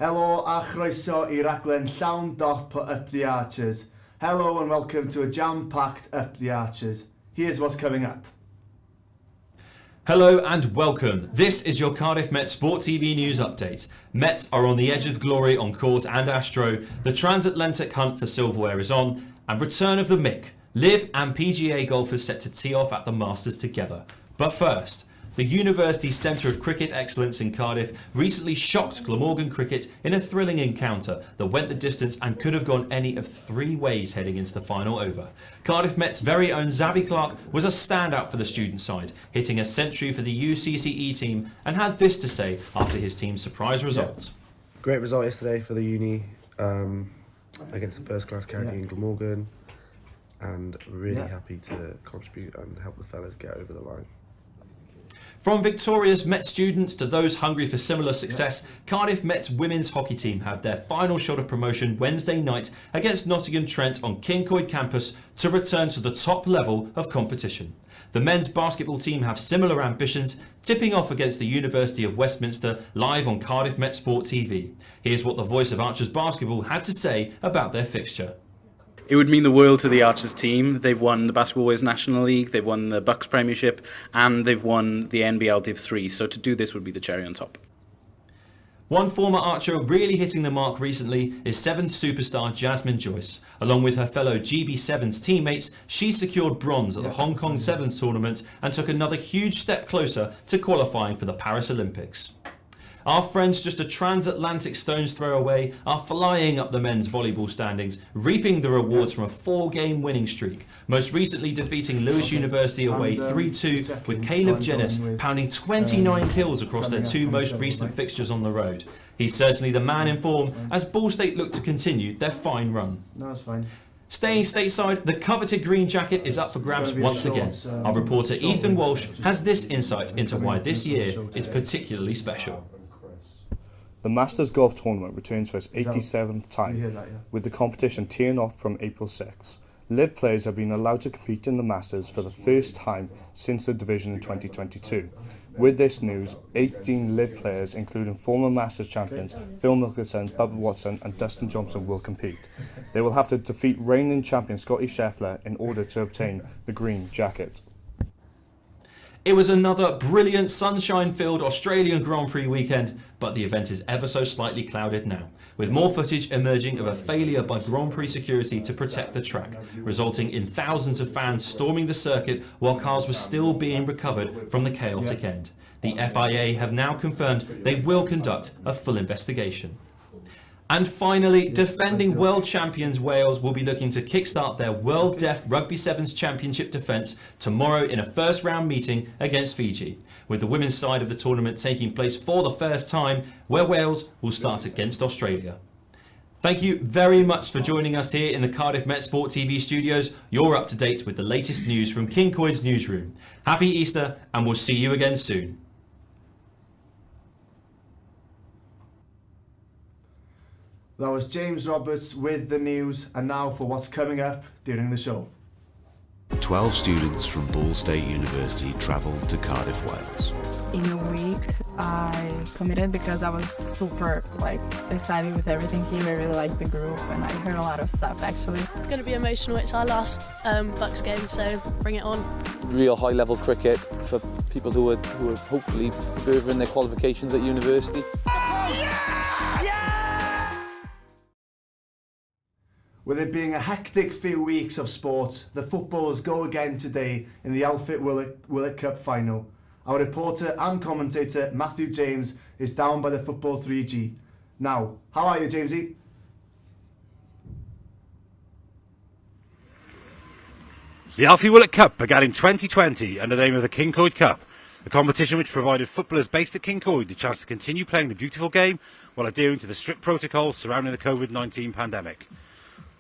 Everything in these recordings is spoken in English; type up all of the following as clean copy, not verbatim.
Helo a chroeso I raglen llawn dop o Up the Archers. Hello and welcome to a jam-packed Up the Archers. Here's what's coming up. Hello and welcome. This is your Cardiff Met Sport TV news update. Mets are on the edge of glory on court and Astro. The transatlantic hunt for silverware is on, and return of the Mick. Liv and PGA golfers set to tee off at the Masters together. But first, the University Centre of Cricket Excellence in Cardiff recently shocked Glamorgan Cricket in a thrilling encounter that went the distance and could have gone any of three ways heading into the final over. Cardiff Met's very own Zabby Clark was a standout for the student side, hitting a century for the UCCE team, and had this to say after his team's surprise result. Great result yesterday for the uni against the first class county in Glamorgan, and really happy to contribute and help the fellas get over the line. From victorious Met students to those hungry for similar success, Cardiff Met's women's hockey team have their final shot of promotion Wednesday night against Nottingham Trent on Kincoid campus to return to the top level of competition. The men's basketball team have similar ambitions, tipping off against the University of Westminster live on Cardiff Met Sport TV. Here's what the voice of Archers basketball had to say about their fixture. It would mean the world to the Archers team. They've won the Basketball Woes National League, they've won the Bucks Premiership, and they've won the NBL Div 3. So to do this would be the cherry on top. One former Archer really hitting the mark recently is Sevens superstar Jasmine Joyce. Along with her fellow GB Sevens teammates, she secured bronze at the Hong Kong Sevens tournament and took another huge step closer to qualifying for the Paris Olympics. Our friends just a transatlantic stone's throw away are flying up the men's volleyball standings, reaping the rewards from a 4-game winning streak, most recently defeating Lewis University away 3-2 with Caleb Jennis pounding 29 kills across their two most recent fixtures on the road. He's certainly the man in form as Ball State look to continue their fine run. No, it's fine. Staying stateside, the coveted green jacket is up for grabs once again. Our reporter Ethan Walsh has this insight into why this year is particularly special. The Masters Golf Tournament returns for its 87th time, with the competition teeing off from April 6. Live players have been allowed to compete in the Masters for the first time since the division in 2022. With this news, 18 Live players, including former Masters champions Phil Mickelson, Bubba Watson and Dustin Johnson, will compete. They will have to defeat reigning champion Scotty Scheffler in order to obtain the green jacket. It was another brilliant sunshine-filled Australian Grand Prix weekend, but the event is ever so slightly clouded now, with more footage emerging of a failure by Grand Prix security to protect the track, resulting in thousands of fans storming the circuit while cars were still being recovered from the chaotic end. The FIA have now confirmed they will conduct a full investigation. And finally, defending world champions Wales will be looking to kickstart their World Deaf Rugby Sevens Championship defence tomorrow in a first round meeting against Fiji, with the women's side of the tournament taking place for the first time, where Wales will start against Australia. Thank you very much for joining us here in the Cardiff Met Sport TV studios. You're up to date with the latest news from Kincoid's newsroom. Happy Easter, and we'll see you again soon. That was James Roberts with the news, and now for what's coming up during the show. 12 students from Ball State University travelled to Cardiff, Wales. In a week, I committed because I was super excited with everything here. I really liked the group, and I heard a lot of stuff actually. It's going to be emotional. It's our last Bucks game, so bring it on. Real high-level cricket for people who are hopefully furthering their qualifications at university. With it being a hectic few weeks of sport, the footballers go again today in the Alfie Willett Cup final. Our reporter and commentator Matthew James is down by the football 3G. Now, how are you, Jamesy? The Alfie Willett Cup began in 2020 under the name of the Kincoid Cup, a competition which provided footballers based at Kincoid the chance to continue playing the beautiful game while adhering to the strict protocols surrounding the COVID-19 pandemic.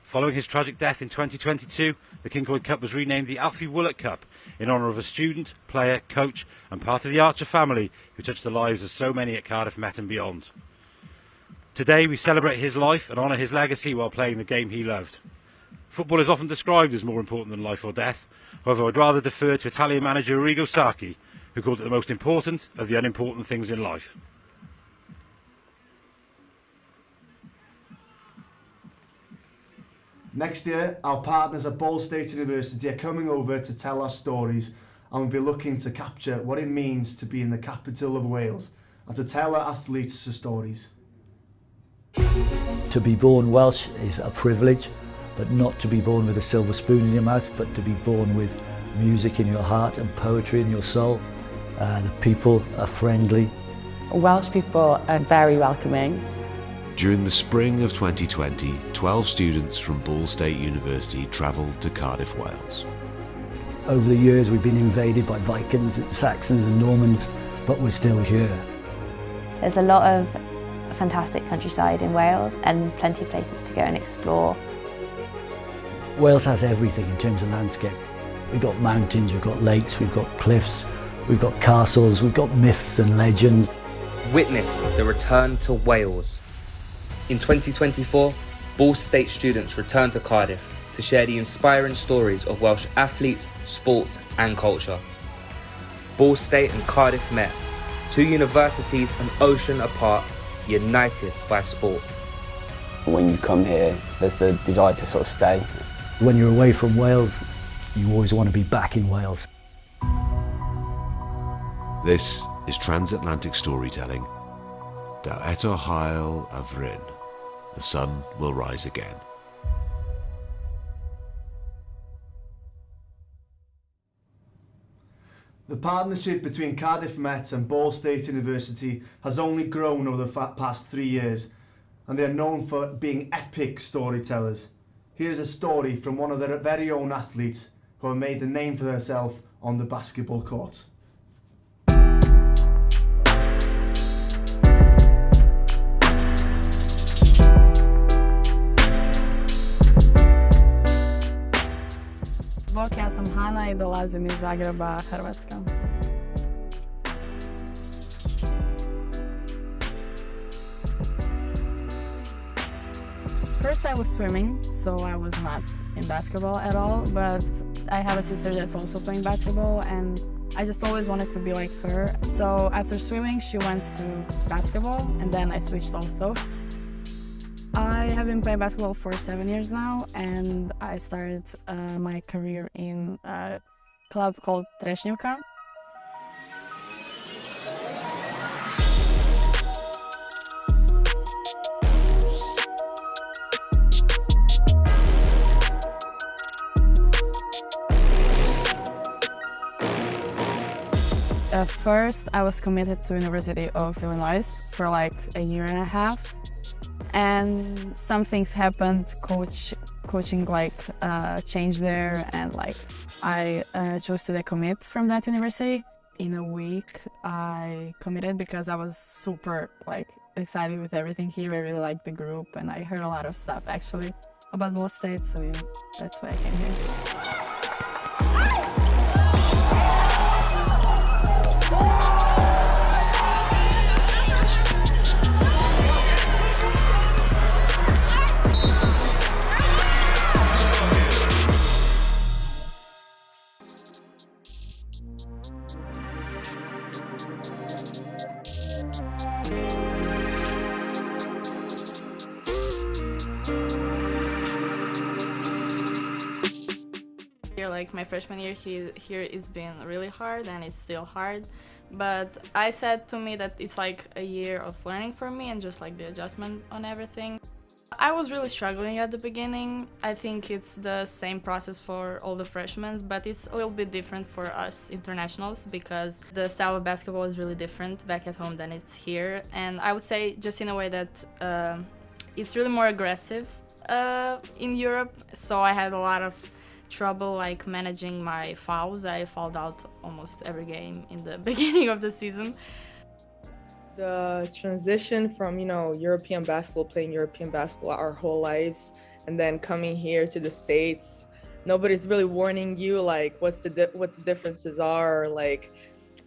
Following his tragic death in 2022, the Kincoid Cup was renamed the Alfie Woollett Cup in honour of a student, player, coach and part of the Archer family who touched the lives of so many at Cardiff Met and beyond. Today we celebrate his life and honour his legacy while playing the game he loved. Football is often described as more important than life or death. However, I'd rather defer to Italian manager Arrigo Sacchi, who called it the most important of the unimportant things in life. Next year, our partners at Ball State University are coming over to tell our stories, and we'll be looking to capture what it means to be in the capital of Wales and to tell our athletes the stories. To be born Welsh is a privilege, but not to be born with a silver spoon in your mouth, but to be born with music in your heart and poetry in your soul. The people are friendly. Welsh people are very welcoming. During the spring of 2020, 12 students from Ball State University travelled to Cardiff, Wales. Over the years we've been invaded by Vikings, Saxons and Normans, but we're still here. There's a lot of fantastic countryside in Wales and plenty of places to go and explore. Wales has everything in terms of landscape. We've got mountains, we've got lakes, we've got cliffs, we've got castles, we've got myths and legends. Witness the return to Wales. In 2024, Ball State students return to Cardiff to share the inspiring stories of Welsh athletes, sport and culture. Ball State and Cardiff met, two universities an ocean apart, united by sport. When you come here, there's the desire to sort of stay. When you're away from Wales, you always want to be back in Wales. This is transatlantic storytelling. Da eto hael a vryn. The sun will rise again. The partnership between Cardiff Met and Ball State University has only grown over the past 3 years, and they are known for being epic storytellers. Here's a story from one of their very own athletes who have made a name for herself on the basketball court. Bok, ja sam Hana I dolazim iz Zagreba, Hrvatska. First I was swimming, so I was not in basketball at all, but I have a sister that's also playing basketball and I just always wanted to be like her. So after swimming she went to basketball and then I switched also. I have been playing basketball for 7 years now, and I started my career in a club called Trešnjevka. At first, I was committed to University of Illinois for like a year and a half. And some things happened, coaching like changed there, and like I chose to decommit from that university. In a week I committed because I was super like excited with everything here. I really liked the group and I heard a lot of stuff actually about Ball State, so yeah, that's why I came here. Like my freshman year here it's been really hard and it's still hard, but I said to me that it's like a year of learning for me and just like the adjustment on everything. I was really struggling at the beginning. I think it's the same process for all the freshmen, but it's a little bit different for us internationals because the style of basketball is really different back at home than it's here, and I would say just in a way that it's really more aggressive in Europe, so I had a lot of trouble like managing my fouls. I fouled out almost every game in the beginning of the season. The transition from, you know, European basketball, playing European basketball our whole lives, and then coming here to the States, nobody's really warning you like what the differences are, or like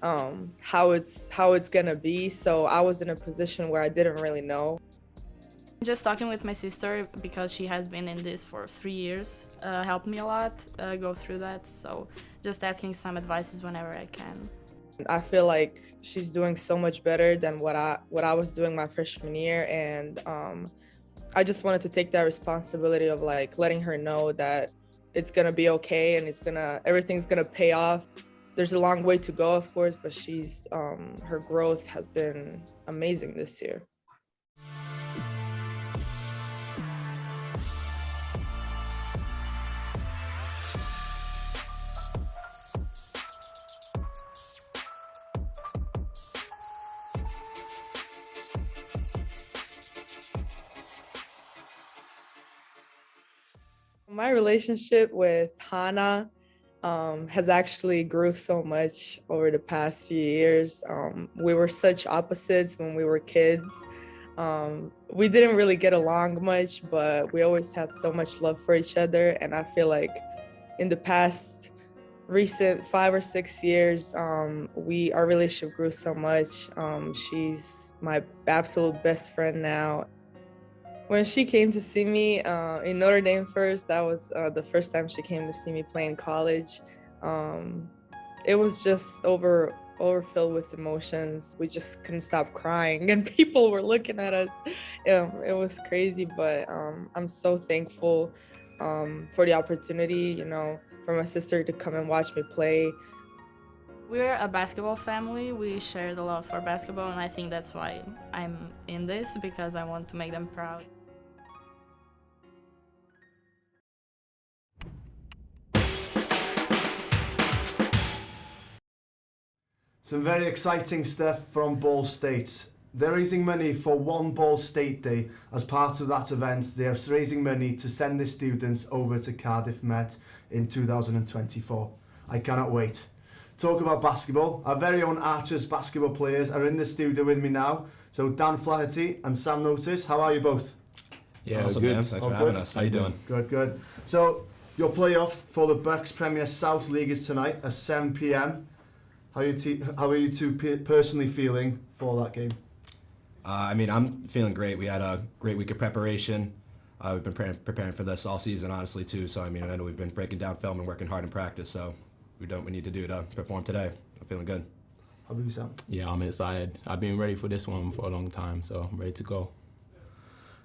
how it's gonna be. So I was in a position where I didn't really know. Just talking with my sister, because she has been in this for 3 years, helped me a lot go through that. So just asking some advices whenever I can. I feel like she's doing so much better than what I was doing my freshman year, and I just wanted to take that responsibility of like letting her know that it's gonna be okay and everything's gonna pay off. There's a long way to go, of course, but her growth has been amazing this year. My relationship with Hannah has actually grew so much over the past few years. We were such opposites when we were kids. We didn't really get along much, but we always had so much love for each other. And I feel like in the past recent 5 or 6 years, our relationship grew so much. She's my absolute best friend now. When she came to see me in Notre Dame first, that was the first time she came to see me play in college. It was just overfilled with emotions. We just couldn't stop crying and people were looking at us. It was crazy, but I'm so thankful for the opportunity, for my sister to come and watch me play. We're a basketball family. We share the love for basketball, and I think that's why I'm in this, because I want to make them proud. Some very exciting stuff from Ball State. They're raising money for One Ball State Day. As part of that event, they're raising money to send their students over to Cardiff Met in 2024. I cannot wait. Talk about basketball. Our very own Archers basketball players are in the studio with me now. So Dan Flaherty and Sam Notice, how are you both? Yeah, awesome, good. Thanks for having us. How you doing? Good, good. So your playoff for the Bucks Premier South League is tonight at 7 p.m. How are you two personally feeling for that game? I'm feeling great. We had a great week of preparation. We've been preparing for this all season, honestly, too. So, I know we've been breaking down film and working hard in practice. So, we don't. We need to do to perform today. I'm feeling good. How about you, Sam? Yeah, I'm excited. I've been ready for this one for a long time, so I'm ready to go.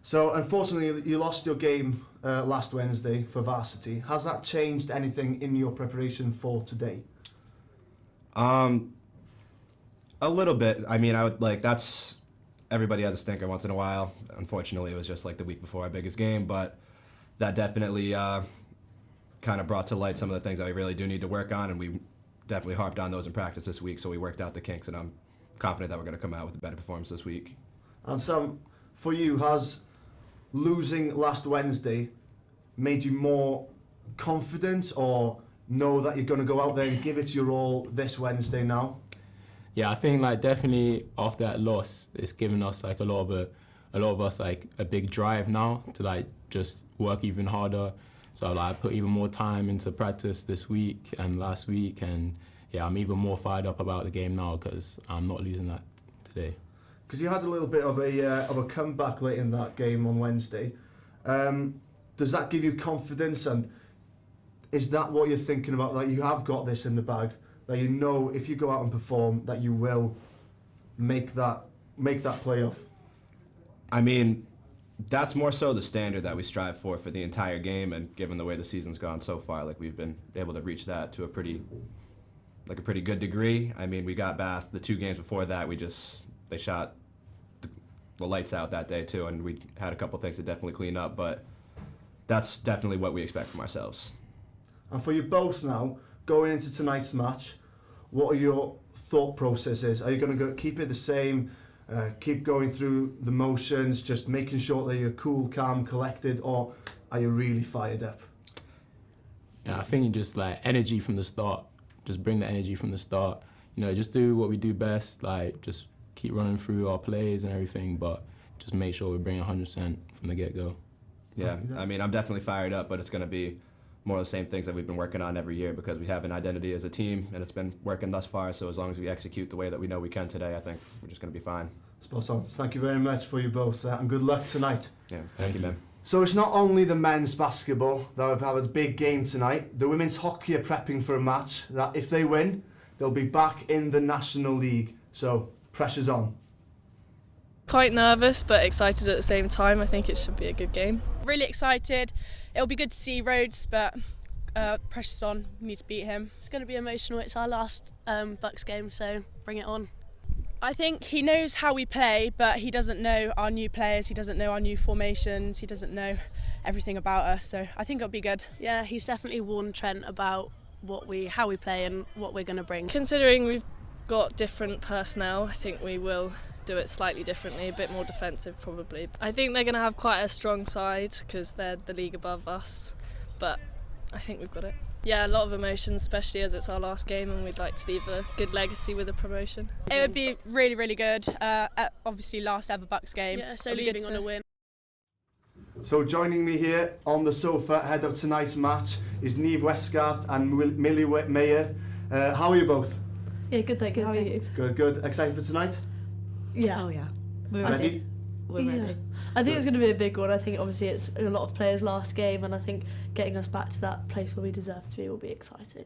So, unfortunately, you lost your game last Wednesday for varsity. Has that changed anything in your preparation for today? A little bit. I would that's everybody has a stinker once in a while. Unfortunately, it was just like the week before our biggest game, but that definitely kind of brought to light some of the things that we really do need to work on, and we definitely harped on those in practice this week, so we worked out the kinks, and I'm confident that we're going to come out with a better performance this week. And Sam, for you, has losing last Wednesday made you more confident, or know that you're going to go out there and give it your all this Wednesday now? Yeah, I think definitely after that loss, it's given us a lot of us a big drive now to just work even harder. So I put even more time into practice this week and last week, and yeah, I'm even more fired up about the game now because I'm not losing that today. Because you had a little bit of a comeback late in that game on Wednesday. Does that give you confidence, and is that what you're thinking about, that you have got this in the bag, that you know if you go out and perform that you will make that playoff? That's more so the standard that we strive for the entire game, and given the way the season's gone so far, we've been able to reach that to a pretty good degree. We got Bath the 2 games before that. They shot the lights out that day too, and we had a couple things to definitely clean up, but that's definitely what we expect from ourselves. And for you both now, going into tonight's match, what are your thought processes? Are you going to keep it the same, keep going through the motions, just making sure that you're cool, calm, collected, or are you really fired up? Yeah, I think just energy from the start. Just bring the energy from the start. Just do what we do best, just keep running through our plays and everything, but just make sure we bring 100% from the get-go. Yeah, I'm definitely fired up, but it's going to be more of the same things that we've been working on every year, because we have an identity as a team and it's been working thus far. So as long as we execute the way that we know we can today, I think we're just going to be fine. Spot on. Thank you very much for you both, and good luck tonight. Yeah, thank you, man. So it's not only the men's basketball that have a big game tonight. The women's hockey are prepping for a match that, if they win, they'll be back in the National League. So pressure's on. Quite nervous but excited at the same time. I think it should be a good game. Really excited. It'll be good to see Rhodes, but pressure's on. We need to beat him. It's going to be emotional. It's our last Bucks game, so bring it on. I think he knows how we play, but he doesn't know our new players, he doesn't know our new formations, he doesn't know everything about us, so I think it'll be good. Yeah, he's definitely warned Trent about how we play and what we're going to bring. Considering we've got different personnel, I think we will do it slightly differently, a bit more defensive probably. I think they're going to have quite a strong side because they're the league above us, but I think we've got it. Yeah, a lot of emotions, especially as it's our last game and we'd like to leave a good legacy with a promotion. It would be really, really good. Obviously, last ever Bucks game. Yeah, so leaving on a win. So joining me here on the sofa ahead of tonight's match is Niamh Westgarth and Millie Mayer. How are you both? Yeah, good, thank you. How are you? Good, good. Excited for tonight? Yeah. Oh yeah. We're ready? We're ready. I think it's going to be a big one. I think obviously it's a lot of players' last game, and I think getting us back to that place where we deserve to be will be exciting.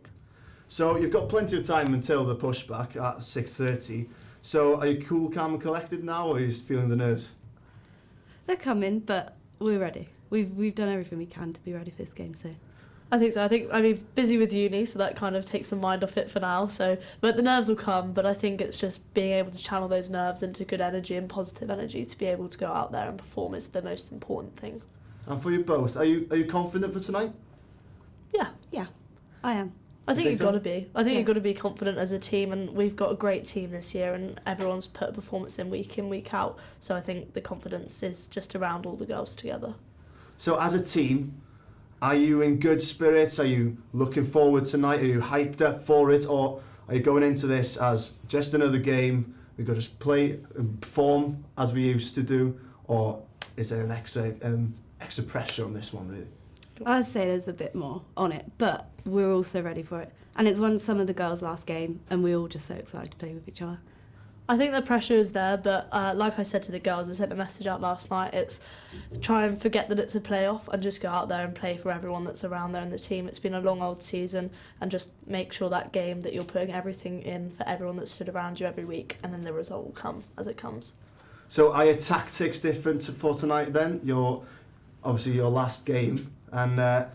So you've got plenty of time until the pushback at 6:30. So are you cool, calm and collected now, or are you just feeling the nerves? They're coming, but we're ready. We've done everything we can to be ready for this game, so. I think so. I mean, busy with uni, so that kind of takes the mind off it for now. So, but the nerves will come. But I think it's just being able to channel those nerves into good energy and positive energy to be able to go out there and perform is the most important thing. And for you both, are you confident for tonight? Yeah, I am. I think you've so? got to be. I think you've got to be confident as a team, and we've got a great team this year, and everyone's put a performance in, week out. So I think the confidence is just around all the girls together. So as a team, are you in good spirits? Are you looking forward tonight? Are you hyped up for it? Or are you going into this as just another game? We've got to play and perform as we used to do? Or is there an extra pressure on this one, really? I'd say there's a bit more on it, but we're also ready for it. And it's some of the girls' last game, and we're all just so excited to play with each other. I think the pressure is there, but like I said to the girls, I sent a message out last night, it's try and forget that it's a playoff and just go out there and play for everyone that's around there in the team. It's been a long old season, and just make sure that game that you're putting everything in for everyone that stood around you every week, and then the result will come as it comes. So are your tactics different for tonight then? Obviously your last game, and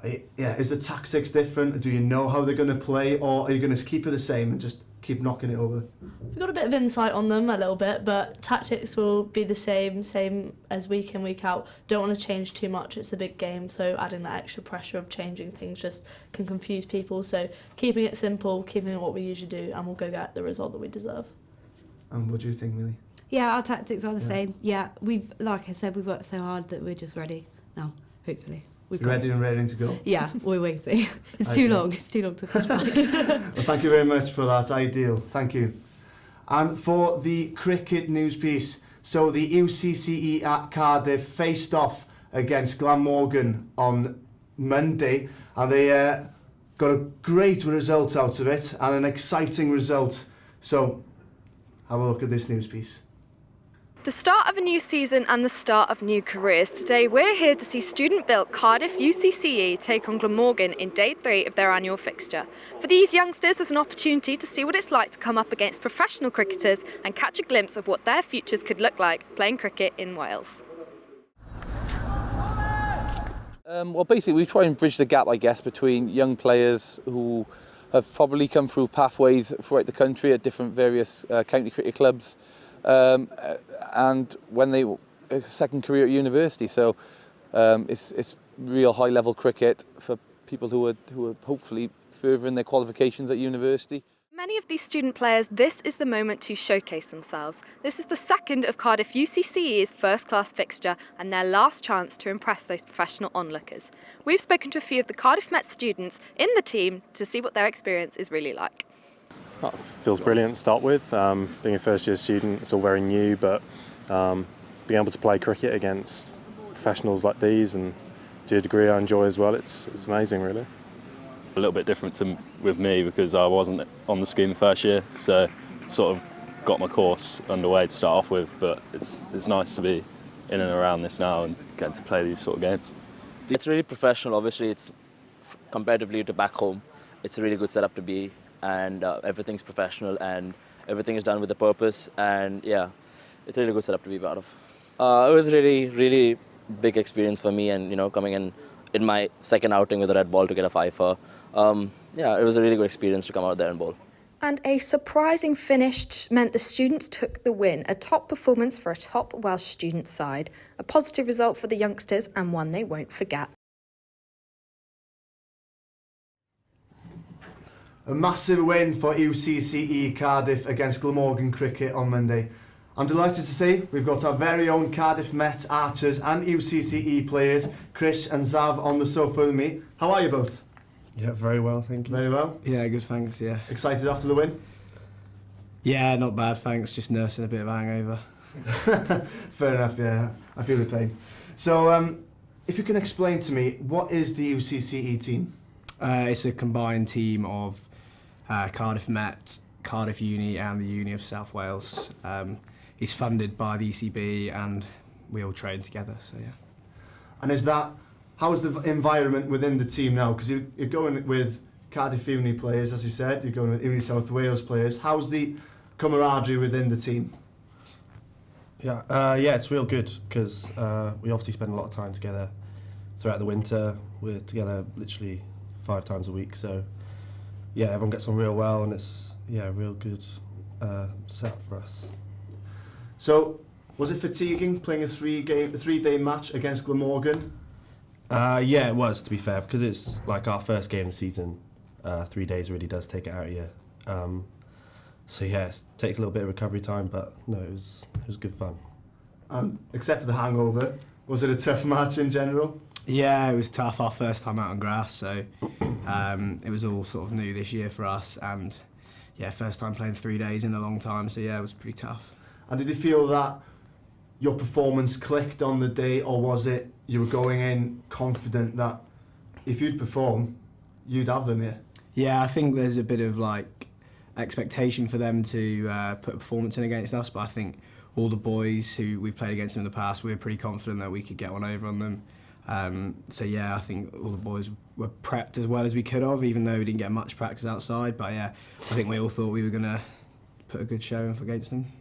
is the tactics different? Do you know how they're going to play, or are you going to keep it the same and just keep knocking it over? We've got a bit of insight on them, a little bit, but tactics will be the same as week in, week out. Don't want to change too much, it's a big game, so adding that extra pressure of changing things just can confuse people. So keeping it simple, keeping it what we usually do, and we'll go get the result that we deserve. And what do you think, Millie? Yeah, our tactics are the same. Yeah, like I said, we've worked so hard that we're just ready now, hopefully. You're ready and ready to go? Yeah, we're waiting. It's too long to push back. Well, thank you very much for that. Ideal. Thank you. And for the cricket news piece, so the UCCE at Cardiff faced off against Glamorgan on Monday, and they got a great result out of it, and an exciting result. So have a look at this news piece. The start of a new season and the start of new careers. Today we're here to see student-built Cardiff UCCE take on Glamorgan in day 3 of their annual fixture. For these youngsters, there's an opportunity to see what it's like to come up against professional cricketers and catch a glimpse of what their futures could look like playing cricket in Wales. Well, basically we try and bridge the gap, I guess, between young players who have probably come through pathways throughout the country at different various county cricket clubs, and when they second career at university, so it's real high level cricket for people who are hopefully furthering their qualifications at university. Many of these student players, this is the moment to showcase themselves. This is the second of Cardiff UCCE's first class fixture and their last chance to impress those professional onlookers. We've spoken to a few of the Cardiff Met students in the team to see what their experience is really like. That feels brilliant to start with. Being a first year student, it's all very new, but being able to play cricket against professionals like these and to a degree I enjoy as well, it's amazing really. A little bit different with me because I wasn't on the scheme the first year, so sort of got my course underway to start off with, but it's nice to be in and around this now and getting to play these sort of games. It's really professional, obviously it's comparatively to back home, it's a really good setup to be, and everything's professional and everything is done with a purpose, and yeah, it's a really good setup to be part of. It was really, really big experience for me, and coming in my second outing with a red ball to get a fifer. Yeah, it was a really good experience to come out there and bowl. And a surprising finish meant the students took the win, a top performance for a top Welsh student side, a positive result for the youngsters and one they won't forget. A massive win for UCCE Cardiff against Glamorgan Cricket on Monday. I'm delighted to say we've got our very own Cardiff Met archers and UCCE players, Krish and Zav, on the sofa with me. How are you both? Yeah, very well, thank you. Very well? Yeah, good, thanks, yeah. Excited after the win? Yeah, not bad, thanks. Just nursing a bit of a hangover. Fair enough, yeah. I feel the pain. So, if you can explain to me, what is the UCCE team? It's a combined team of Cardiff Met, Cardiff Uni and the Uni of South Wales. It's funded by the ECB and we all train together, so yeah. And how is the environment within the team now? Because you're going with Cardiff Uni players, as you said, you're going with Uni South Wales players. How's the camaraderie within the team? Yeah, it's real good because we obviously spend a lot of time together throughout the winter. We're together literally 5 times a week, so yeah, everyone gets on real well, and it's a real good setup for us. So, was it fatiguing playing a 3-day match against Glamorgan? Yeah, it was, to be fair, because it's like our first game of the season. 3 days really does take it out of you. So yeah, it takes a little bit of recovery time, but no, it was good fun. Except for the hangover, was it a tough match in general? Yeah, it was tough. Our first time out on grass, so it was all sort of new this year for us, and yeah, first time playing 3 days in a long time, so yeah, it was pretty tough. And did you feel that your performance clicked on the day, or was it you were going in confident that if you'd perform, you'd have them here? Yeah, I think there's a bit of like expectation for them to put a performance in against us, but I think all the boys who we've played against them in the past, we were pretty confident that we could get one over on them. So yeah, I think all the boys were prepped as well as we could have, even though we didn't get much practice outside. But yeah, I think we all thought we were going to put a good showing against them.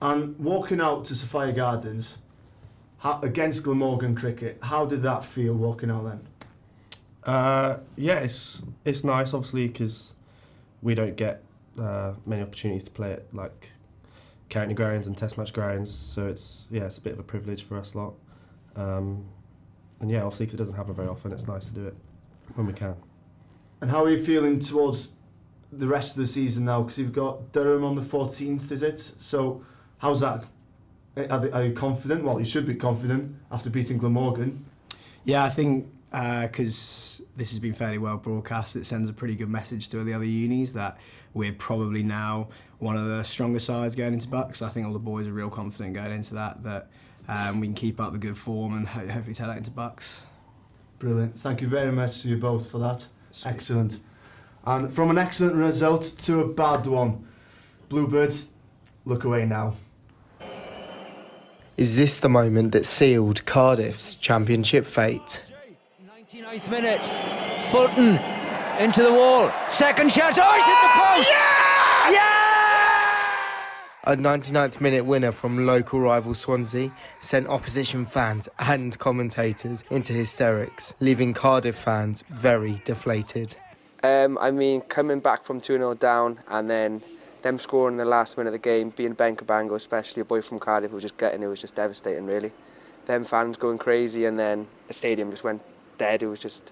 And walking out to Sophia Gardens against Glamorgan Cricket, how did that feel walking out then? Yeah, it's nice obviously because we don't get many opportunities to play at like county grounds and test match grounds, so it's a bit of a privilege for us lot. And yeah, obviously because it doesn't happen very often, it's nice to do it when we can. And how are you feeling towards the rest of the season now? Because you've got Durham on the 14th, is it? So how's that? Are you confident? Well, you should be confident after beating Glamorgan. Yeah, I think because this has been fairly well broadcast, it sends a pretty good message to the other unis that we're probably now one of the stronger sides going into Bucks. I think all the boys are real confident going into that we can keep up the good form and hopefully take that into Bucks. Brilliant. Thank you very much to you both for that. Sweet. Excellent. And from an excellent result to a bad one, Bluebirds, look away now. Is this the moment that sealed Cardiff's championship fate? 99th minute, Fulton into the wall, second shot, oh, he's hit the post! Yeah! Yeah! A 99th minute winner from local rival Swansea sent opposition fans and commentators into hysterics, leaving Cardiff fans very deflated. I mean, coming back from 2-0 down and then them scoring in the last minute of the game, being Bango, especially a boy from Cardiff who was just getting, it was just devastating really. Them fans going crazy and then the stadium just went dead, it was just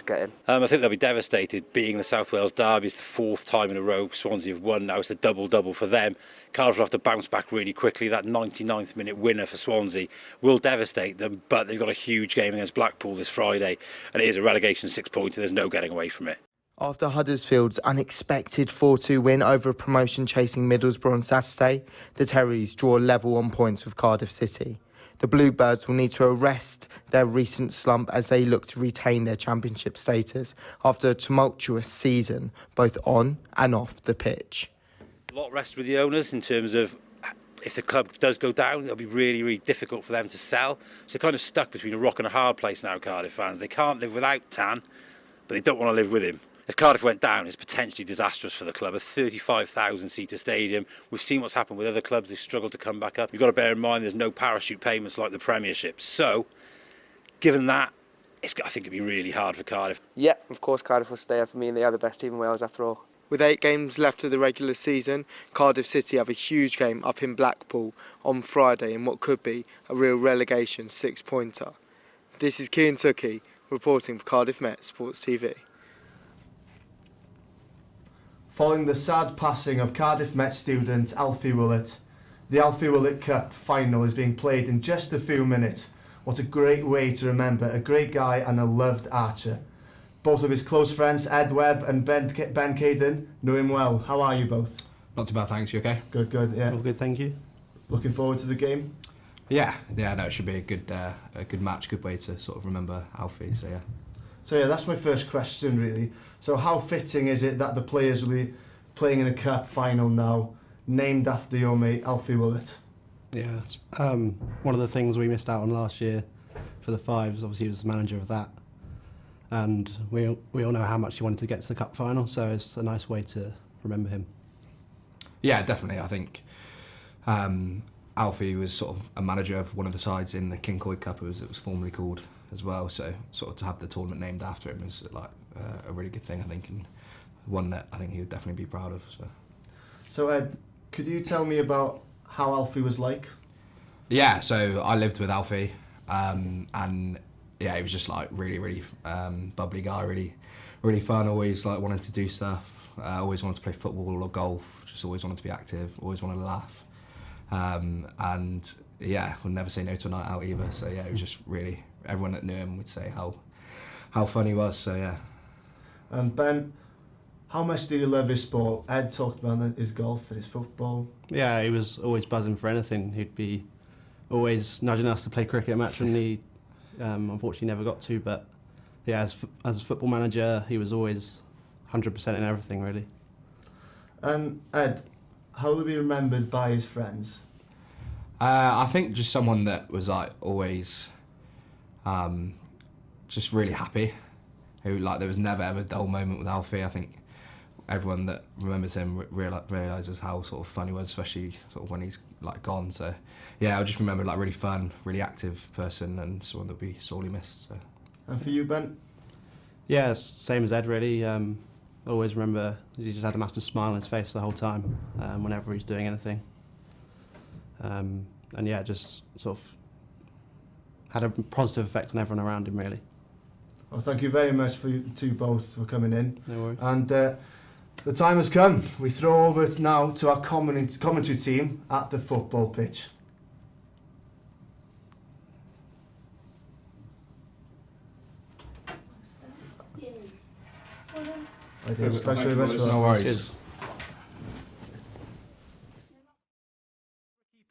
getting. I think they'll be devastated. Being the South Wales derby, it's the 4th time in a row Swansea have won now. It's a double for them. Cardiff will have to bounce back really quickly. That 99th minute winner for Swansea will devastate them, but they've got a huge game against Blackpool this Friday, and it is a relegation 6-pointer. There's no getting away from it. After Huddersfield's unexpected 4-2 win over promotion-chasing Middlesbrough on Saturday, the Terriers draw level on points with Cardiff City. The Bluebirds will need to arrest their recent slump as they look to retain their championship status after a tumultuous season, both on and off the pitch. A lot rests with the owners in terms of if the club does go down, it'll be really, really difficult for them to sell. So they're kind of stuck between a rock and a hard place now, Cardiff fans. They can't live without Tan, but they don't want to live with him. If Cardiff went down, it's potentially disastrous for the club. A 35,000-seater stadium. We've seen what's happened with other clubs. They've struggled to come back up. You've got to bear in mind there's no parachute payments like the Premiership. So, given that, I think it'd be really hard for Cardiff. Yeah, of course Cardiff will stay up. I mean, they are the best team in Wales after all. With 8 games left of the regular season, Cardiff City have a huge game up in Blackpool on Friday in what could be a real relegation 6-pointer. This is Cian Tuckey reporting for Cardiff Met Sports TV. Following the sad passing of Cardiff Met student Alfie Woollett, the Alfie Willett Cup final is being played in just a few minutes. What a great way to remember a great guy and a loved archer. Both of his close friends, Ed Webb and Ben Caden, know him well. How are you both? Not too bad, thanks. You okay? Good, yeah. All good, thank you. Looking forward to the game? Yeah, no, it should be a good match, good way to sort of remember Alfie, so yeah. So yeah, that's my first question really. So how fitting is it that the players will be playing in a cup final now, named after your mate Alfie Willett? Yeah, it's, one of the things we missed out on last year for the Fives, obviously he was the manager of that. And we all know how much he wanted to get to the cup final, so it's a nice way to remember him. Yeah, definitely. I think Alfie was sort of a manager of one of the sides in the King Coy Cup, as it was formerly called as well. So sort of to have the tournament named after him is like a really good thing, I think, and one that I think he would definitely be proud of. So Ed, could you tell me about how Alfie was like? Yeah, so I lived with Alfie, and yeah, he was just like really bubbly guy, really fun. Always like wanted to do stuff. Always wanted to play football or golf. Just always wanted to be active. Always wanted to laugh. And yeah, would never say no to a night out either. So yeah, it was just really, everyone that knew him would say how fun he was. So yeah. And Ben, how much do you love his sport? Ed talked about his golf and his football. Yeah, he was always buzzing for anything. He'd be always nudging us to play cricket match when he unfortunately never got to. But yeah, as a football manager, he was always 100% in everything really. And Ed, how will he be remembered by his friends? I think just someone that was like always just really happy. Who like there was never ever a dull moment with Alfie. I think everyone that remembers him realises how sort of fun he was, especially sort of when he's like gone. So yeah, I'll just remember like really fun, really active person, and someone that'll be sorely missed. So. And for you, Ben? Yeah, same as Ed really. Always remember he just had a massive smile on his face the whole time whenever he's doing anything. And yeah, just sort of had a positive effect on everyone around him really. Well, thank you very much for you two both for coming in. No worries. And the time has come. We throw over now to our commentary team at the football pitch. Thanks very much. No worries.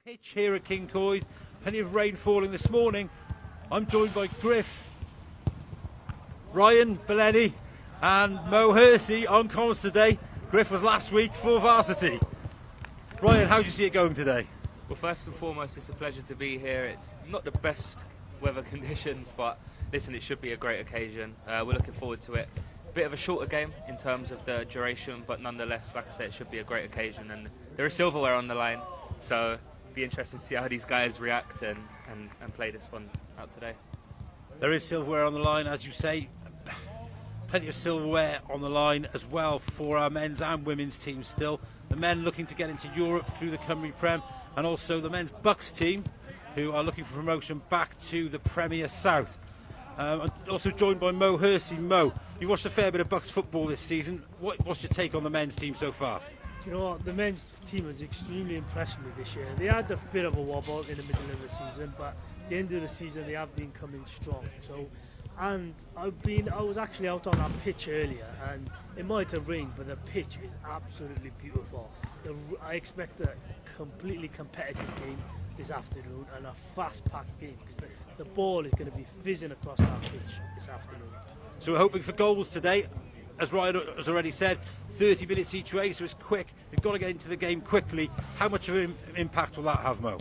Pitch here at King Coy. Plenty of rain falling this morning. I'm joined by Griff, Ryan Belleni and Mo Hersey on comms today. Griff was last week for varsity. Ryan, how do you see it going today? Well, first and foremost, it's a pleasure to be here. It's not the best weather conditions, but listen, it should be a great occasion. We're looking forward to it. Bit of a shorter game in terms of the duration, but nonetheless, like I said, it should be a great occasion, and there is silverware on the line, so it'll be interesting to see how these guys react and play this one out today. There is silverware on the line, as you say. Plenty of silverware on the line as well for our men's and women's teams still. The men looking to get into Europe through the Cymru Prem, and also the men's Bucks team who are looking for promotion back to the Premier South. I'm also joined by Mo Hersey. Mo, you've watched a fair bit of Bucks football this season. What's your take on the men's team so far? You know what, the men's team has extremely impressed me this year. They had a bit of a wobble in the middle of the season, but at the end of the season they have been coming strong. And I was actually out on our pitch earlier, and it might have rained, but the pitch is absolutely beautiful. I expect a completely competitive game this afternoon and a fast-packed game, because the ball is going to be fizzing across our pitch this afternoon. So we're hoping for goals today. As Ryan has already said, 30 minutes each way, so it's quick. We've got to get into the game quickly. How much of an impact will that have, Mo?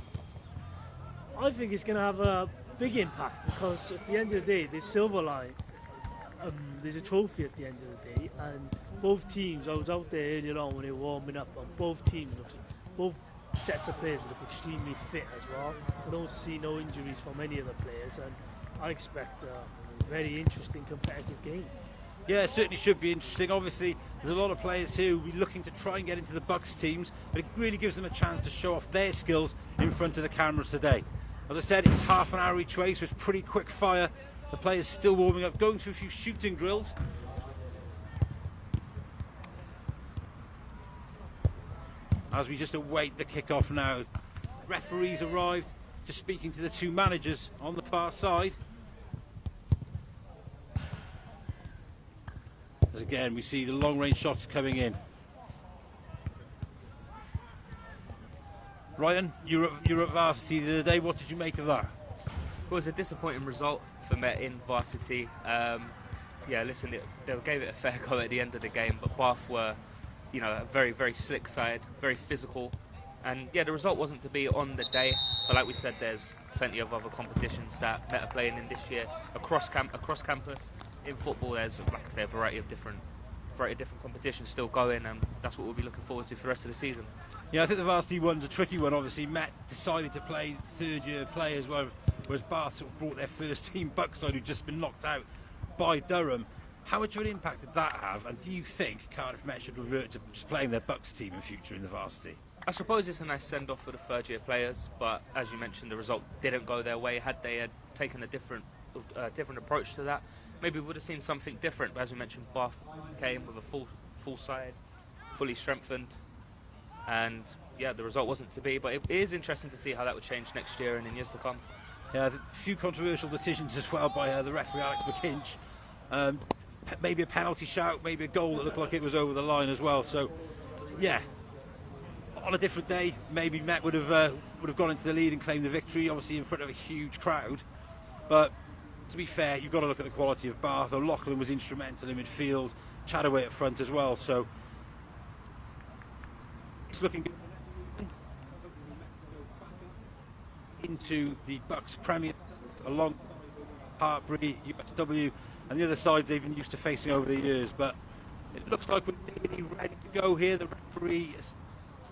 I think it's going to have a big impact, because at the end of the day, there's silver line. There's a trophy at the end of the day, And both teams, I was out there earlier on when they were warming up, and both sets of players look extremely fit as well. I don't see no injuries from any of the players, and I expect a very interesting competitive game. Yeah, it certainly should be interesting. Obviously, there's a lot of players here who will be looking to try and get into the Bucks teams, but it really gives them a chance to show off their skills in front of the cameras today. As I said, it's half an hour each way, so it's pretty quick fire. The players still warming up, going through a few shooting drills. As we just await the kick-off now. Referees arrived, just speaking to the two managers on the far side. As again, we see the long-range shots coming in. Ryan, you were at varsity the other day. What did you make of that? It was a disappointing result for Met in varsity. Yeah, listen, they gave it a fair go at the end of the game, but Bath were, you know, a very, very slick side, very physical. And yeah, the result wasn't to be on the day, but like we said, there's plenty of other competitions that Met are playing in this year across campus. In football, there's, like I say, a variety of different competitions still going, and that's what we'll be looking forward to for the rest of the season. Yeah, I think the varsity one's a tricky one. Obviously, Met decided to play third-year players, whereas Bath sort of brought their first team Buckside, who'd just been knocked out by Durham. How much of an impact did that have, and do you think Cardiff Met should revert to just playing their Bucks team in future in the varsity? I suppose it's a nice send-off for the third-year players, but as you mentioned, the result didn't go their way. Had they taken a different approach to that, maybe we would have seen something different. But as we mentioned, Bath came with a full side, fully strengthened, and yeah, the result wasn't to be. But it is interesting to see how that would change next year and in years to come. Yeah, a few controversial decisions as well by the referee Alex McKinch. Maybe a penalty shout, maybe a goal that looked like it was over the line as well. So, yeah, on a different day, maybe Met would have gone into the lead and claimed the victory, obviously in front of a huge crowd. But to be fair, you've got to look at the quality of Bath. O'Loughlin was instrumental in midfield, Chataway up front as well. So it's looking good into the Bucks Premier, along Hartbury, USW, and the other sides they've been used to facing over the years. But it looks like we're really ready to go here. The referee has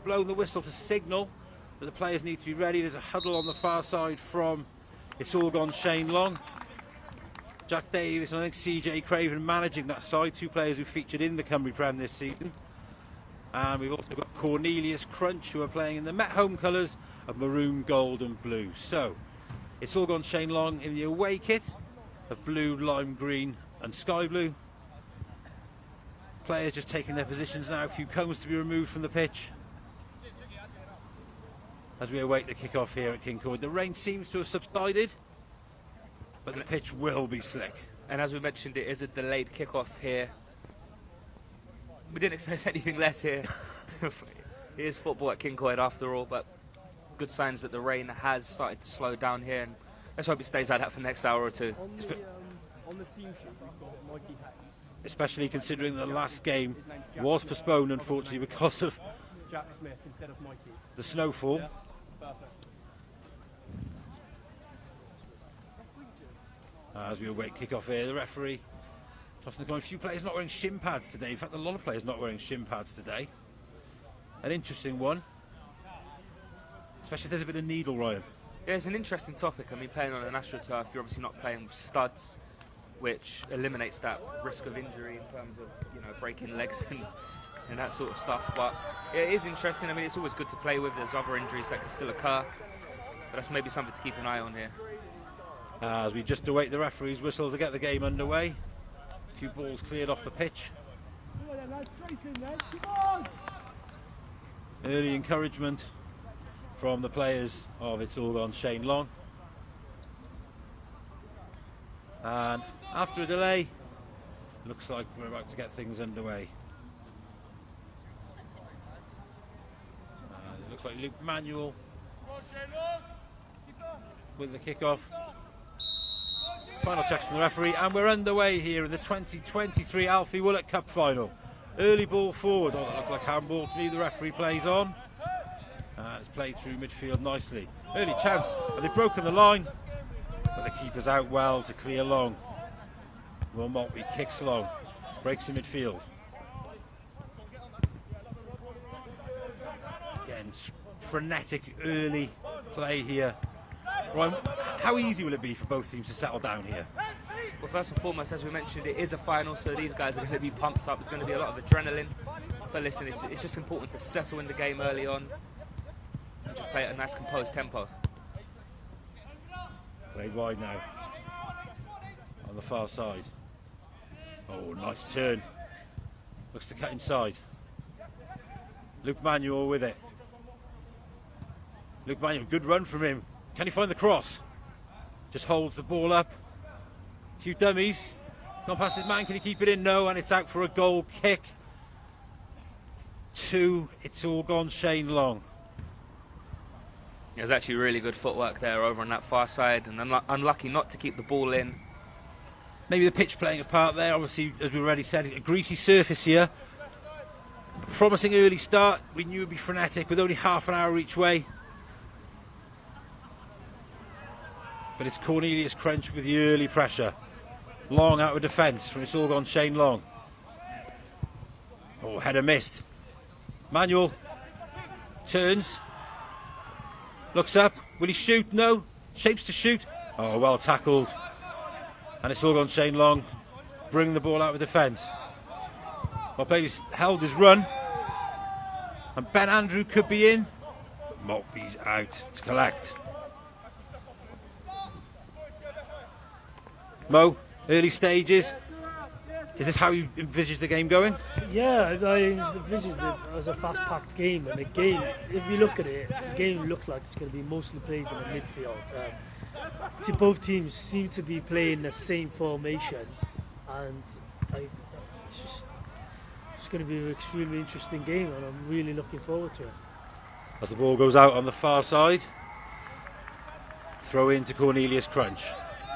blown the whistle to signal that the players need to be ready. There's a huddle on the far side from It's All Gone Shane Long. Jack Davis and I think CJ Craven managing that side, two players who featured in the Cymru Prem this season. And we've also got Cornelius Crunch, who are playing in the Met home colours of maroon, gold and blue. So It's All Gone Shane Long in the away kit of blue, lime green and sky blue. Players just taking their positions now, a few cones to be removed from the pitch as we await the kick-off here at King Court. The rain seems to have subsided, but the pitch will be slick. And as we mentioned, it is a delayed kick-off here. We didn't expect anything less here. It is football at King Court after all, but good signs that the rain has started to slow down here, and let's hope it stays like that for the next hour or two. On the team sheet, we've got Mikey Hayes. Especially considering the last game was postponed, unfortunately, because of Jack Smith instead of Mikey. The snowfall. Yeah, perfect. As we await kick-off here, the referee tossing the coin. A few players not wearing shin pads today. In fact, a lot of players not wearing shin pads today. An interesting one, especially if there's a bit of needle, Ryan. Yeah, it's an interesting topic. I mean, playing on an AstroTurf, you're obviously not playing with studs, which eliminates that risk of injury in terms of, you know, breaking legs and that sort of stuff. But yeah, it is interesting. I mean, it's always good to play with. There's other injuries that can still occur, but that's maybe something to keep an eye on here. As we just await the referee's whistle to get the game underway. A few balls cleared off the pitch. Early encouragement from the players of It's All Gone Shane Long. And after a delay, looks like we're about to get things underway. It looks like Luke Manuel with the kick-off. Final checks from the referee, and we're underway here in the 2023 Alfie Wollett Cup final. Early ball forward. Oh, that looked like handball to me. The referee plays on. It's played through midfield nicely. Early chance, and they've broken the line, but the keeper's out well to clear Long. Will Maltby kicks Long, breaks in midfield. frenetic early play here. Ryan, how easy will it be for both teams to settle down here? Well, first and foremost, as we mentioned, it is a final, so these guys are going to be pumped up. There's going to be a lot of adrenaline. But listen, it's just important to settle in the game early on and just play at a nice composed tempo. Played wide now. On the far side. Oh, nice turn. Looks to cut inside. Luke Manuel with it. Luke Manuel, good run from him. Can he find the cross? Just holds the ball up. A few dummies. Gone past his man, can he keep it in? No, and it's out for a goal kick. 2, it's all gone Shane Long. There's actually really good footwork there over on that far side, and unlucky not to keep the ball in. Maybe the pitch playing a part there. Obviously, as we already said, a greasy surface here. A promising early start. We knew it would be frenetic with only half an hour each way. But it's Cornelius Crunch with the early pressure. Long out of defence from It's All Gone Shane Long. Oh, header missed. Manuel turns. Looks up. Will he shoot? No. Shapes to shoot. Oh, well tackled. And It's All Gone Shane Long. Bring the ball out of defence. Well played. He's held his run. And Ben Andrew could be in. But Maltby's out to collect. Mo, early stages. Is this how you envisaged the game going? Yeah, I envisaged it as a fast-packed game, and the game, if you look at it, the game looks like it's going to be mostly played in the midfield. Both teams seem to be playing the same formation, and it's going to be an extremely interesting game, and I'm really looking forward to it. As the ball goes out on the far side, throw in to Cornelius Crunch,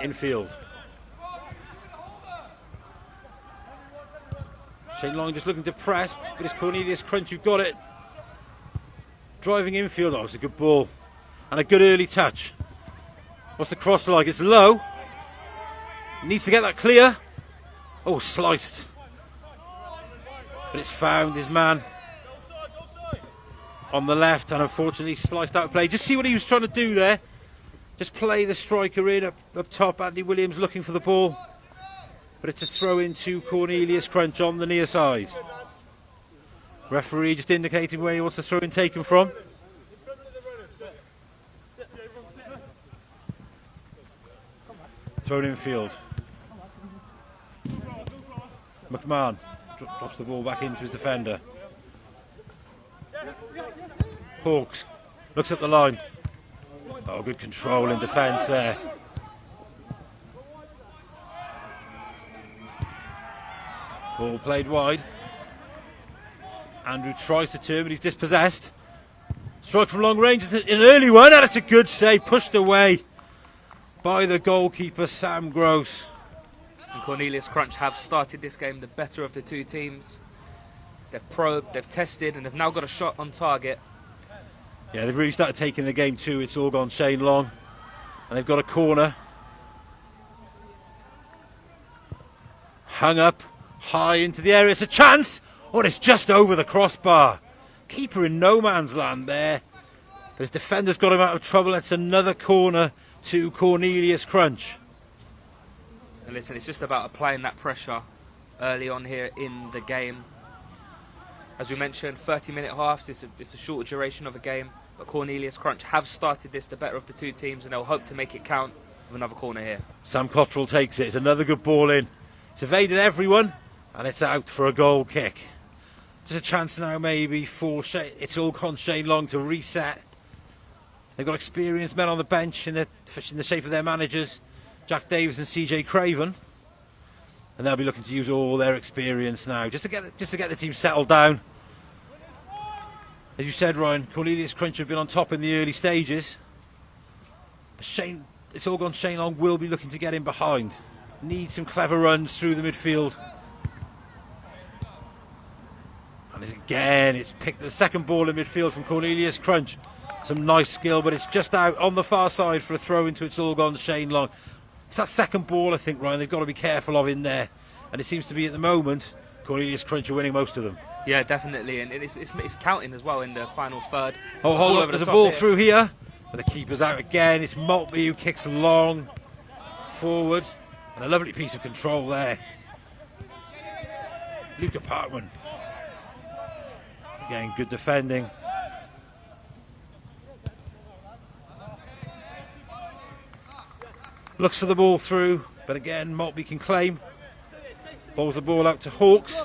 infield. Shane Long just looking to press, but it's Cornelius Crunch who's got it. Driving infield, oh, it's a good ball. And a good early touch. What's the cross like? It's low. Needs to get that clear. Oh, sliced. But it's found his man on the left, and unfortunately sliced out of play. Just see what he was trying to do there. Just play the striker in up top. Andy Williams looking for the ball. But it's a throw into Cornelius Crunch on the near side. Referee just indicating where he wants the throw in taken from. Thrown in field. McMahon drops the ball back into his defender. Hawks looks at the line. Oh, good control in defence there. Ball played wide. Andrew tries to turn, but he's dispossessed. Strike from long range, it's an early one, and it's a good save, pushed away by the goalkeeper, Sam Gross. And Cornelius Crunch have started this game the better of the two teams. They've probed, they've tested, and they've now got a shot on target. Yeah, they've really started taking the game too. It's all gone Shane Long, and they've got a corner. Hung up. High into the area, it's a chance! Oh, it's just over the crossbar. Keeper in no man's land there. But his defender's got him out of trouble. It's another corner to Cornelius Crunch. And listen, it's just about applying that pressure early on here in the game. As we mentioned, 30-minute halves, it's a shorter duration of a game. But Cornelius Crunch have started this the better of the two teams, and they'll hope to make it count with another corner here. Sam Cottrell takes it. It's another good ball in. It's evaded everyone. And it's out for a goal kick. Just a chance now maybe for It's All Gone Shane Long to reset. They've got experienced men on the bench in the shape of their managers, Jack Davis and CJ Craven. And they'll be looking to use all their experience now, just to get the team settled down. As you said, Ryan, Cornelius Crunch have been on top in the early stages. But It's All Gone Shane Long will be looking to get in behind. Need some clever runs through the midfield. Again, it's picked the second ball in midfield from Cornelius Crunch. Some nice skill, but it's just out on the far side for a throw into It's All Gone Shane Long. It's that second ball, I think, Ryan, they've got to be careful of in there. And it seems to be at the moment, Cornelius Crunch are winning most of them. Yeah, definitely, and it's counting as well in the final third. Oh, hold on, there's a ball through here. But the keeper's out again. It's Maltby who kicks long forward. And a lovely piece of control there. Luca Parkman. Again, good defending. Looks for the ball through, but again, Maltby can claim. Bowls the ball out to Hawks.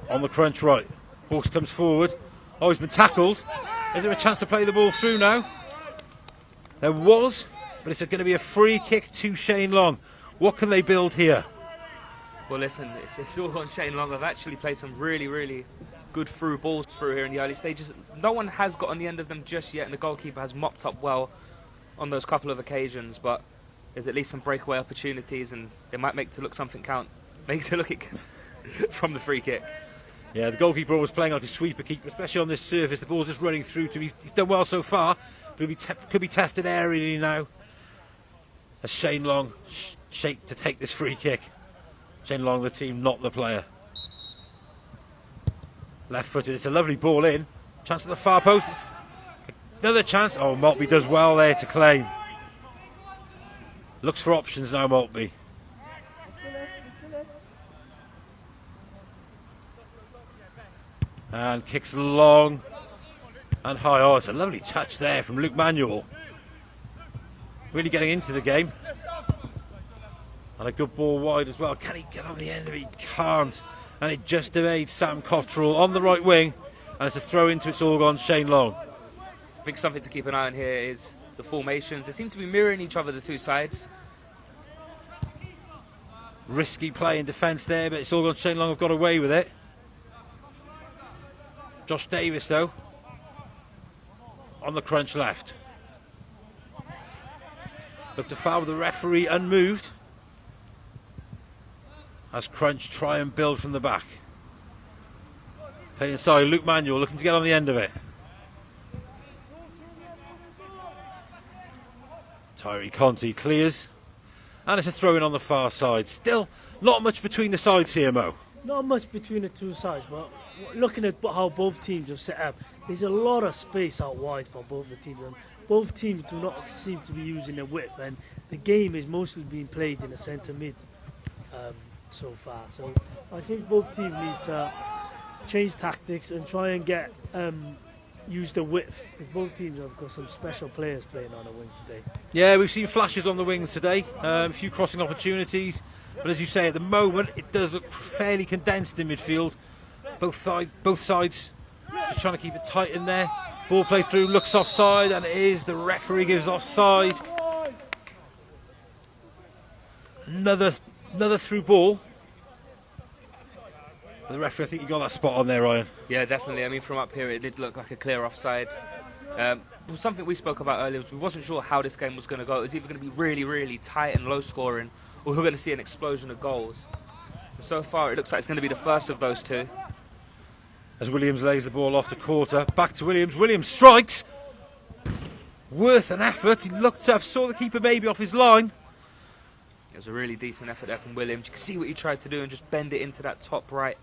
On the crunch right. Hawks comes forward. Oh, he's been tackled. Is there a chance to play the ball through now? There was, but it's going to be a free kick to Shane Long. What can they build here? Well, listen, it's all on Shane Long. I've actually played some really, really good through balls through here in the early stages. No one has got on the end of them just yet, and the goalkeeper has mopped up well on those couple of occasions, but there's at least some breakaway opportunities, and they might make to look something count. Make to look it from the free kick. Yeah, the goalkeeper always playing like a sweeper keeper, especially on this surface. The ball's just running through to him. He's done well so far, but could be tested aerially now. As Shane Long shake to take this free kick. Shane Long, the team, not the player. Left-footed, it's a lovely ball in. Chance at the far post. It's another chance. Oh, Maltby does well there to claim. Looks for options now, Maltby. And kicks long and high. Oh, it's a lovely touch there from Luke Manuel. Really getting into the game. And a good ball wide as well. Can he get on the end of it? He can't. And it just evades Sam Cottrell on the right wing. And it's a throw into it's all gone Shane Long. I think something to keep an eye on here is the formations. They seem to be mirroring each other, the two sides. Risky play in defence there, but it's all gone Shane Long have got away with it. Josh Davis, though, on the crunch left. Look to foul with the referee unmoved. As Crunch try and build from the back. Play inside, Luke Manuel looking to get on the end of it. Tyree Conti clears. And it's a throw-in on the far side. Still not much between the sides here, Mo. Not much between the two sides, but looking at how both teams have set up, there's a lot of space out wide for both the teams. And both teams do not seem to be using their width, and the game is mostly being played in the centre mid so far. So I think both teams need to change tactics and try and get use the width, because both teams have got some special players playing on the wing today. Yeah, we've seen flashes on the wings today, a few crossing opportunities, but as you say, at the moment it does look fairly condensed in midfield. Both sides just trying to keep it tight in there. Ball play through, looks offside, and it is. The referee gives offside. Another through ball. But the referee, I think you got that spot on there, Ryan. Yeah, definitely. I mean, from up here, it did look like a clear offside. It was something we spoke about earlier. We wasn't sure how this game was going to go. It was either going to be really, really tight and low scoring, or we were going to see an explosion of goals. And so far, it looks like it's going to be the first of those two. As Williams lays the ball off to Quarter, back to Williams. Williams strikes. Worth an effort. He looked up, saw the keeper maybe off his line. It was a really decent effort there from Williams. You can see what he tried to do and just bend it into that top right.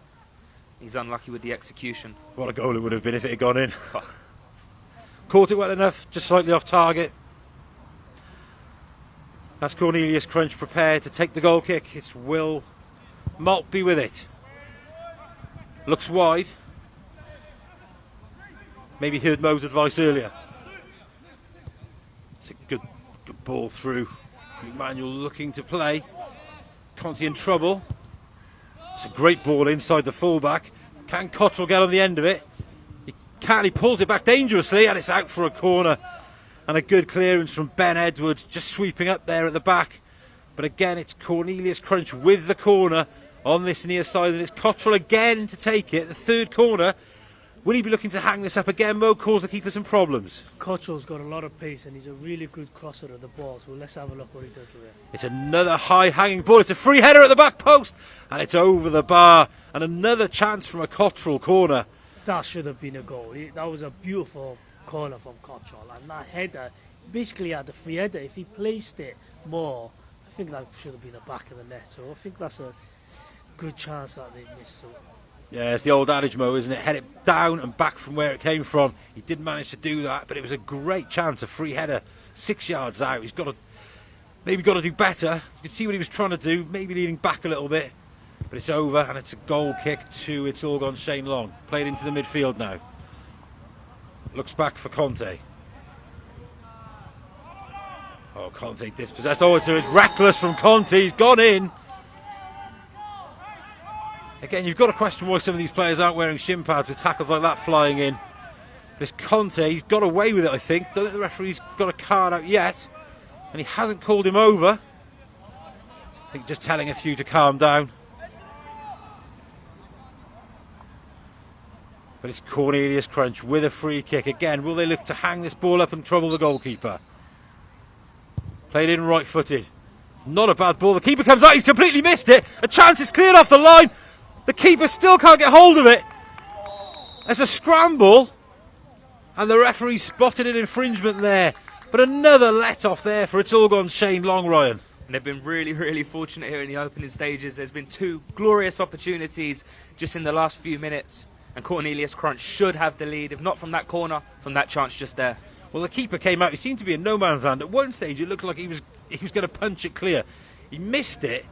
He's unlucky with the execution. What a goal it would have been if it had gone in. Caught it well enough, just slightly off target. That's Cornelius Crunch prepared to take the goal kick. It's Will Maltby with it. Looks wide. Maybe heard Mo's advice earlier. It's a good ball through. Emmanuel looking to play. Conti in trouble. It's a great ball inside the fullback. Can Cottrell get on the end of it? He can. He pulls it back dangerously, and it's out for a corner. And a good clearance from Ben Edwards, just sweeping up there at the back. But again, it's Cornelius Crunch with the corner on this near side, and it's Cottrell again to take it. The third corner. Will he be looking to hang this up again, Mo? Cause the keeper some problems. Cottrell's got a lot of pace, and he's a really good crosser of the ball, so let's have a look what he does with it. It's another high hanging ball. It's a free header at the back post, and it's over the bar. And another chance from a Cottrell corner. That should have been a goal. That was a beautiful corner from Cottrell, and that header basically had the free header. If he placed it more, I think that should have been the back of the net. So I think that's a good chance that they missed. So. Yeah, it's the old adage, Mo, isn't it? Head it down and back from where it came from. He did manage to do that, but it was a great chance, a free header, 6 yards out. He's got to do better. You can see what he was trying to do, maybe leaning back a little bit, but it's over, and it's a goal kick to It's All Gone Shane Long. Played into the midfield now. Looks back for Conte. Oh, Conte dispossessed. Oh, it's reckless from Conte. He's gone in. Again, you've got to question why some of these players aren't wearing shin pads with tackles like that flying in. This Conte, he's got away with it, I think. Don't think the referee's got a card out yet. And he hasn't called him over. I think just telling a few to calm down. But it's Cornelius Crunch with a free kick. Again, will they look to hang this ball up and trouble the goalkeeper? Played in right-footed. Not a bad ball. The keeper comes out. He's completely missed it. A chance is cleared off the line. The keeper still can't get hold of it. There's a scramble. And the referee spotted an infringement there. But another let-off there for It's All Gone Shane Long, Ryan. And they've been really, really fortunate here in the opening stages. There's been 2 glorious opportunities just in the last few minutes. And Cornelius Crunch should have the lead, if not from that corner, from that chance just there. Well, the keeper came out. He seemed to be in no man's land. At one stage, it looked like he was going to punch it clear. He missed it,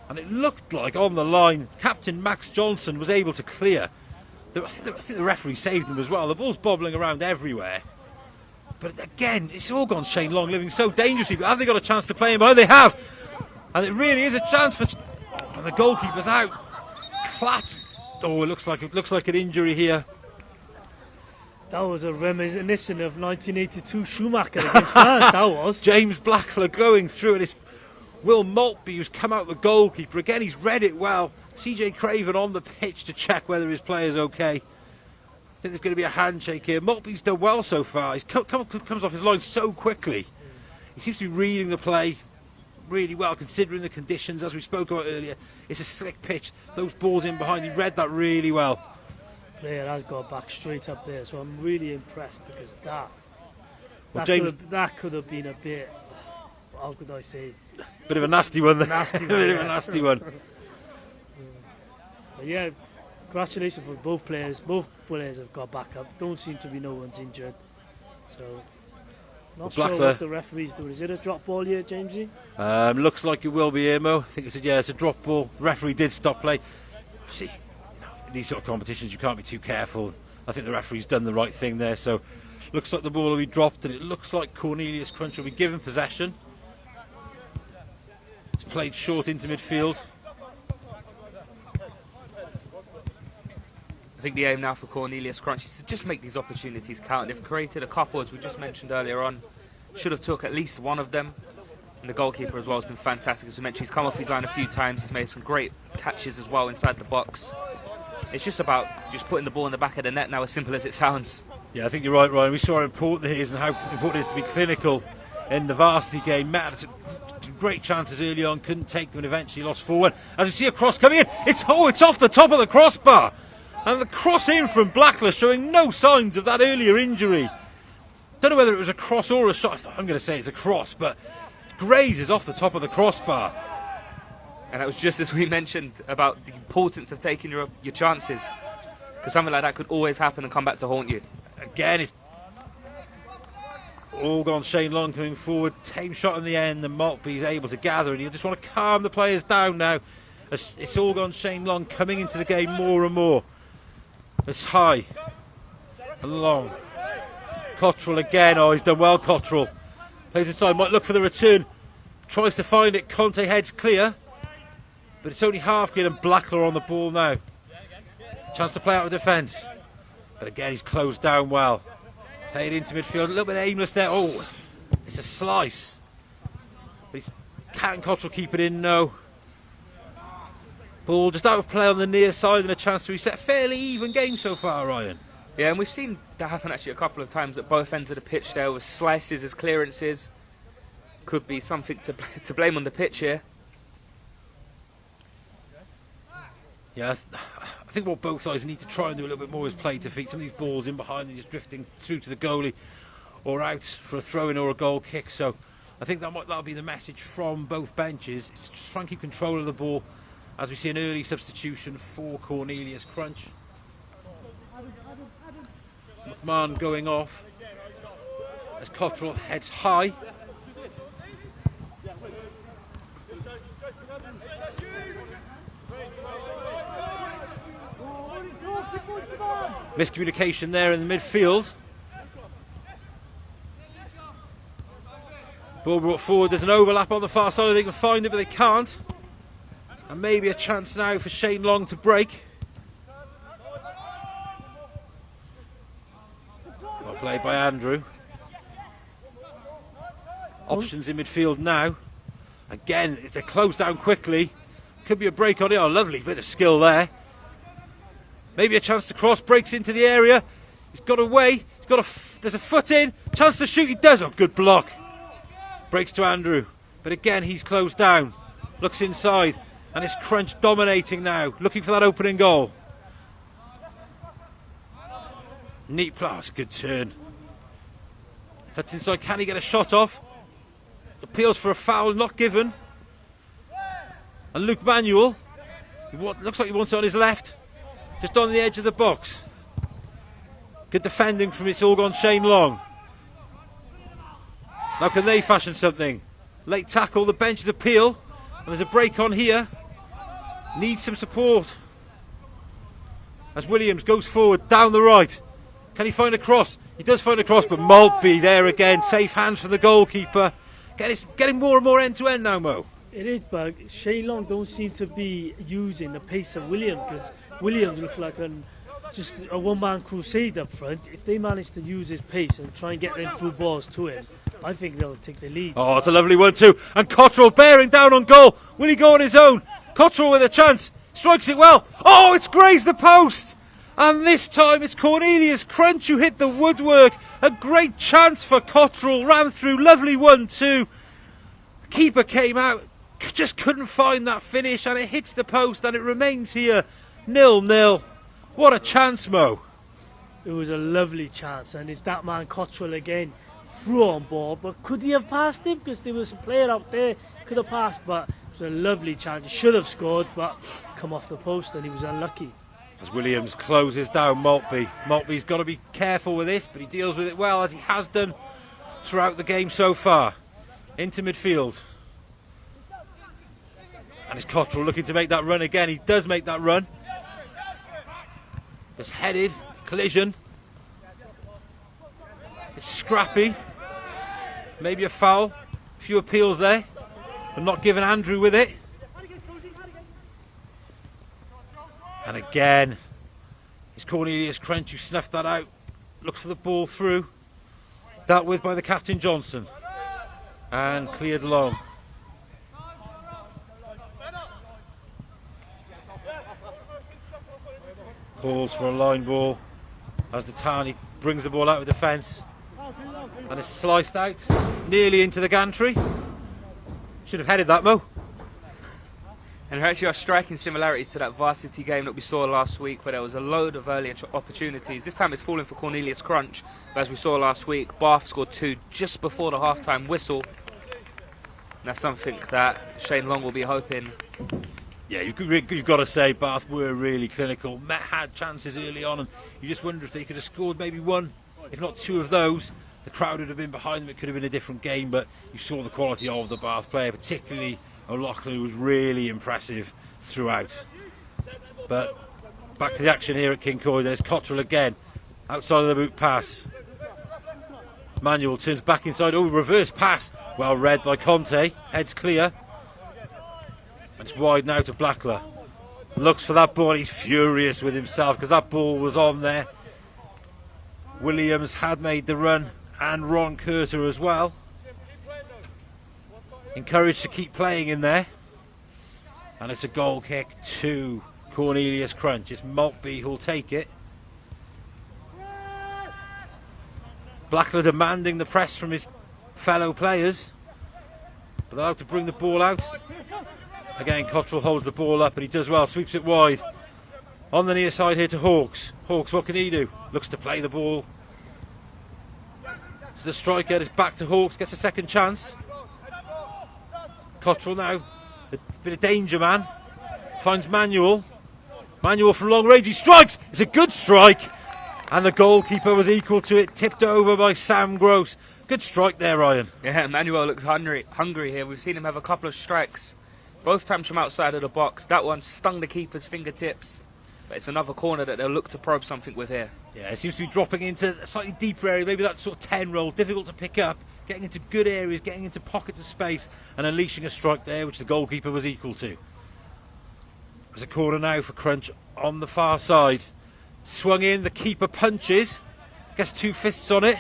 and it looked like on the line, Captain Max Johnson was able to clear. I think the referee saved him as well. The ball's bobbling around everywhere. But again, It's All Gone Shane Long living so dangerously. But have they got a chance to play him behind? They have. And it really is a chance for... Oh, and the goalkeeper's out. Clat. Oh, it looks like an injury here. That was a reminiscent of 1982 Schumacher against France, that was. James Blackler going through it. It's Will Maltby who's come out the goalkeeper. Again, he's read it well. CJ Craven on the pitch to check whether his player's okay. I think there's going to be a handshake here. Maltby's done well so far. He's comes off his line so quickly. He seems to be reading the play really well, considering the conditions, as we spoke about earlier. It's a slick pitch. Those balls in behind, he read that really well. Player has got back straight up there, so I'm really impressed because that could have been a bit, how could I say, bit of a nasty one there. Nasty one, bit of a nasty one. But yeah, congratulations for both players. Both players have got back up. Don't seem to be no one's injured. So not sure what the referee's doing. Is it a drop ball here, Jamesy? Looks like it will be here, Mo. I think it's a drop ball. The referee did stop play. See, in these sort of competitions, you can't be too careful. I think the referee's done the right thing there. So looks like the ball will be dropped, and it looks like Cornelius Crunch will be given possession. It's played short into midfield. I think the aim now for Cornelius Crunch is to just make these opportunities count. They've created a couple, as we just mentioned earlier on. Should have took at least one of them. And the goalkeeper as well has been fantastic. As we mentioned, he's come off his line a few times. He's made some great catches as well inside the box. It's just about just putting the ball in the back of the net now, as simple as it sounds. Yeah, I think you're right, Ryan. We saw how important it is and how important it is to be clinical in the varsity game. Matt had great chances early on, couldn't take them, and eventually lost 4-1. As we see a cross coming in, it's off the top of the crossbar. And the cross in from Blackler showing no signs of that earlier injury. Don't know whether it was a cross or a shot. I'm going to say it's a cross, but grazes off the top of the crossbar. And that was just as we mentioned about the importance of taking your chances. Because something like that could always happen and come back to haunt you. Again, it's all gone Shane Long coming forward. Tame shot in the end, and Maltby's able to gather, and you just want to calm the players down now. It's all gone Shane Long coming into the game more and more. It's high and long. Cottrell again. Oh, he's done well, Cottrell. Plays inside, might look for the return. Tries to find it. Conte heads clear. But it's only half gear, and Blackler on the ball now. Chance to play out of defence. But again, he's closed down well. Played into midfield. A little bit aimless there. Oh, it's a slice. But can Cottrell keep it in? No. Ball just out of play on the near side and a chance to reset. Fairly even game so far, Ryan. Yeah, and we've seen that happen actually a couple of times at both ends of the pitch there with slices as clearances. Could be something to blame on the pitch here. Yeah, I think what both sides need to try and do a little bit more is play to feet. Some of these balls in behind and just drifting through to the goalie or out for a throw-in or a goal kick. So I think that'll be the message from both benches, is to try and keep control of the ball as we see an early substitution for Cornelius Crunch. McMahon going off as Cottrell heads high. Miscommunication there in the midfield. Ball brought forward, there's an overlap on the far side, they can find it but they can't. And maybe a chance now for Shane Long to break. Well played by Andrew. Options in midfield now. Again, if they close down quickly, could be a break on it. Oh, lovely bit of skill there. Maybe a chance to cross, breaks into the area. He's got away, there's a foot in, chance to shoot, he does. Oh, good block. Breaks to Andrew, but again he's closed down. Looks inside, and it's Crunch dominating now, looking for that opening goal. Neat pass, good turn. Cuts inside, can he get a shot off? Appeals for a foul, not given. And Luke Manuel, looks like he wants it on his left, just on the edge of the box. Good defending from It's All Gone Shane Long. Now can they fashion something? Late tackle, the bench to appeal, and there's a break on here. Needs some support. As Williams goes forward, down the right. Can he find a cross? He does find a cross, but Maltby there again. Safe hands from the goalkeeper. Getting more and more end to end now, Mo. It is, but Shane Long don't seem to be using the pace of Williams, because Williams looks like just a one-man crusade up front. If they manage to use his pace and try and get them through balls to him, I think they'll take the lead. Oh, it's a lovely 1-2. And Cottrell bearing down on goal. Will he go on his own? Cottrell with a chance. Strikes it well. Oh, it's grazed the post. And this time it's Cornelius Crunch who hit the woodwork. A great chance for Cottrell. Ran through. Lovely 1-2. Keeper came out. Just couldn't find that finish. And it hits the post. And it remains here 0-0. What a chance, Mo. It was a lovely chance. And it's that man Cottrell again. Through on ball, but could he have passed him? Because there was a player out there could have passed, but it was a lovely chance. He should have scored, but come off the post and he was unlucky. As Williams closes down Maltby. Maltby's got to be careful with this, but he deals with it well, as he has done throughout the game so far. Into midfield. And it's Cottrell looking to make that run again. He does make that run. It's headed, collision. It's scrappy. Maybe a foul. A few appeals there. But not giving Andrew with it. And again, it's Cornelius Crunch who snuffed that out. Looks for the ball through. Dealt with by the captain Johnson. And cleared long. Calls for a line ball. As Datani brings the ball out of defence. And it's sliced out, nearly into the gantry. Should have headed that, Mo. And there actually are striking similarities to that varsity game that we saw last week, where there was a load of early opportunities. This time it's falling for Cornelius Crunch, but as we saw last week, Bath scored 2 just before the half-time whistle. And that's something that Shane Long will be hoping. Yeah, you've got to say Bath were really clinical. Met had chances early on, and you just wonder if they could have scored maybe 1, if not 2 of those. The crowd would have been behind them. It could have been a different game, but you saw the quality of the Bath player, particularly O'Loughlin, was really impressive throughout. But back to the action here at Kincoy. There's Cottrell again, outside of the boot pass. Manuel turns back inside. Oh, reverse pass. Well read by Conte. Heads clear. And it's wide now to Blackler. Looks for that ball. He's furious with himself because that ball was on there. Williams had made the run, and Ron Curter as well. Encouraged to keep playing in there. And it's a goal kick to Cornelius Crunch. It's Maltby who'll take it. Blackler demanding the press from his fellow players. But they'll have to bring the ball out. Again, Cottrell holds the ball up and he does well, sweeps it wide. On the near side here to Hawkes. Hawkes, what can he do? Looks to play the ball to the striker. It's back to Hawkes, gets a second chance. Cottrell now, a bit of danger man. finds Manuel. Manuel from long range, he strikes! It's a good strike! And the goalkeeper was equal to it, tipped over by Sam Gross. Good strike there, Ryan. Yeah, Manuel looks hungry here. We've seen him have a couple of strikes, both times from outside of the box. That one stung the keeper's fingertips. But it's another corner that they'll look to probe something with here. Yeah, it seems to be dropping into a slightly deeper area, maybe that sort of 10 roll, difficult to pick up, getting into good areas, getting into pockets of space, and unleashing a strike there, which the goalkeeper was equal to. There's a corner now for Crunch on the far side. Swung in, the keeper punches, gets 2 fists on it.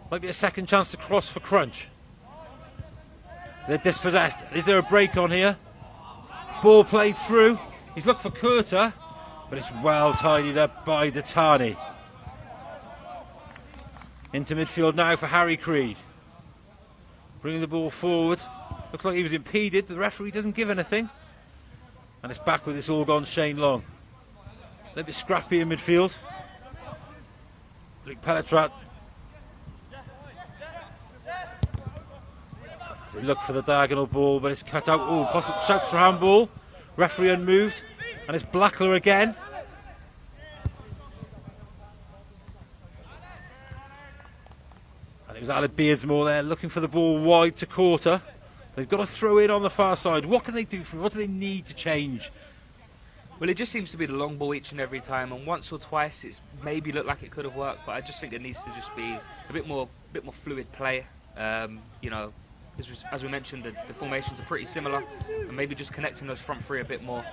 Might be a second chance to cross for Crunch. They're dispossessed. Is there a break on here? Ball played through. He's looked for Kurta, but it's well tidied up by Datani. Into midfield now for Harry Creed. Bringing the ball forward. Looks like he was impeded. The referee doesn't give anything. And it's back with this all gone Shane Long. A little bit scrappy in midfield. Luke Pelletrat. As they look for the diagonal ball, but it's cut out. Oh, possible shouts for handball. Referee unmoved. And it's Blackler again. And it was Aled Beardsmore there looking for the ball wide to Quarter. They've got to throw in on the far side. What can they do? What do they need to change? Well, it just seems to be the long ball each and every time, and once or twice it's maybe looked like it could have worked, but I just think it needs to just be a bit more fluid play. You know, as we mentioned, the formations are pretty similar, and maybe just connecting those front three a bit more.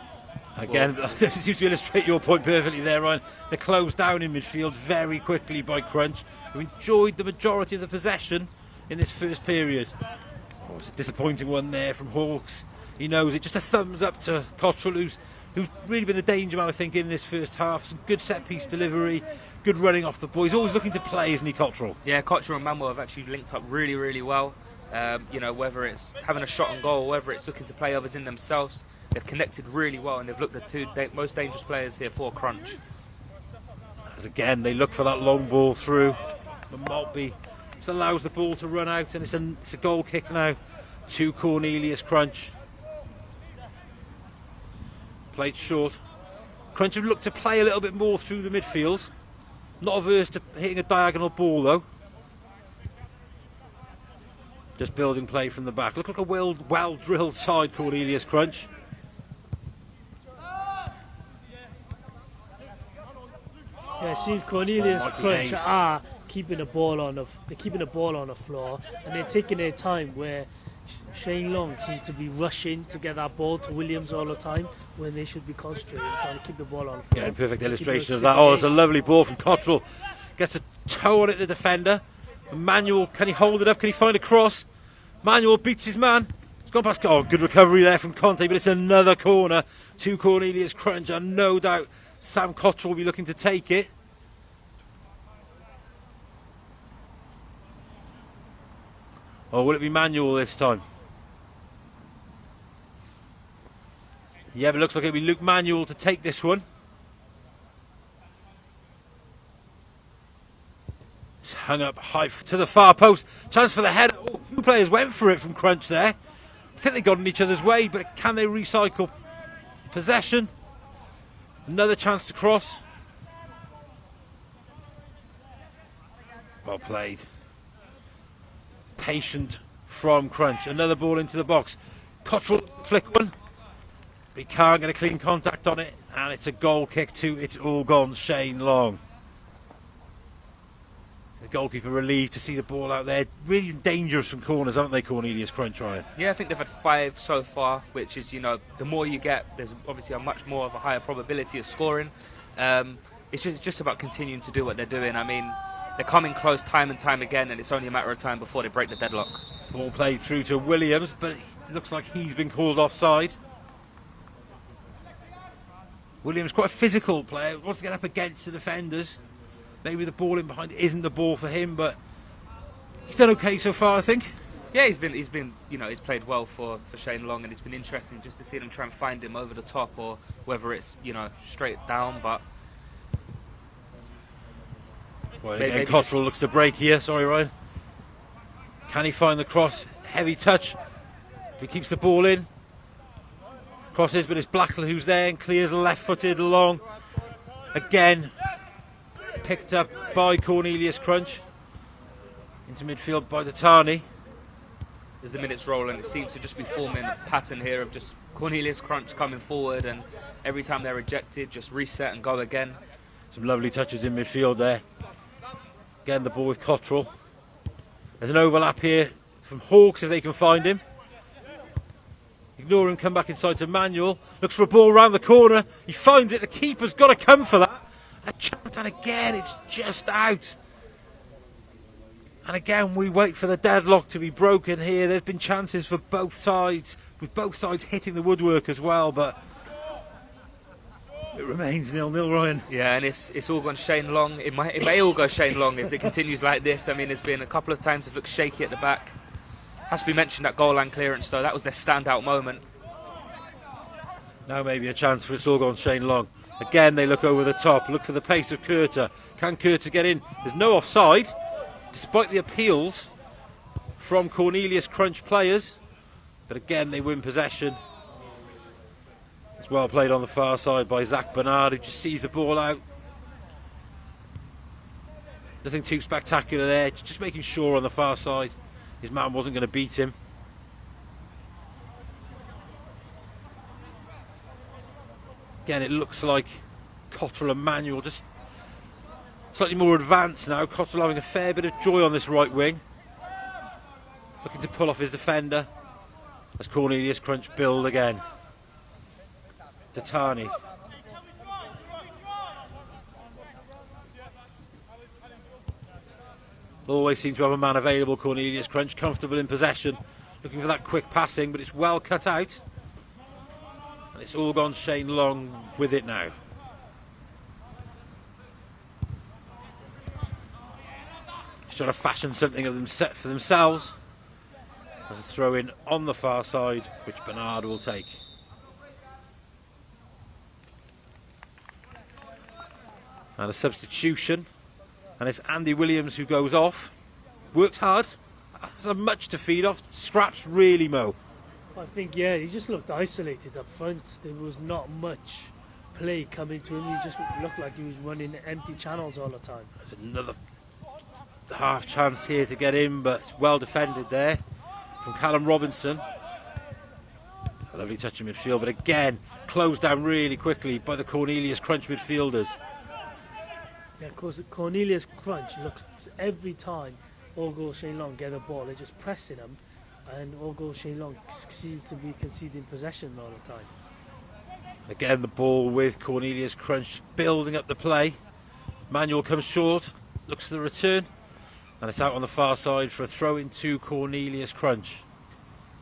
Again, this seems to illustrate your point perfectly there, Ryan. They're closed down in midfield very quickly by Crunch, who enjoyed the majority of the possession in this first period. Oh, it's a disappointing one there from Hawks. He knows it. Just a thumbs up to Cottrell, who's really been the danger man, I think, in this first half. Some good set-piece delivery, good running off the ball. He's always looking to play, isn't he, Cottrell? Yeah, Cottrell and Manuel have actually linked up really, really well. You know, whether it's having a shot on goal, whether it's looking to play others in themselves, they've connected really well, and they've looked at the 2 most dangerous players here for Crunch. As again, they look for that long ball through. But Maltby just allows the ball to run out, and it's a goal kick now to Cornelius Crunch. Played short. Crunch have looked to play a little bit more through the midfield. Not averse to hitting a diagonal ball, though. Just building play from the back. Look like a well-drilled side, Cornelius Crunch. Yeah, it seems Cornelius Crunch are keeping the ball on the floor, and they're taking their time. Where Shane Long seems to be rushing to get that ball to Williams all the time, when they should be concentrating, trying to keep the ball on the floor. Yeah, perfect illustration of that. Oh, it's a lovely ball from Cottrell. Gets a toe on it, the defender. Manuel, can he hold it up? Can he find a cross? Manuel beats his man. It's gone past. Oh, good recovery there from Conte, but it's another corner to Cornelius Crunch, and no doubt Sam Cottrell will be looking to take it. Or will it be Manuel this time? Yeah, but it looks like it'll be Luke Manuel to take this one. It's hung up high to the far post. Chance for the header. Oh, a few players went for it from Crunch there. I think they got in each other's way, but can they recycle possession? Another chance to cross. Well played. Patient from Crunch. Another ball into the box. Cottrell flick one. But he can't get a clean contact on it. And it's a goal kick to It's All Gone Shane Long. The goalkeeper relieved to see the ball out there. Really dangerous from corners, haven't they, Cornelius Crunch, Ryan? Yeah, I think they've had 5 so far, which is, you know, the more you get, there's obviously a much more of a higher probability of scoring. It's just about continuing to do what they're doing. I mean, they're coming close time and time again, and it's only a matter of time before they break the deadlock. Ball played through to Williams, but it looks like he's been called offside. Williams, quite a physical player, wants to get up against the defenders. Maybe the ball in behind isn't the ball for him, but he's done okay so far, I think. Yeah, he's been, you know, he's played well for Shane Long, and it's been interesting just to see them try and find him over the top, or whether it's, you know, straight down. But well, again, Cottrell looks to break here. Sorry, Ryan. Can he find the cross? Heavy touch. He keeps the ball in. Crosses, but it's Blackwell who's there and clears left-footed along. Again, picked up by Cornelius Crunch. Into midfield by Datani. As the minutes roll, and it seems to just be forming a pattern here of just Cornelius Crunch coming forward, and every time they're rejected, just reset and go again. Some lovely touches in midfield there. Again, the ball with Cottrell. There's an overlap here from Hawks if they can find him. Ignore him, come back inside to Manuel. Looks for a ball round the corner. He finds it. The keeper's got to come for that. A chance, and again, it's just out. And again, we wait for the deadlock to be broken here. There's been chances for both sides, with both sides hitting the woodwork as well, but it remains 0-0, Ryan. Yeah, and it's all gone Shane Long. It may all go Shane Long if it continues like this. I mean, there's been a couple of times it looked shaky at the back. Has to be mentioned that goal line clearance, though. That was their standout moment. Now maybe a chance for it's all gone Shane Long. Again, they look over the top, look for the pace of Curter. Can Curter get in? There's no offside, despite the appeals from Cornelius Crunch players. But again, they win possession. It's well played on the far side by Zach Bernard, who just sees the ball out. Nothing too spectacular there, just making sure on the far side his man wasn't going to beat him. Again, it looks like Cottrell and Manuel just slightly more advanced now. Cottrell having a fair bit of joy on this right wing. Looking to pull off his defender as Cornelius Crunch build again. Datani. Always seems to have a man available, Cornelius Crunch, comfortable in possession. Looking for that quick passing, but it's well cut out. And it's all gone Shane Long with it now. Just trying to fashion something of them set for themselves. As a throw in on the far side, which Bernard will take. And a substitution. And it's Andy Williams who goes off. Worked hard. Has much to feed off. Scraps really, Mo. I think, yeah, he just looked isolated up front. There was not much play coming to him. He just looked like he was running empty channels all the time. There's another half chance here to get in, but it's well defended there from Callum Robinson. A lovely touch in midfield, but again, closed down really quickly by the Cornelius Crunch midfielders. Yeah, of course, Cornelius Crunch looks every time All Goals Shane Long get the ball, they're just pressing him, and All Goals Shane Long seem to be conceding possession all the time. Again, the ball with Cornelius Crunch building up the play. Manuel comes short, looks for the return, and it's out on the far side for a throw in to Cornelius Crunch.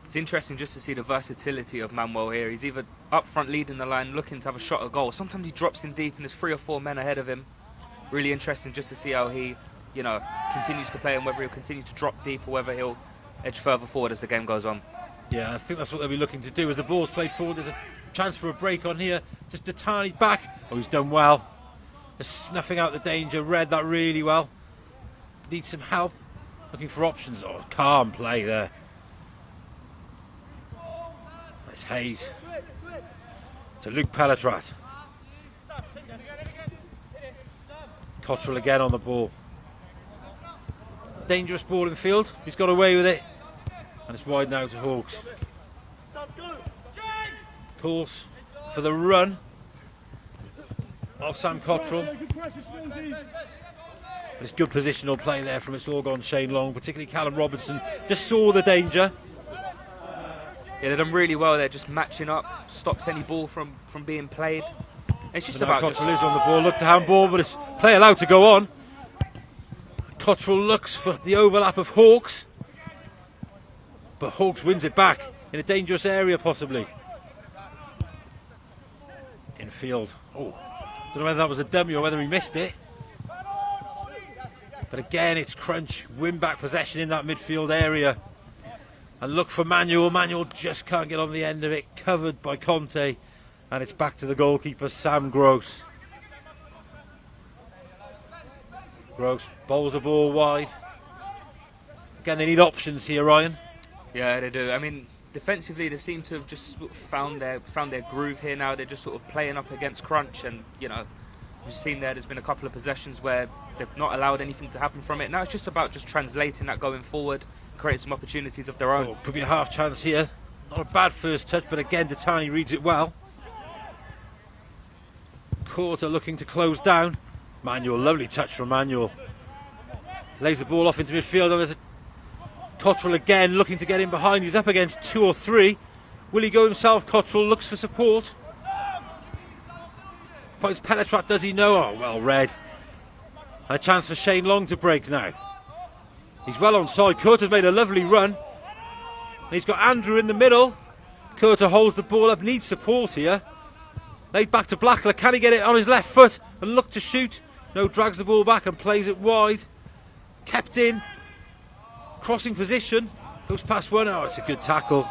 It's interesting just to see the versatility of Manuel here. He's either up front leading the line, looking to have a shot at goal. Sometimes he drops in deep and there's 3 or 4 men ahead of him. Really interesting just to see how he, continues to play and whether he'll continue to drop deep or whether he'll edge further forward as the game goes on. Yeah, I think that's what they'll be looking to do as the ball's played forward. There's a chance for a break on here. Just a tiny back. Oh, he's done well. Just snuffing out the danger. Read that really well. Needs some help. Looking for options. Oh, calm play there. It's Hayes to Luke Pelletrat. Cottrell again on the ball. Dangerous ball in field. He's got away with it. And it's wide now to Hawks. Pulls for the run of Sam Cottrell. But it's good positional play there from It's All Gone Shane Long, particularly Callum Robinson. Just saw the danger. Yeah, they've done really well there, just matching up, stopped any ball from being played. It's just about Cottrell is on the ball, looked to handball, but it's play allowed to go on. Cottrell looks for the overlap of Hawks, but Hawks wins it back in a dangerous area possibly. In field. Oh, don't know whether that was a dummy or whether he missed it. But again, it's Crunch, win back possession in that midfield area. And look for Manuel. Manuel just can't get on the end of it, covered by Conte. And it's back to the goalkeeper, Sam Gross. Gross bowls the ball wide. Again, they need options here, Ryan. Yeah, they do. I mean, defensively, they seem to have just sort of found their groove here now. They're just sort of playing up against crunch, and you know, we've seen there's been a couple of possessions where they've not allowed anything to happen from it. Now it's just about just translating that going forward, creating some opportunities of their own. Oh, could be a half chance here. Not a bad first touch, but again, Detani reads it well. Quarter looking to close down. Manuel, lovely touch from Manuel. Lays the ball off into midfield, and there's a Cottrell again looking to get in behind. He's up against 2 or 3. Will he go himself? Cottrell looks for support. Finds Pelletrat, does he? No. Oh, well read. And a chance for Shane Long to break now. He's well onside. Curter's made a lovely run. And he's got Andrew in the middle. Curter holds the ball up, needs support here. Laid back to Blackler. Can he get it on his left foot and look to shoot? No, drags the ball back and plays it wide. Kept in. Crossing position. Goes past one. Oh, it's a good tackle.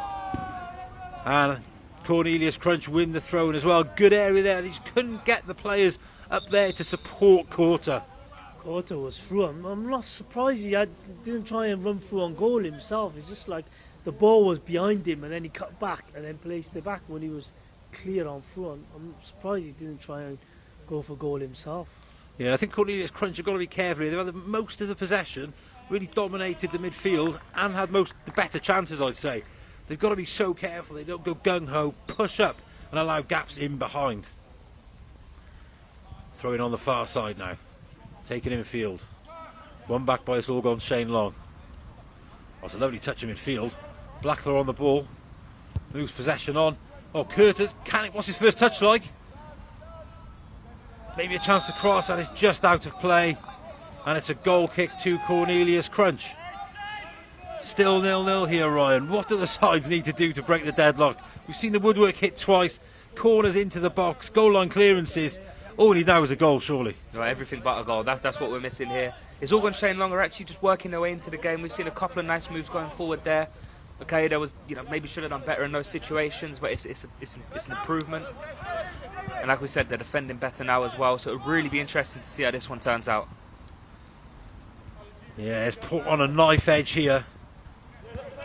And Cornelius Crunch win the throw-in as well. Good area there. They just couldn't get the players up there to support Quarter. Quarter was through. I'm not surprised he didn't try and run through on goal himself. It's just like the ball was behind him and then he cut back and then placed it back when he was clear on through. I'm surprised he didn't try and go for goal himself. Yeah, I think Cornelius Crunch have got to be careful here. They've had most of the possession, really dominated the midfield and had the better chances, I'd say. They've got to be so careful they don't go gung-ho, push up and allow gaps in behind. Throwing on the far side now. Taken in midfield. One back by us all gone Shane Long. Oh, it's a lovely touch in midfield. Blackler on the ball. Moves possession on. Oh, Curtis, what's his first touch like? Maybe a chance to cross, and it's just out of play. And it's a goal kick to Cornelius Crunch. Still 0-0 here, Ryan. What do the sides need to do to break the deadlock? We've seen the woodwork hit twice. Corners into the box. Goal line clearances. All we need now is a goal, surely. Right, everything but a goal. That's what we're missing here. It's all gone Shane Long are actually just working their way into the game. We've seen a couple of nice moves going forward there. Okay, there was, maybe should have done better in those situations, but it's an improvement. And like we said, they're defending better now as well, so it'll really be interesting to see how this one turns out. Yeah, it's put on a knife edge here.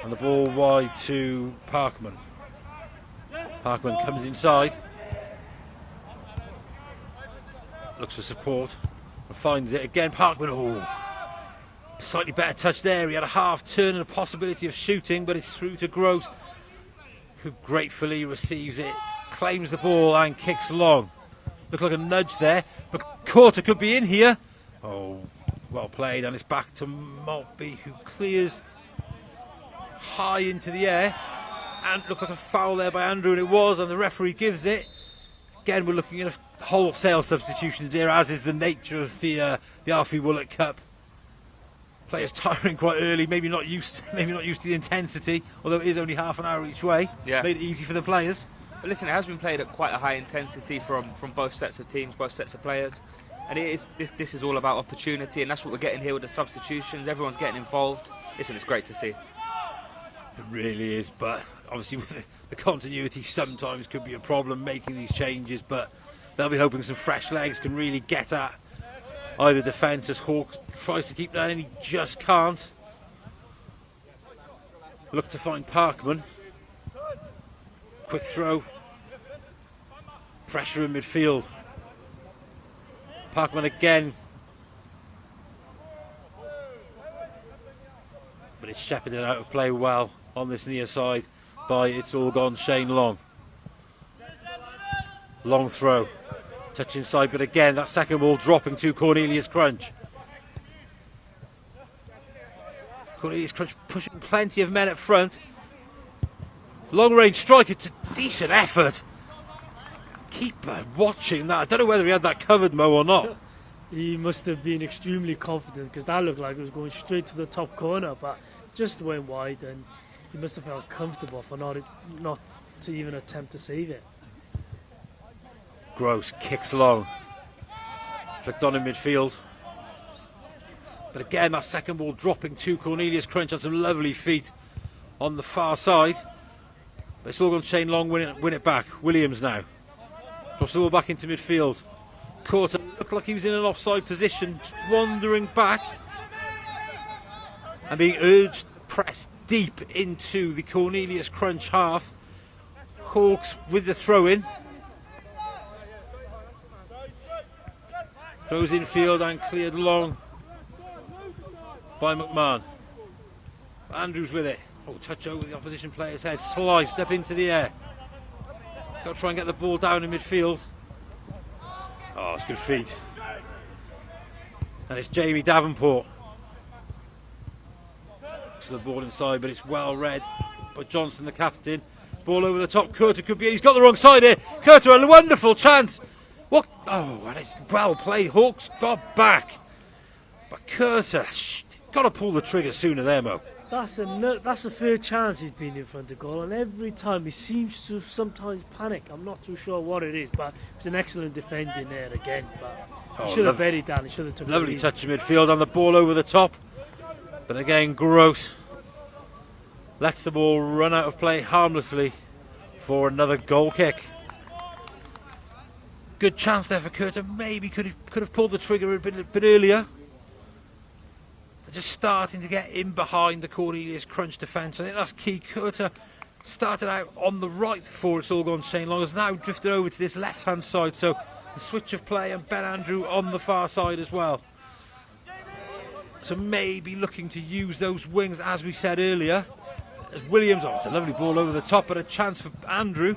And the ball wide to Parkman. Parkman comes inside. Looks for support. And finds it again. Parkman, slightly better touch there. He had a half turn and a possibility of shooting, but it's through to Gross, who gratefully receives it, claims the ball and kicks long. Looked like a nudge there, but Quarter could be in here. Oh, well played, and it's back to Maltby, who clears high into the air, and looked like a foul there by Andrew, and it was, and the referee gives it. Again, we're looking at a wholesale substitutions here, as is the nature of the Alfie Woollett Cup. Players tiring quite early, maybe not used to the intensity, although it is only half an hour each way. Yeah. Made it easy for the players. But listen, it has been played at quite a high intensity from both sets of teams, both sets of players. And this is all about opportunity, and that's what we're getting here with the substitutions. Everyone's getting involved. Listen, it's great to see. It really is, but obviously with the continuity sometimes could be a problem making these changes, but they'll be hoping some fresh legs can really get at either defence, as Hawks tries to keep that in, he just can't. Look to find Parkman. Quick throw. Pressure in midfield. Parkman again. But it's shepherded out of play well on this near side by It's All Gone Shane Long. Long throw. Touch inside, but again, that second ball dropping to Cornelius Crunch. Cornelius Crunch pushing plenty of men up front. Long range strike, it's a decent effort. Keeper watching that. I don't know whether he had that covered, Mo, or not. He must have been extremely confident, because that looked like it was going straight to the top corner, but just went wide, and he must have felt comfortable for not to even attempt to save it. Gross kicks long. Flicked on in midfield. But again, that second ball dropping to Cornelius Crunch on some lovely feet on the far side. But it's all gone Shane Long win it back. Williams now. Drops the ball back into midfield. Quarter looked like he was in an offside position, wandering back. And being urged, pressed deep into the Cornelius Crunch half. Hawks with the throw-in. Throws in field and cleared long by McMahon. Andrews with it. Oh, touch over the opposition player's head. Sliced up into the air. Got to try and get the ball down in midfield. Oh, it's good feet. And it's Jamie Davenport. To the ball inside, but it's well read by Johnson, the captain. Ball over the top. Curter could be in. He's got the wrong side here. Curter, a wonderful chance. What? Oh, and it's well played. Hawks got back. But Curter, got to pull the trigger sooner there, Mo. That's the third chance he's been in front of goal, and every time he seems to sometimes panic. I'm not too sure what it is, but it was an excellent defending there again. But he should have buried down. He should have took lovely touch in midfield on the ball over the top. But again, Gross lets the ball run out of play harmlessly for another goal kick. Good chance there for Curter. Maybe could have pulled the trigger a bit earlier. They're just starting to get in behind the Cornelius Crunch defence. I think that's key. Curter started out on the right before it's all gone Shane Long. Has now drifted over to this left-hand side. So a switch of play and Ben Andrew on the far side as well. So maybe looking to use those wings, as we said earlier. As Williams, oh, it's a lovely ball over the top, but a chance for Andrew.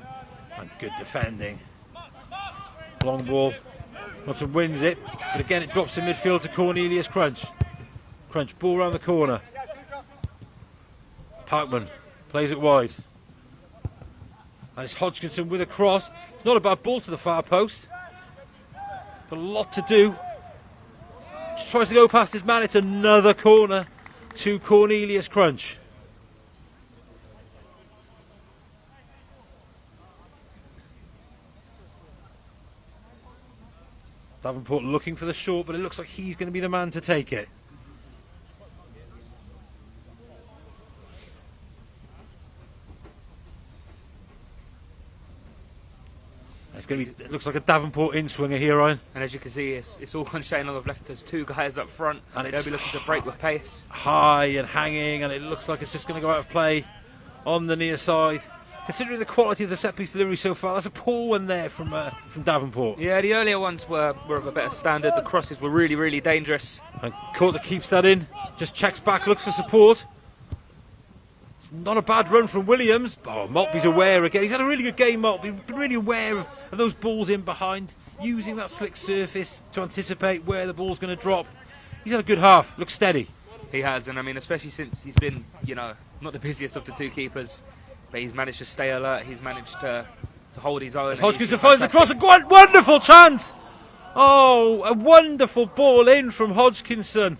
And good defending. Long ball. Johnson wins it, but again it drops in midfield to Cornelius Crunch. Crunch, ball round the corner. Parkman plays it wide. And it's Hodgkinson with a cross. It's not a bad ball to the far post. Got a lot to do. Just tries to go past his man. It's another corner to Cornelius Crunch. Davenport looking for the short, but it looks like he's going to be the man to take it. It's going to be, it looks like a Davenport in-swinger here, Ryan. And as you can see, it's all on Shane on the left. There's two guys up front. And they'll be looking to break with pace. High and hanging, and it looks like it's just going to go out of play on the near side. Considering the quality of the set-piece delivery so far, that's a poor one there from Davenport. Yeah, the earlier ones were of a better standard. The crosses were really, really dangerous. And Courter keeps that in. Just checks back, looks for support. Not a bad run from Williams. Oh, Maltby's aware again. He's had a really good game, Maltby. Been really aware of those balls in behind, using that slick surface to anticipate where the ball's going to drop. He's had a good half. Looks steady. He has, and I mean, especially since he's been, not the busiest of the two keepers, but he's managed to stay alert. He's managed to hold his own. Hodgkinson finds the cross. A wonderful chance. Oh, a wonderful ball in from Hodgkinson.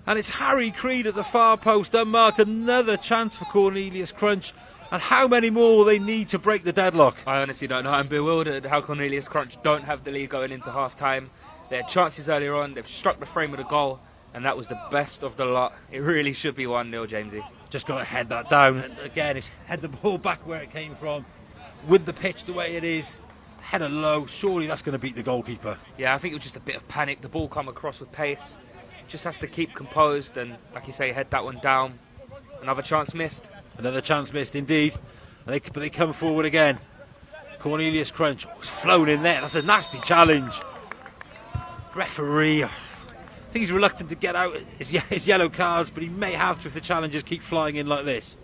And it's Harry Creed at the far post, unmarked. Another chance for Cornelius Crunch. And how many more will they need to break the deadlock? I honestly don't know. I'm bewildered how Cornelius Crunch don't have the lead going into half-time. They had chances earlier on. They've struck the frame of the goal. And that was the best of the lot. It really should be 1-0, Jamesy. Just got to head that down. And again, it's head the ball back where it came from. With the pitch the way it is. Header low. Surely that's going to beat the goalkeeper. Yeah, I think it was just a bit of panic. The ball come across with pace. Just has to keep composed and, like you say, head that one down. Another chance missed. Another chance missed, indeed. But they come forward again. Cornelius Crunch, it's flown in there. That's a nasty challenge. Referee, I think he's reluctant to get out his yellow cards, but he may have to if the challenges keep flying in like this.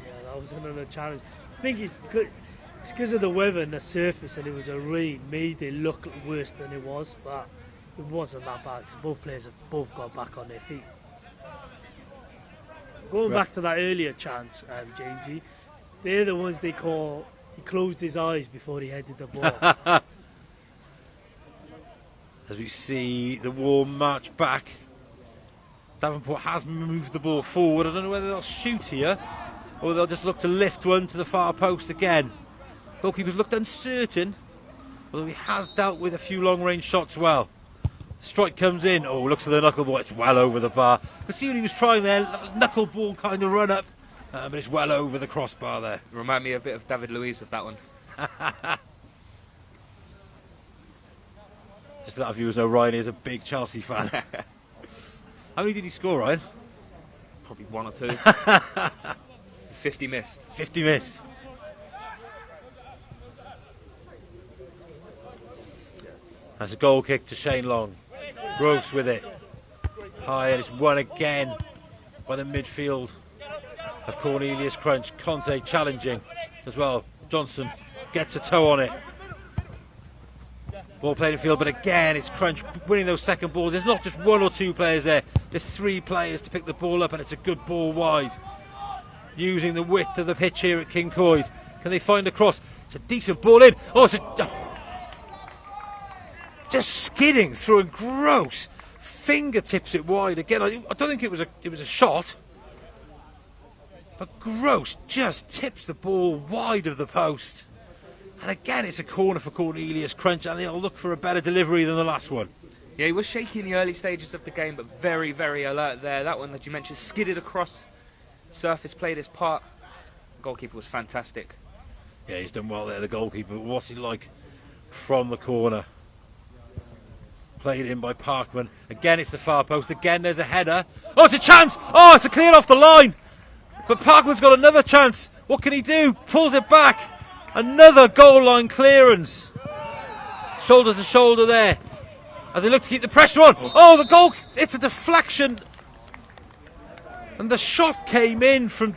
Yeah, that was another challenge. I think it's because of the weather and the surface, and it was a rain, made it look worse than it was, but it wasn't that bad because both players have both got back on their feet. Going back to that earlier chance, Jamesy, they're the ones they call, he closed his eyes before he headed the ball. As we see the Wall march back, Davenport has moved the ball forward. I don't know whether they'll shoot here or they'll just look to lift one to the far post again. Goalkeeper's looked uncertain, although he has dealt with a few long-range shots well. Strike comes in. Oh, looks for the knuckleball. It's well over the bar. You could see what he was trying there. Knuckleball kind of run up, but it's well over the crossbar there. Remind me a bit of David Luiz with that one. Just to let our viewers know, Ryan is a big Chelsea fan. How many did he score, Ryan? Probably 1 or 2. 50 missed. 50 missed. That's a goal kick to Shane Long. Gross with it. High, and it's won again by the midfield of Cornelius Crunch. Conte challenging as well. Johnson gets a toe on it. Ball played in field, but again it's Crunch winning those second balls. There's not just 1 or 2 players there. There's 3 players to pick the ball up, and it's a good ball wide. Using the width of the pitch here at King Coyd. Can they find a cross? It's a decent ball in. Oh, just skidding through, and Gross fingertips it wide again. I don't think it was a shot, but Gross just tips the ball wide of the post. And again, it's a corner for Cornelius Crunch, and they'll look for a better delivery than the last one. Yeah, he was shaky in the early stages of the game, but very, very alert there. That one that you mentioned, skidded across, surface played his part. The goalkeeper was fantastic. Yeah, he's done well there, the goalkeeper. What's he like from the corner? Played in by Parkman. Again, it's the far post. Again, there's a header. Oh, it's a chance! Oh, it's a clear off the line! But Parkman's got another chance. What can he do? Pulls it back. Another goal line clearance. Shoulder to shoulder there. As they look to keep the pressure on. Oh, the goal. It's a deflection. And the shot came in from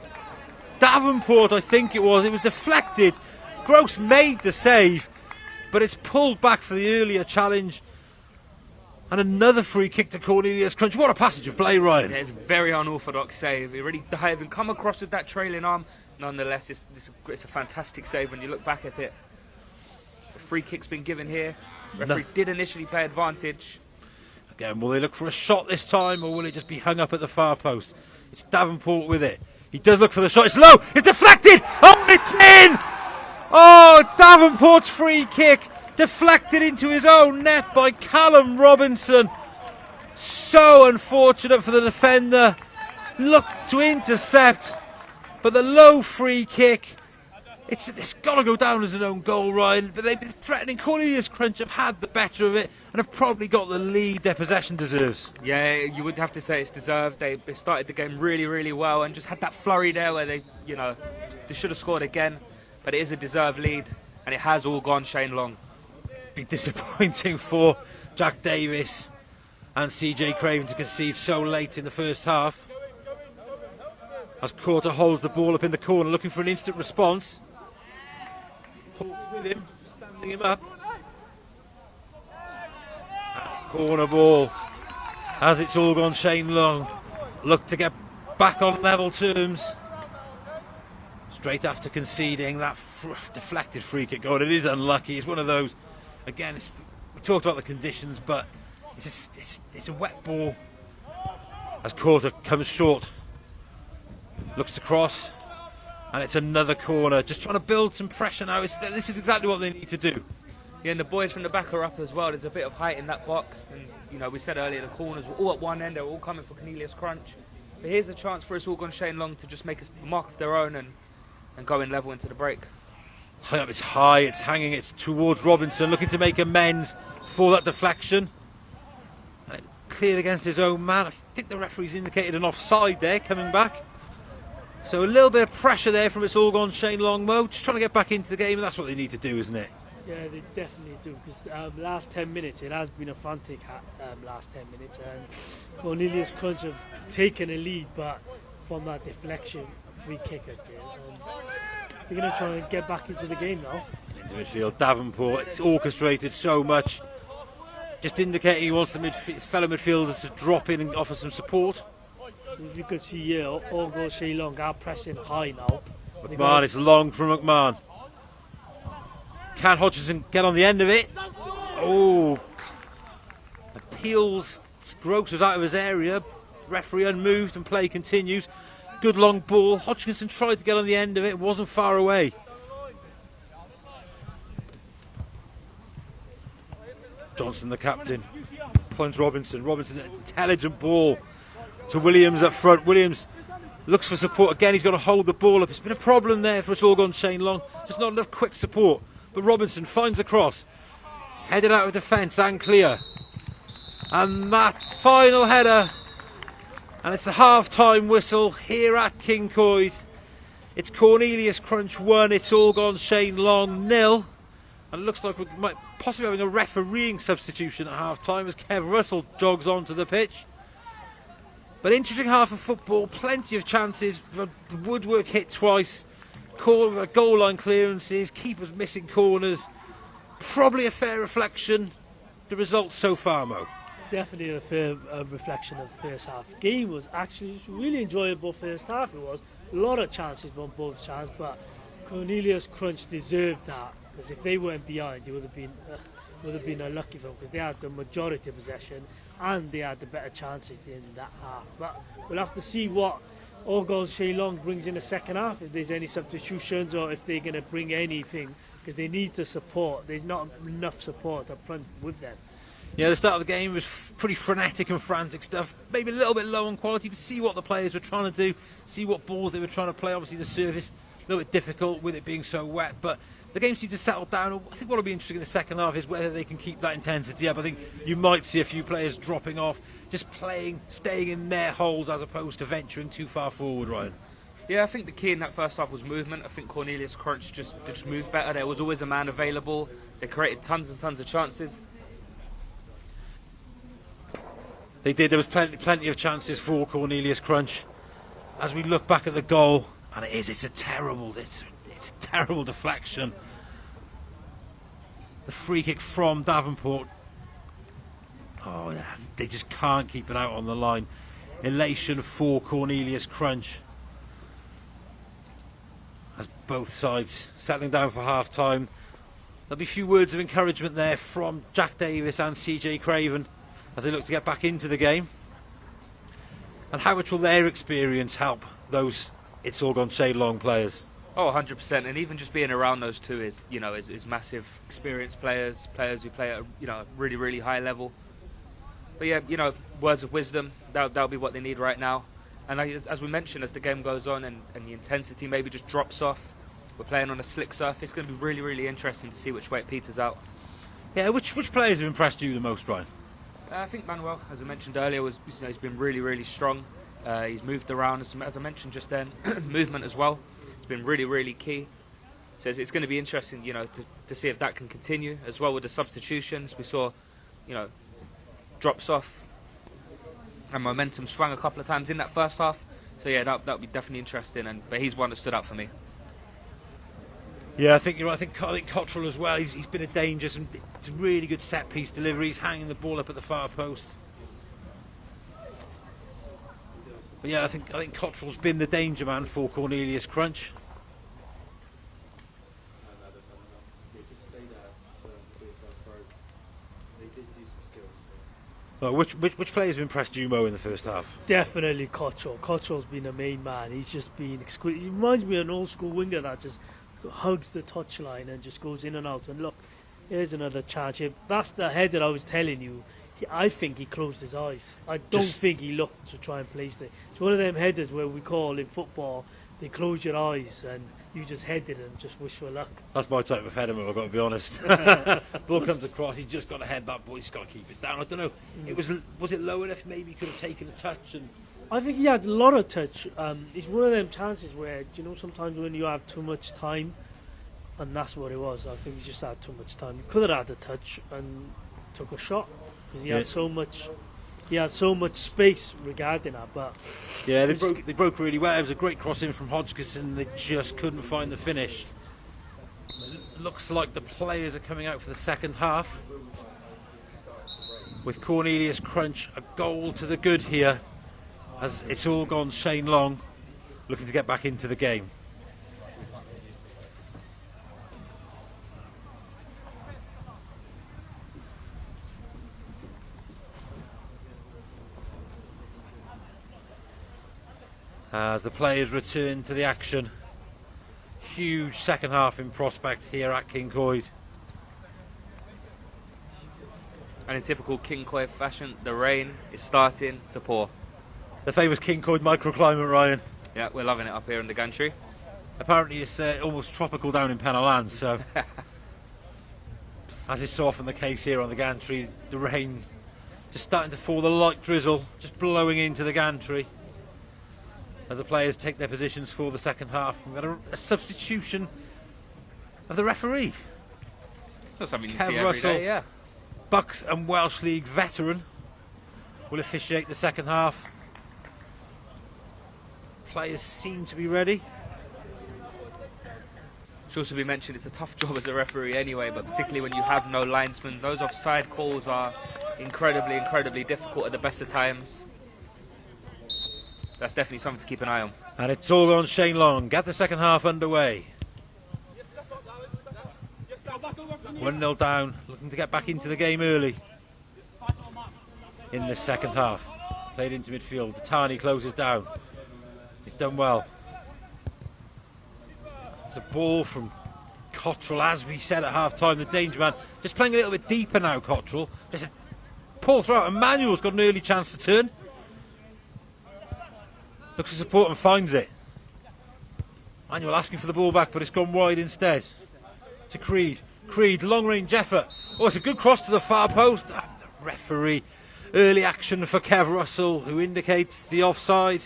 Davenport, I think it was. It was deflected. Gross made the save, but it's pulled back for the earlier challenge. And another free kick to Cornelius Crunch. What a passage of play, Ryan. Yeah, it's a very unorthodox save. He really dived and come across with that trailing arm. Nonetheless, it's a fantastic save when you look back at it. The free kick's been given here. Referee did initially play advantage. Again, will they look for a shot this time, or will it just be hung up at the far post? It's Davenport with it. He does look for the shot. It's low. It's deflected. Oh, it's in. Oh, Davenport's free kick deflected into his own net by Callum Robinson. So unfortunate for the defender. Looked to intercept, but the low free kick, it's got to go down as an own goal, Ryan. But they've been threatening. Cornelius Crunch have had the better of it and have probably got the lead their possession deserves. Yeah, you would have to say it's deserved. They started the game really, really well and just had that flurry there where they should have scored again. But it is a deserved lead, and it has all gone Shane Long. Be disappointing for Jack Davis and CJ Craven to concede so late in the first half. As Courter holds the ball up in the corner, looking for an instant response. Hawks with him, standing him up. Corner ball. As it's all gone Shane Long. Look to get back on level terms. Straight after conceding that deflected free kick. God, it is unlucky. It's one of those. Again, we talked about the conditions, but it's a wet ball. As Courter comes short. Looks to cross, and it's another corner. Just trying to build some pressure now. This is exactly what they need to do. Yeah, and the boys from the back are up as well. There's a bit of height in that box, and we said earlier the corners were all at one end. They're all coming for Cornelius Crunch. But here's a chance for us all gone Shane Long to just make a mark of their own and go in level into the break. High up, it's high, it's hanging, it's towards Robinson, looking to make amends for that deflection. And it cleared against his own man. I think the referee's indicated an offside there, coming back. So a little bit of pressure there from It's All Gone Shane Long. Mo, just trying to get back into the game, and that's what they need to do, isn't it? Yeah, they definitely do, because last 10 minutes, it has been a frantic last 10 minutes, and Cornelius Crunch have taken a lead, but from that deflection, free kick again. They're going to try and get back into the game now. Into midfield, Davenport, it's orchestrated so much. Just indicating he wants his fellow midfielders to drop in and offer some support. If you could see here, all goes Shane Long are pressing high now. McMahon, it's long from McMahon. Can Hodgson get on the end of it? Oh, appeals. Gross was out of his area. Referee unmoved and play continues. Good long ball. Hodgkinson tried to get on the end of it. Wasn't far away. Johnson, the captain, finds Robinson. Robinson, an intelligent ball to Williams up front. Williams looks for support again. He's got to hold the ball up. It's been a problem there for It's All Gone Shane Long. Just not enough quick support. But Robinson finds the cross, headed out of defence and clear. And that final header And it's the half-time whistle here at Kincoid. It's Cornelius Crunch 1, It's All Gone Shane Long 0. And it looks like we might possibly having a refereeing substitution at half-time as Kev Russell jogs onto the pitch. But interesting half of football, plenty of chances, woodwork hit twice, goal line clearances, keepers missing corners. Probably a fair reflection, the results so far, Mo. Definitely a fair reflection of the first half. Game was actually really enjoyable first half. It was a lot of chances on both sides, but Cornelius Crunch deserved that, because if they weren't behind, it would have been unlucky for them, because they had the majority of possession and they had the better chances in that half. But we'll have to see what All Goals Shane Long brings in the second half, if there's any substitutions or if they're going to bring anything, because they need the support. There's not enough support up front with them. Yeah, the start of the game was pretty frenetic and frantic stuff. Maybe a little bit low on quality, but see what the players were trying to do, see what balls they were trying to play. Obviously, the surface a little bit difficult with it being so wet, but the game seemed to settle down. I think what will be interesting in the second half is whether they can keep that intensity up. I think you might see a few players dropping off, just playing, staying in their holes as opposed to venturing too far forward, Ryan. Yeah, I think the key in that first half was movement. I think Cornelius Crunch just moved better. There was always a man available. They created tons and tons of chances. They did. There was plenty of chances for Cornelius Crunch. As we look back at the goal, and it's a terrible deflection. The free kick from Davenport. Oh, yeah, they just can't keep it out on the line. Elation for Cornelius Crunch. As both sides settling down for half time. There'll be a few words of encouragement there from Jack Davis and CJ Craven as they look to get back into the game. And how much will their experience help those It's All Gone Shane Long players? Oh, 100%. And even just being around those two is massive. Experienced players who play at a really, really high level. But yeah, words of wisdom, that'll be what they need right now. And as we mentioned, as the game goes on and the intensity maybe just drops off, we're playing on a slick surface. It's going to be really, really interesting to see which way it peters out. Yeah, which players have impressed you the most, Ryan? I think Manuel, as I mentioned earlier, he's been really, really strong. He's moved around, as I mentioned just then, movement as well. It's been really, really key. So it's going to be interesting, to see if that can continue as well with the substitutions. We saw, drops off and momentum swung a couple of times in that first half. So yeah, that would be definitely interesting. But he's one that stood out for me. Yeah, I think you're right. I think Cottrell as well. He's been a danger. Some really good set piece deliveries, hanging the ball up at the far post. But yeah, I think Cottrell's been the danger man for Cornelius Crunch. Well, which players have impressed you, Mo, in the first half? Definitely Cottrell. Cottrell's been a main man. He's just been exquisite. He reminds me of an old school winger that just hugs the touchline and just goes in and out. And look, here's another chance. That's the head that I was telling you. I think he closed his eyes. I don't think he looked to try and place it. It's one of them headers where we call in football, they close your eyes and you just head it and just wish for luck. That's my type of header, I've got to be honest. Ball comes across, he's just got to head that ball, he's got to keep it down. I don't know, was it low enough? Maybe he could have taken a touch. And I think he had a lot of touch. It's one of them chances where, sometimes when you have too much time, and that's what it was. I think he just had too much time. He could have had a touch and took a shot because he had so much space regarding that. But yeah, they broke really well. It was a great cross in from Hodgkinson. They just couldn't find the finish. It looks like the players are coming out for the second half, with Cornelius Crunch a goal to the good here, as It's All Gone Shane Long looking to get back into the game. As the players return to the action. Huge second half in prospect here at Kincoid. And in typical Kincoid fashion, the rain is starting to pour. The famous Kincoid microclimate, Ryan. Yeah, we're loving it up here in the gantry. Apparently it's almost tropical down in Penland, so as is so often the case here on the gantry, the rain Just starting to fall, the light drizzle just blowing into the gantry as the players take their positions for the second half. We've got a substitution of the referee. It's not something you Kev see every Russell, day, yeah. Bucks and Welsh League veteran, will officiate the second half. Players seem to be ready. Should also be mentioned, it's a tough job as a referee anyway, but particularly when you have no linesman. Those offside calls are incredibly difficult at the best of times. That's definitely something to keep an eye on. And it's all on Shane Long. Get the second half underway. 1-0 down, looking to get back into the game early in the second half. Played into midfield. Tani closes down. He's done well. It's a ball from Cottrell, as we said at half-time, the danger man. Just playing a little bit deeper now, Cottrell. Just a pull throw, and Manuel's got an early chance to turn. Looks for support and finds it. Manuel asking for the ball back, but it's gone wide instead. To Creed. Creed, long-range effort. Oh, it's a good cross to the far post. And the referee. Early action for Kev Russell, who indicates the offside.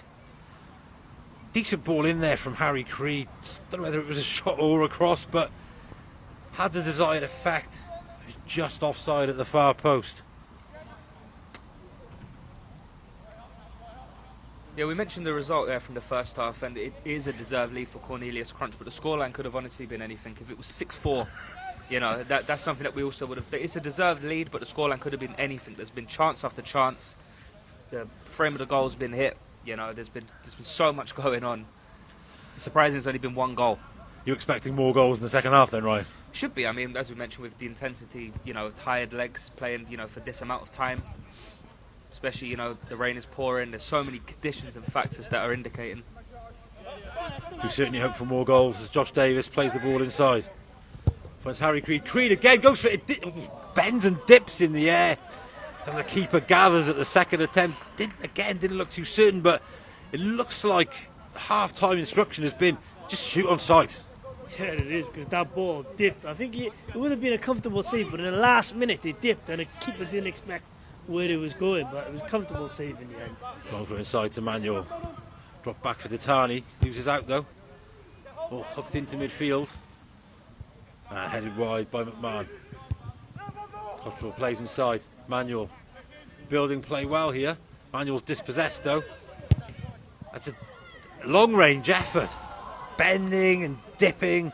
Decent ball in there from Harry Creed. Don't know whether it was a shot or a cross, but had the desired effect. It was just offside at the far post. Yeah, we mentioned the result there from the first half, and it is a deserved lead for Cornelius Crunch, but the scoreline could have honestly been anything. If it was 6-4, you know, that's something that we also would have... It's a deserved lead, but the scoreline could have been anything. There's been chance after chance. The frame of the goal's been hit. You know, there's been so much going on. It's surprising there's only been one goal. You're expecting more goals in the second half then, right? Should be. I mean, as we mentioned, with the intensity, you know, tired legs playing, you know, for this amount of time. Especially, you know, the rain is pouring. There's so many conditions and factors that are indicating. We certainly hope for more goals as Josh Davis plays the ball inside. Finds Harry Creed. Creed again goes for it. Bends and dips in the air. And the keeper gathers at the second attempt. Didn't look too certain, but it looks like half-time instruction has been just shoot on sight. Yeah, it is, because that ball dipped. I think it would have been a comfortable save, but in the last minute it dipped, and the keeper didn't expect where it was going, but it was a comfortable save in the end. Going for inside to Manuel. Drop back for Ditani. Loses out though. All hooked into midfield. And headed wide by McMahon. Cottrell plays inside. Manuel building play well here. Manuel's dispossessed though. That's a long range effort. Bending and dipping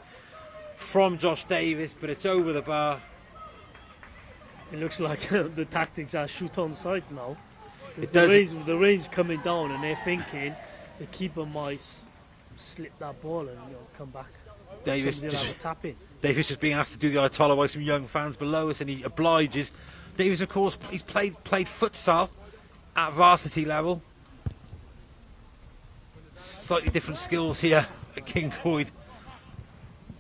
from Josh Davis, but it's over the bar. It looks like the tactics are shoot on sight now. It does. The rain's coming down, and they're thinking the keeper might slip that ball and come back. Davis just being asked to do the Ayatollah by some young fans below us, and he obliges. Davis, of course, he's played futsal at varsity level. Slightly different skills here at King Coyd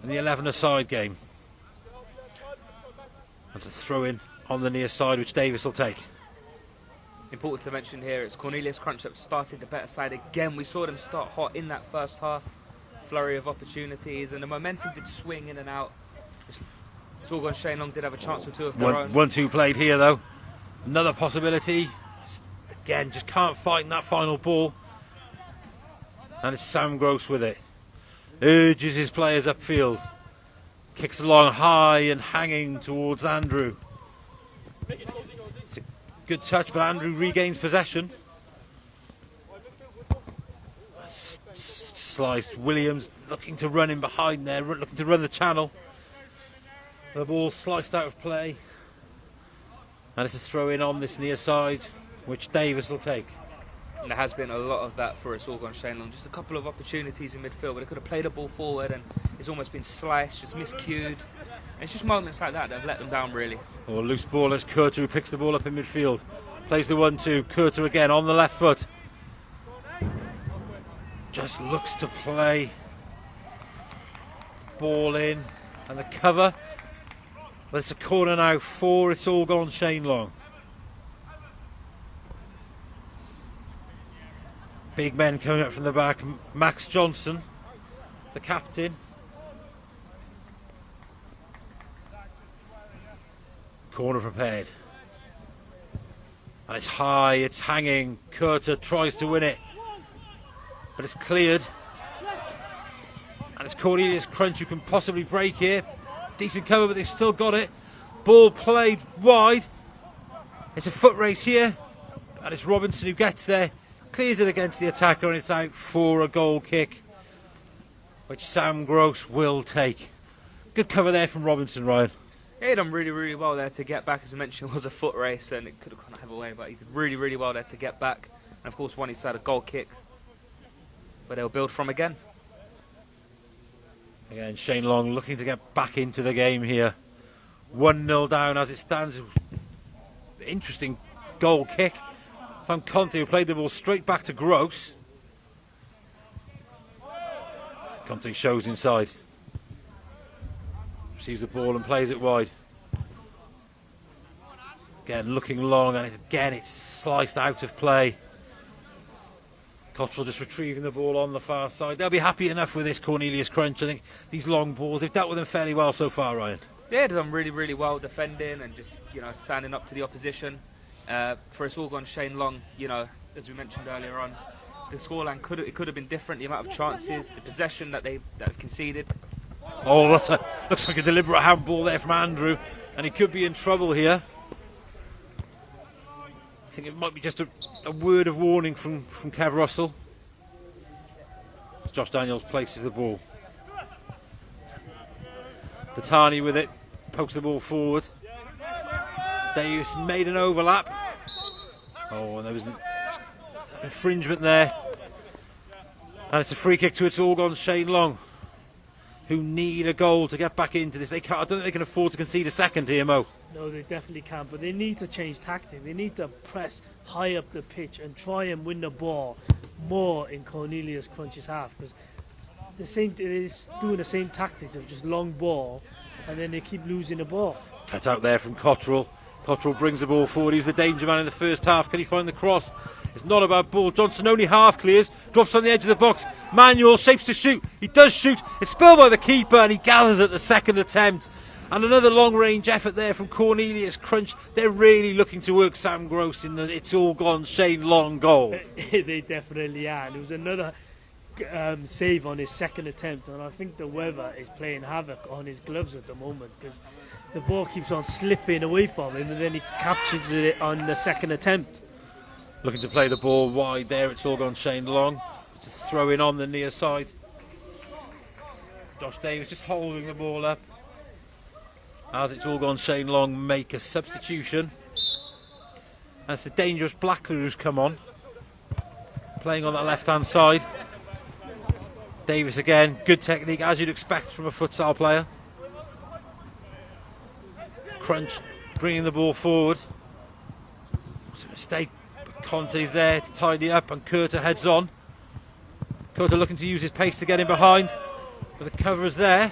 in the 11-a-side game. That's a throw-in on the near side, which Davis will take. Important to mention here, it's Cornelius Crunch that started the better side again. We saw them start hot in that first half. Flurry of opportunities, and the momentum did swing in and out. Sorgon Shane Long did have a chance or two of their own. 1-2 played here though. Another possibility. Again, just can't fight in that final ball. And it's Sam Gross with it. Urges his players upfield. Kicks along high and hanging towards Andrew. It's a good touch, but Andrew regains possession. Sliced. Williams looking to run in behind there, looking to run the channel. The ball sliced out of play. And it's a throw in on this near side, which Davis will take. And there has been a lot of that for us all gone Shane Long. Just a couple of opportunities in midfield, but they could have played a ball forward and it's almost been sliced, just miscued. And it's just moments like that that have let them down, really. Or loose ball as Kurter, who picks the ball up in midfield. Plays the 1-2. Kurter again on the left foot. Just looks to play. Ball in. And the cover. But it's a corner now for It's All Gone Shane Long. Big men coming up from the back. Max Johnson, the captain. Corner prepared. And it's high, it's hanging. Curter tries to win it, but it's cleared. And it's Cornelius Crunch who can possibly break here. Decent cover, but they've still got it. Ball played wide. It's a foot race here, and it's Robinson who gets there, clears it against the attacker, and it's out for a goal kick, which Sam Gross will take. Good cover there from Robinson, Ryan. He done really, really well there to get back. As I mentioned, it was a foot race and it could have gone either way, but he did really, really well there to get back. And of course, one he had a goal kick, but they'll build from again. Again, Shane Long looking to get back into the game here. 1-0 down as it stands. Interesting goal kick. Found Conte, who played the ball straight back to Gross. Conte shows inside. Receives the ball and plays it wide. Again, looking long, and again it's sliced out of play. Cottrell just retrieving the ball on the far side. They'll be happy enough with this Cornelius Crunch. I think these long balls, they've dealt with them fairly well so far, Ryan. Yeah, they've done really, really well defending and just, standing up to the opposition. For us all gone Shane Long, as we mentioned earlier on, the scoreline could have been different. The amount of chances, the possession that they've conceded. Oh, looks like a deliberate handball there from Andrew, and he could be in trouble here. I think it might be just a word of warning from Kev Russell. As Josh Daniels places the ball. Tatani with it, pokes the ball forward. Davis made an overlap. Oh, and there was an infringement there. And it's a free kick to It's All Gone Shane Long, who need a goal to get back into this. I don't think they can afford to concede a second here, Mo. No, they definitely can't, but they need to change tactic. They need to press high up the pitch and try and win the ball more in Cornelius Crunch's half, because they're doing the same tactics of just long ball, and then they keep losing the ball. Cut out there from Cottrell. Cottrell brings the ball forward. He was the danger man in the first half. Can he find the cross? It's not a bad ball. Johnson only half clears, drops on the edge of the box. Manuel shapes to shoot. He does shoot. It's spilled by the keeper, and he gathers at the second attempt. And another long-range effort there from Cornelius Crunch. They're really looking to work Sam Gross in the It's All Gone Shane Long goal. They definitely are. And it was another save on his second attempt, and I think the weather is playing havoc on his gloves at the moment, because the ball keeps on slipping away from him, and then he captures it on the second attempt. Looking to play the ball wide there. It's All Gone Shane Long. Just throwing on the near side. Josh Davis just holding the ball up. As It's All Gone Shane Long make a substitution. And it's the dangerous Blackler who's come on, playing on that left-hand side. Davis again, good technique as you'd expect from a futsal player. Crunch bringing the ball forward. It's a mistake, but Conte's there to tidy up, and Curter heads on. Curter looking to use his pace to get in behind, but the cover is there.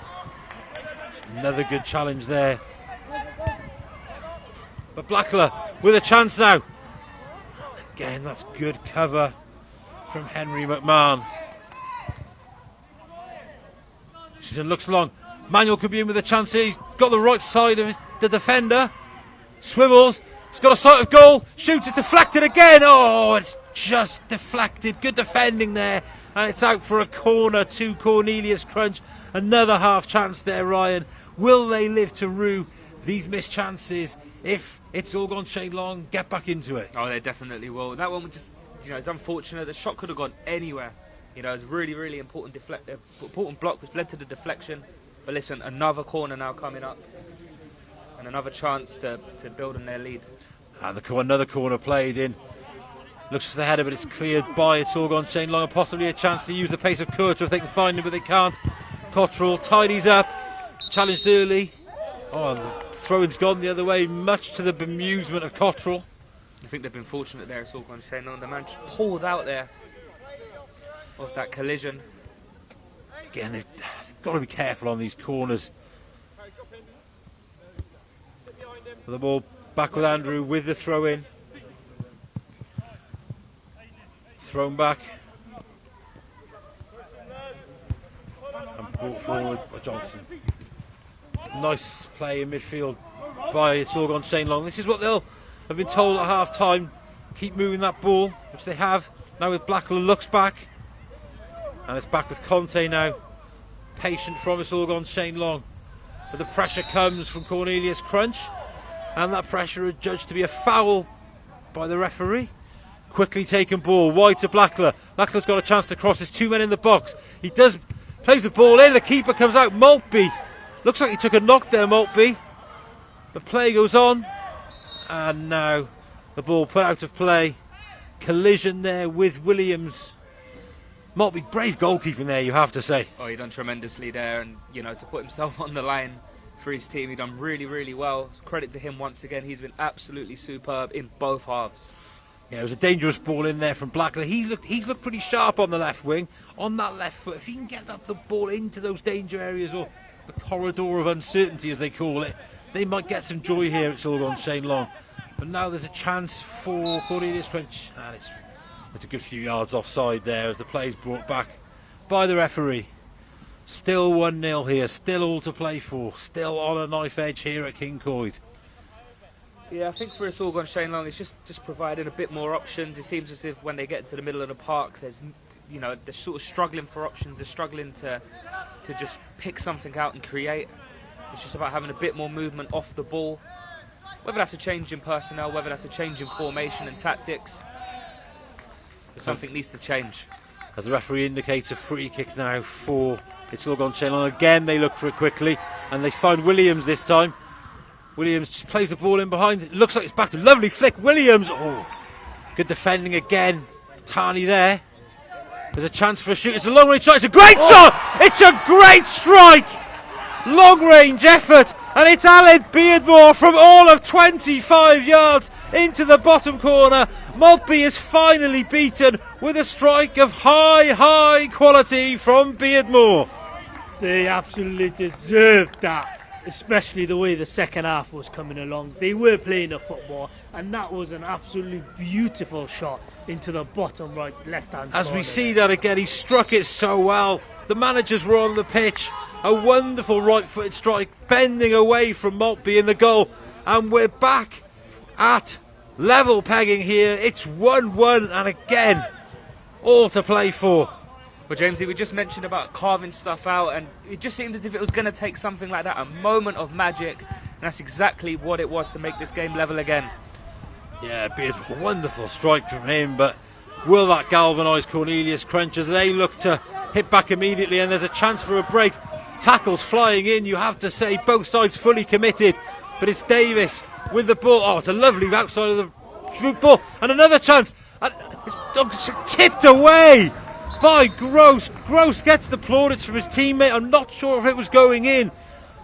Another good challenge there. But Blackler with a chance now. Again, that's good cover from Henry McMahon. Season looks long. Manuel could be in with a chance here. He's got the right side of the defender. Swivels. He's got a sight of goal. Shoots. It's deflected again. Oh, it's just deflected. Good defending there. And it's out for a corner to Cornelius Crunch. Another half chance there, Ryan. Will they live to rue these missed chances if It's All Gone Shane Long get back into it? Oh, they definitely will. That one was just, it's unfortunate. The shot could have gone anywhere. It's really, really important block, which led to the deflection. But listen, another corner now coming up, and another chance to build on their lead. And another corner played in. Looks for the header, but it's cleared by It's All Gone Shane Long, and possibly a chance to use the pace of Curter if they can find him, but they can't. Cottrell tidies up, challenged early. Oh, and the throw-in's gone the other way, much to the bemusement of Cottrell. I think they've been fortunate there. It's All Gone Shane Long. The man just pulled out there of that collision. Again, they've got to be careful on these corners. The ball back with Andrew with the throw-in. Thrown back. And brought forward by Johnson. Nice play in midfield by It's All Gone Shane Long. This is what they'll have been told at half-time. keep moving that ball, which they have. Now with Blackler looks back, and it's back with Conte now. Patient from It's All Gone Shane Long. But the pressure comes from Cornelius Crunch, and that pressure is judged to be a foul by the referee. Quickly taken ball, wide to Blackler. Blackler's got a chance to cross, there's 2 men in the box. He plays the ball in, the keeper comes out, Maltby. Looks like he took a knock there, Maltby. The play goes on, and now the ball put out of play. Collision there with Williams. Maltby, brave goalkeeping there, you have to say. Oh, he done tremendously there, and to put himself on the line for his team, he done really, really well. Credit to him once again. He's been absolutely superb in both halves. Yeah, it was a dangerous ball in there from Blackler. He's looked pretty sharp on the left wing, on that left foot. If he can get the ball into those danger areas, or the corridor of uncertainty as they call it, they might get some joy here. It's all on Shane Long. But now there's a chance for Cornelius Crunch, and it's a good few yards offside there as the play is brought back by the referee. Still 1-0 here, still all to play for, still on a knife edge here at King Coyd. Yeah, I think for It's All Gone Shane Long, it's just providing a bit more options. It seems as if when they get to the middle of the park, there's, they're sort of struggling for options. They're struggling to just pick something out and create. It's just about having a bit more movement off the ball. Whether that's a change in personnel, whether that's a change in formation and tactics, something needs to change. As the referee indicates a free kick now for It's All Gone Shane Long. Again, they look for it quickly, and they find Williams this time. Williams just plays the ball in behind. It looks like it's back to lovely flick. Williams, good defending again. Tani there. There's a chance for a shoot. It's a long range shot. It's a great shot. It's a great strike. Long range effort. And it's Aled Beardmore from all of 25 yards into the bottom corner. Maltby is finally beaten with a strike of high quality from Beardmore. They absolutely deserved that. Especially the way the second half was coming along. They were playing the football, and that was an absolutely beautiful shot into the bottom right left-hand corner. As we see that again, he struck it so well. The managers were on the pitch. A wonderful right-footed strike, bending away from Maltby in the goal. And we're back at level pegging here. It's 1-1, and again, all to play for. Well, Jamesy, we just mentioned about carving stuff out, and it just seemed as if it was going to take something like that, a moment of magic, and that's exactly what it was to make this game level again. Yeah, a wonderful strike from him, but will that galvanise Cornelius Crunch as they look to hit back immediately, and there's a chance for a break. Tackles flying in, you have to say, both sides fully committed, but it's Davis with the ball. Oh, it's a lovely outside of the ball, and another chance, and it's tipped away by Gross. Gross gets the plaudits from his teammate. I'm not sure if it was going in.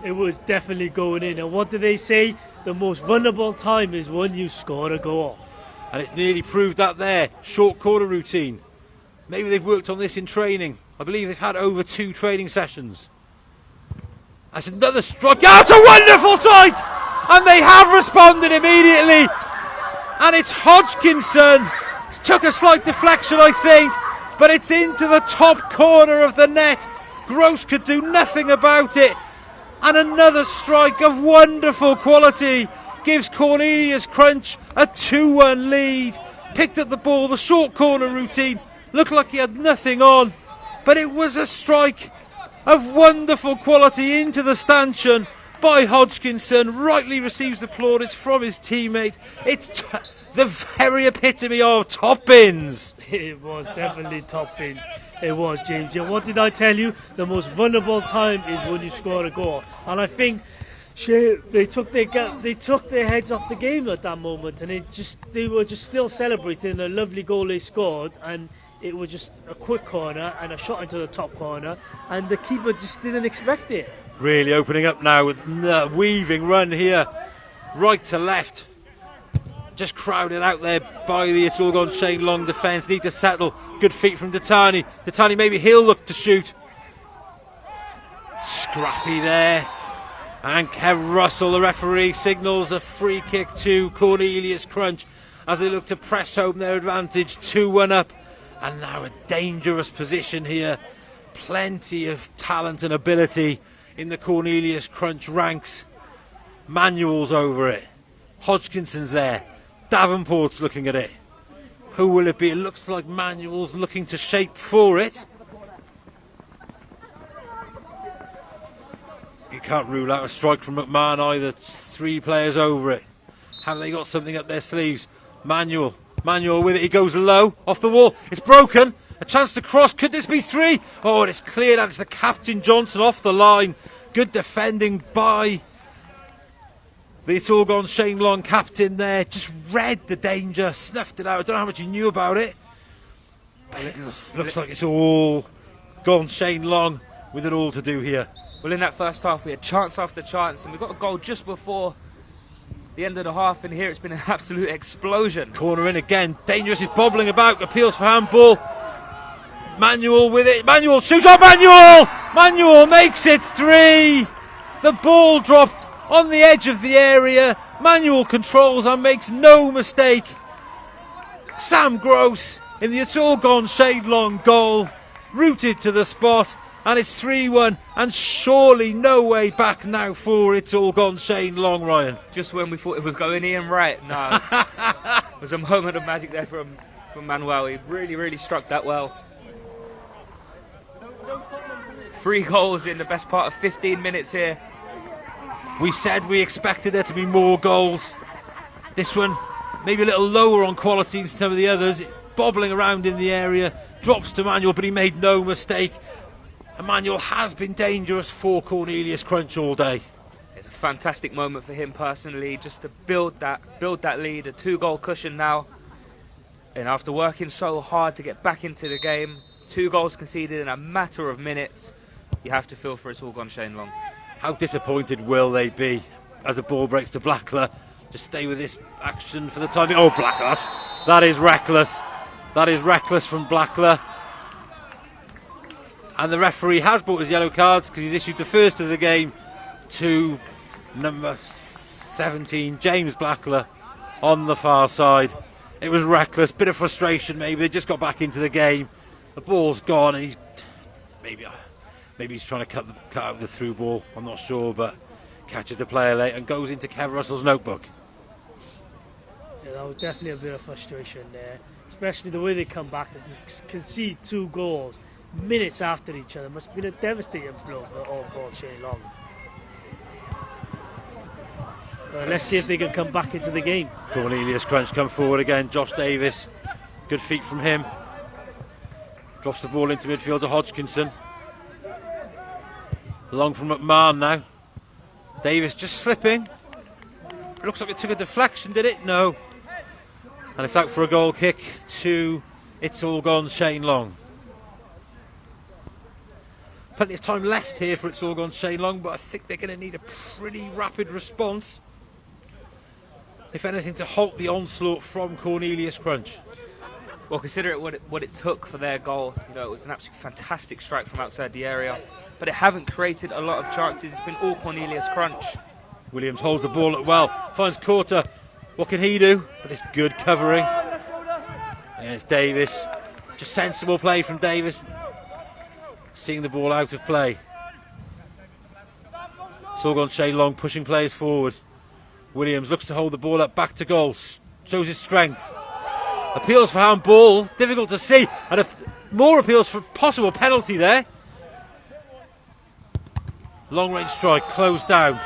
It was definitely going in. And what do they say? The most vulnerable time is when you score a goal. And it nearly proved that there. Short corner routine. Maybe they've worked on this in training. I believe they've had over 2 training sessions. That's another strike. Oh, it's a wonderful strike! And they have responded immediately. And it's Hodgkinson. It took a slight deflection, I think. But it's into the top corner of the net. Gross could do nothing about it. And another strike of wonderful quality gives Cornelius Crunch a 2-1 lead. Picked up the ball, the short corner routine. Looked like he had nothing on. But it was a strike of wonderful quality into the stanchion by Hodgkinson. Rightly receives the plaudits from his teammate. It's the very epitome of top bins. It was definitely top bins. It was, James. Yeah, what did I tell you? The most vulnerable time is when you score a goal. And I think they took their heads off the game at that moment, and they were just still celebrating a lovely goal they scored, and it was just a quick corner and a shot into the top corner, and the keeper just didn't expect it. Really opening up now with the weaving run here, right to left. Just crowded out there by the It's All Gone Shane Long defence. Need to settle. Good feet from Datani. Datani, maybe he'll look to shoot. Scrappy there. And Kev Russell, the referee, signals a free kick to Cornelius Crunch as they look to press home their advantage. 2-1 up. And now a dangerous position here. Plenty of talent and ability in the Cornelius Crunch ranks. Manuel's over it. Hodgkinson's there. Davenport's looking at it. Who will it be? It looks like Manuel's looking to shape for it. You can't rule out a strike from McMahon either. 3 players over it. Have they got something up their sleeves? Manuel with it. He goes low, off the wall. It's broken. A chance to cross. Could this be 3? Oh, and it's cleared out. It's the captain Johnson off the line. Good defending by the It's All Gone Shane Long captain there. Just read the danger, snuffed it out. I don't know how much he knew about it. But it looks like it's all gone Shane Long with it all to do here. Well, in that first half, we had chance after chance, and we got a goal just before the end of the half, and here it's been an absolute explosion. Corner in again. Dangerous is bobbling about. Appeals for handball. Manuel with it. Manuel shoots up. Manuel makes it 3. The ball dropped on the edge of the area. Manuel controls and makes no mistake. Sam Gross in the It's All Gone Shane Long goal, rooted to the spot, and it's 3-1, and surely no way back now for It's All Gone Shane Long, Ryan. Just when we thought it was going in right, no. It was a moment of magic there from Manuel. He really struck that well. 3 goals in the best part of 15 minutes here. We said we expected there to be more goals. This one maybe a little lower on quality than some of the others. Bobbling around in the area, drops to Manuel, but he made no mistake. Emmanuel has been dangerous for Cornelius Crunch all day. It's a fantastic moment for him personally, just to build that lead, a 2-goal cushion now. And after working so hard to get back into the game, 2 goals conceded in a matter of minutes, you have to feel for It's All Gone Shane Long. How disappointed will they be as the ball breaks to Blackler? Just stay with this action for the time being. Oh, Blackler, that is reckless. That is reckless from Blackler. And the referee has brought his yellow cards because he's issued the first of the game to number 17, James Blackler, on the far side. It was reckless, bit of frustration maybe. They just got back into the game. The ball's gone and he's maybe he's trying to cut out the through ball. I'm not sure, but catches the player late and goes into Kev Russell's notebook. Yeah, that was definitely a bit of frustration there, especially the way they come back and concede 2 goals minutes after each other. Must have been a devastating blow for All Gone Shane Long. Let's see if they can come back into the game. Cornelius Crunch come forward again. Josh Davis, good feet from him. Drops the ball into midfield to Hodgkinson. Long from McMahon now. Davis just slipping. It looks like it took a deflection, did it? No. And it's out for a goal kick to It's All Gone Shane Long. Plenty of time left here for It's All Gone Shane Long, but I think they're going to need a pretty rapid response, if anything, to halt the onslaught from Cornelius Crunch. Well, consider it what it took for their goal. You know, it was an absolutely fantastic strike from outside the area, but it haven't created a lot of chances. It's been all Cornelius Crunch. Williams holds the ball up well, finds Corter. What can he do? But it's good covering. And it's Davis. Just sensible play from Davis. Seeing the ball out of play. It's All Gone Shane Long pushing players forward. Williams looks to hold the ball up, back to goal. Shows his strength. Appeals for handball, difficult to see, and more appeals for possible penalty there. Long range strike, closed down.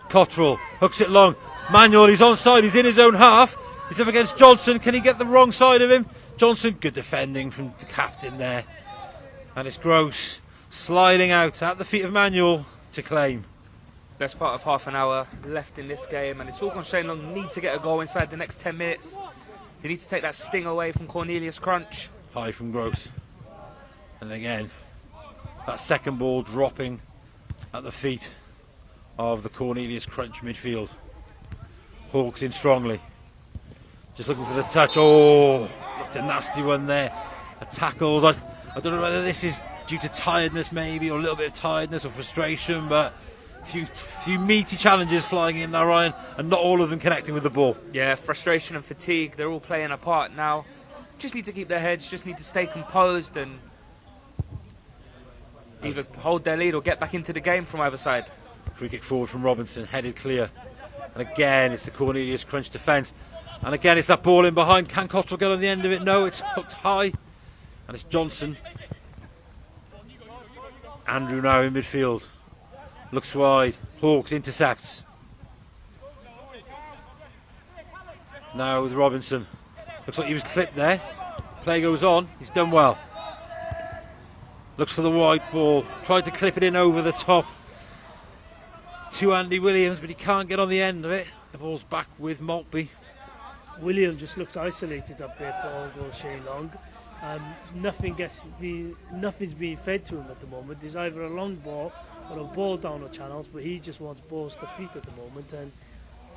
Cottrell hooks it long. Manuel, he's onside, he's in his own half. He's up against Johnson, can he get the wrong side of him? Johnson, good defending from the captain there. And it's Gross sliding out at the feet of Manuel to claim. Best part of half an hour left in this game, and It's All Gone Shane Long need to get a goal inside the next 10 minutes. They need to take that sting away from Cornelius Crunch. High from Gross. And again, that second ball dropping at the feet of the Cornelius Crunch midfield. Hawks in strongly. Just looking for the touch. Oh, looked a nasty one there. A tackle. I don't know whether this is due to tiredness maybe, or a little bit of tiredness or frustration, but a few meaty challenges flying in there, Ryan, and not all of them connecting with the ball. Yeah, frustration and fatigue, they're all playing a part now. Just need to keep their heads, just need to stay composed and either hold their lead or get back into the game from either side. Free kick forward from Robinson, headed clear. And again, it's the Cornelius Crunch defence. And again, it's that ball in behind. Can Cottrell get on the end of it? No, it's hooked high. And it's Johnson. Andrew now in midfield. Looks wide. Hawks intercepts. Now with Robinson. Looks like he was clipped there. Play goes on. He's done well. Looks for the wide ball. Tried to clip it in over the top to Andy Williams, but he can't get on the end of it. The ball's back with Maltby. William just looks isolated up there for all goal Shane Long. Nothing's being fed to him at the moment. There's either a long ball or a ball down the channels, but he just wants balls to feet at the moment. And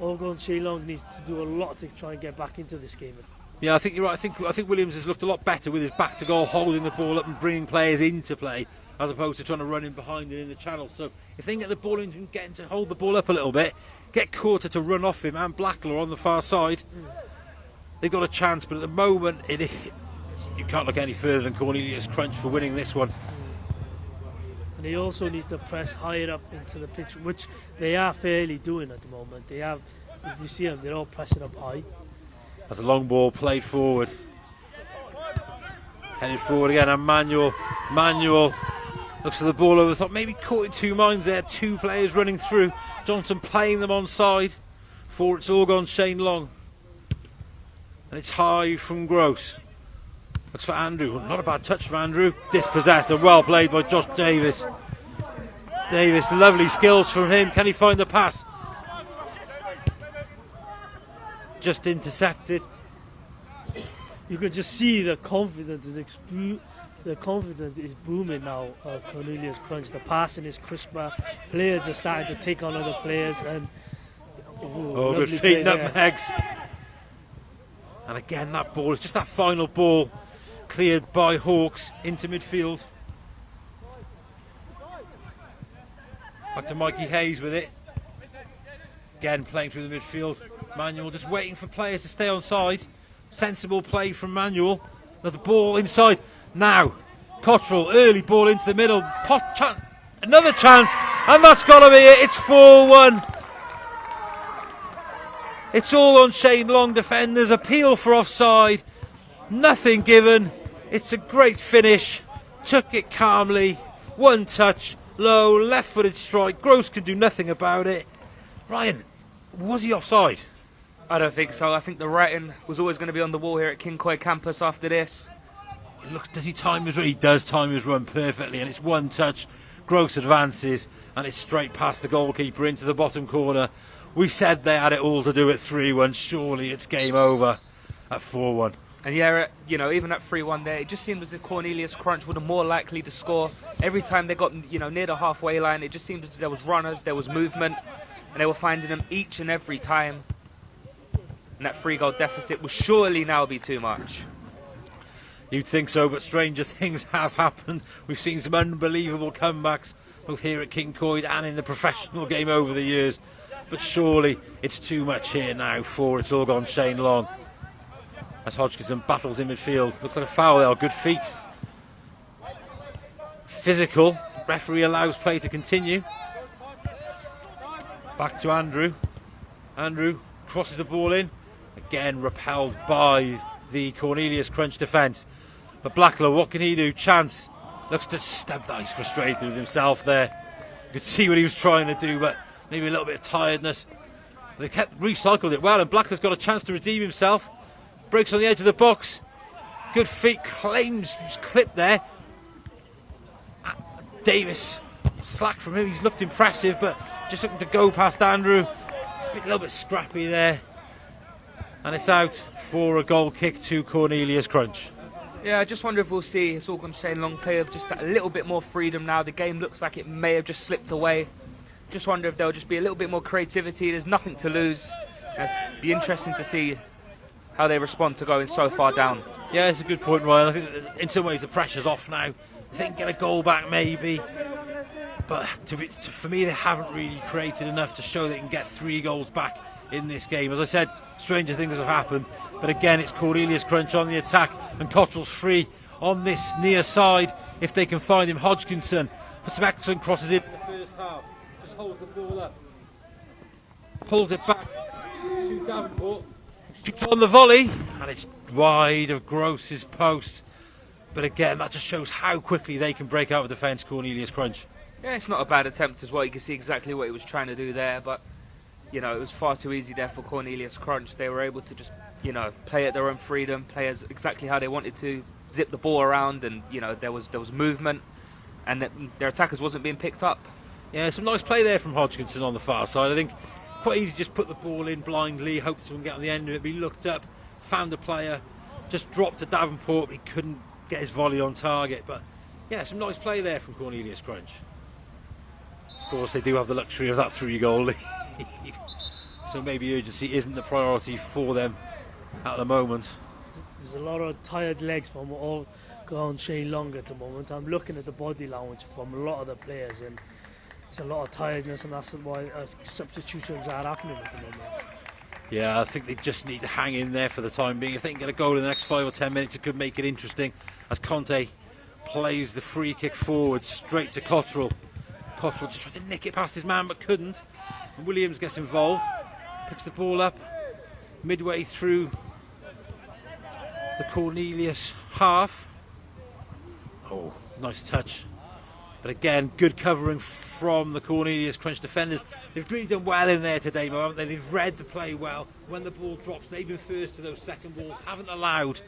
Ogon Shane Long needs to do a lot to try and get back into this game. Yeah, I think you're right. I think Williams has looked a lot better with his back to goal, holding the ball up and bringing players into play, as opposed to trying to run in behind and in the channel. So if they can get the ball in and get him to hold the ball up a little bit, get Courter to run off him and Blackler on the far side, they've got a chance. But at the moment, you can't look any further than Cornelius Crunch for winning this one. And they also need to press higher up into the pitch, which they are fairly doing at the moment. They have, if you see them, they're all pressing up high. As a long ball played forward. Headed forward again, and Manuel looks for the ball over the top. Maybe caught in two minds there. Two players running through. Johnson playing them on side. For it's all gone Shane Long. And it's high from Gross. Looks for Andrew. Not a bad touch for Andrew. Dispossessed and well played by Josh Davis. Davis, lovely skills from him. Can he find the pass? Just intercepted. You could just see the confidence is booming now. Cornelius Crunch, the passing is crisper. Players are starting to take on other players, and good feet, nutmegs. And again, that ball is just that final ball cleared by Hawks into midfield. Back to Mikey Hayes with it. Again, playing through the midfield. Manuel just waiting for players to stay on side. Sensible play from Manuel. Another ball inside. Now, Cottrell, early ball into the middle. Another chance, and that's got to be it. It's 4-1. It's all on Shane Long defenders. Appeal for offside. Nothing given. It's a great finish. Took it calmly. One touch. Low, left-footed strike. Gross can do nothing about it. Ryan, was he offside? I don't think so. I think the writing was always going to be on the wall here at Kincoy campus after this. Look, does he time his run? He does time his run perfectly, and it's one touch. Gross advances, and it's straight past the goalkeeper into the bottom corner. We said they had it all to do at 3-1. Surely it's game over at 4-1. And yeah, even at 3-1 there, it just seemed as if Cornelius Crunch were the more likely to score. Every time they got, near the halfway line, it just seemed as if there was runners, there was movement, and they were finding them each and every time. And that 3-goal deficit will surely now be too much. You'd think so, but stranger things have happened. We've seen some unbelievable comebacks, both here at Kincoid and in the professional game over the years. But surely it's too much here now for it's all gone Shane Long. As Hodgkinson battles in midfield. Looks like a foul there, good feet. Physical. Referee allows play to continue. Back to Andrew. Andrew crosses the ball in. Again repelled by the Cornelius Crunch defence. But Blackler, what can he do? Chance. Looks to stab that. He's frustrated with himself there. You could see what he was trying to do, but maybe a little bit of tiredness. They recycled it well, and Blackler's got a chance to redeem himself. Breaks on the edge of the box. Good feet, claims he was clipped there. Davis, slack from him. He's looked impressive, but just looking to go past Andrew. It's a little bit scrappy there. And it's out for a goal kick to Cornelius Crunch. Yeah, I just wonder if we'll see it's all gone Shane Long play of just a little bit more freedom now. The game looks like it may have just slipped away. Just wonder if there'll just be a little bit more creativity. There's nothing to lose. It'll be interesting to see how they respond to going so far down. Yeah, it's a good point, Ryan. I think in some ways the pressure's off now. They can get a goal back maybe. But for me, they haven't really created enough to show they can get 3 goals back in this game. As I said, stranger things have happened. But again, it's Cornelius Crunch on the attack, and Cottrell's free on this near side if they can find him. Hodgkinson puts some excellent crosses in the first half. Just holds the ball up. Pulls it back to Davenport. Shoots on the volley, and it's wide of Gross's post. But again, that just shows how quickly they can break out of defence, Cornelius Crunch. Yeah, it's not a bad attempt as well. You can see exactly what he was trying to do there, but you know, it was far too easy there for Cornelius Crunch. They were able to just, you know, play at their own freedom, play as exactly how they wanted to, zip the ball around, and you know, there was movement, and their attackers wasn't being picked up. Yeah, some nice play there from Hodgkinson on the far side. I think quite easy to just put the ball in blindly, hope someone get on the end of it. But he looked up, found a player, just dropped to Davenport. He couldn't get his volley on target. But yeah, some nice play there from Cornelius Crunch. Of course, they do have the luxury of that 3-goal lead, so maybe urgency isn't the priority for them at the moment. There's a lot of tired legs from all going Shane Long at the moment. I'm looking at the body language from a lot of the players, and it's a lot of tiredness, and that's why substitutions are happening at the moment. Yeah, I think they just need to hang in there for the time being. If they can get a goal in the next 5 or 10 minutes, it could make it interesting as Conte plays the free kick forward straight to Cottrell. Cottrell just tried to nick it past his man but couldn't. And Williams gets involved, picks the ball up midway through the Cornelius half. Oh, nice touch. But again, good covering from the Cornelius Crunch defenders. They've really done well in there today, haven't they? They've read the play well. When the ball drops, they've been first to those second balls, haven't allowed.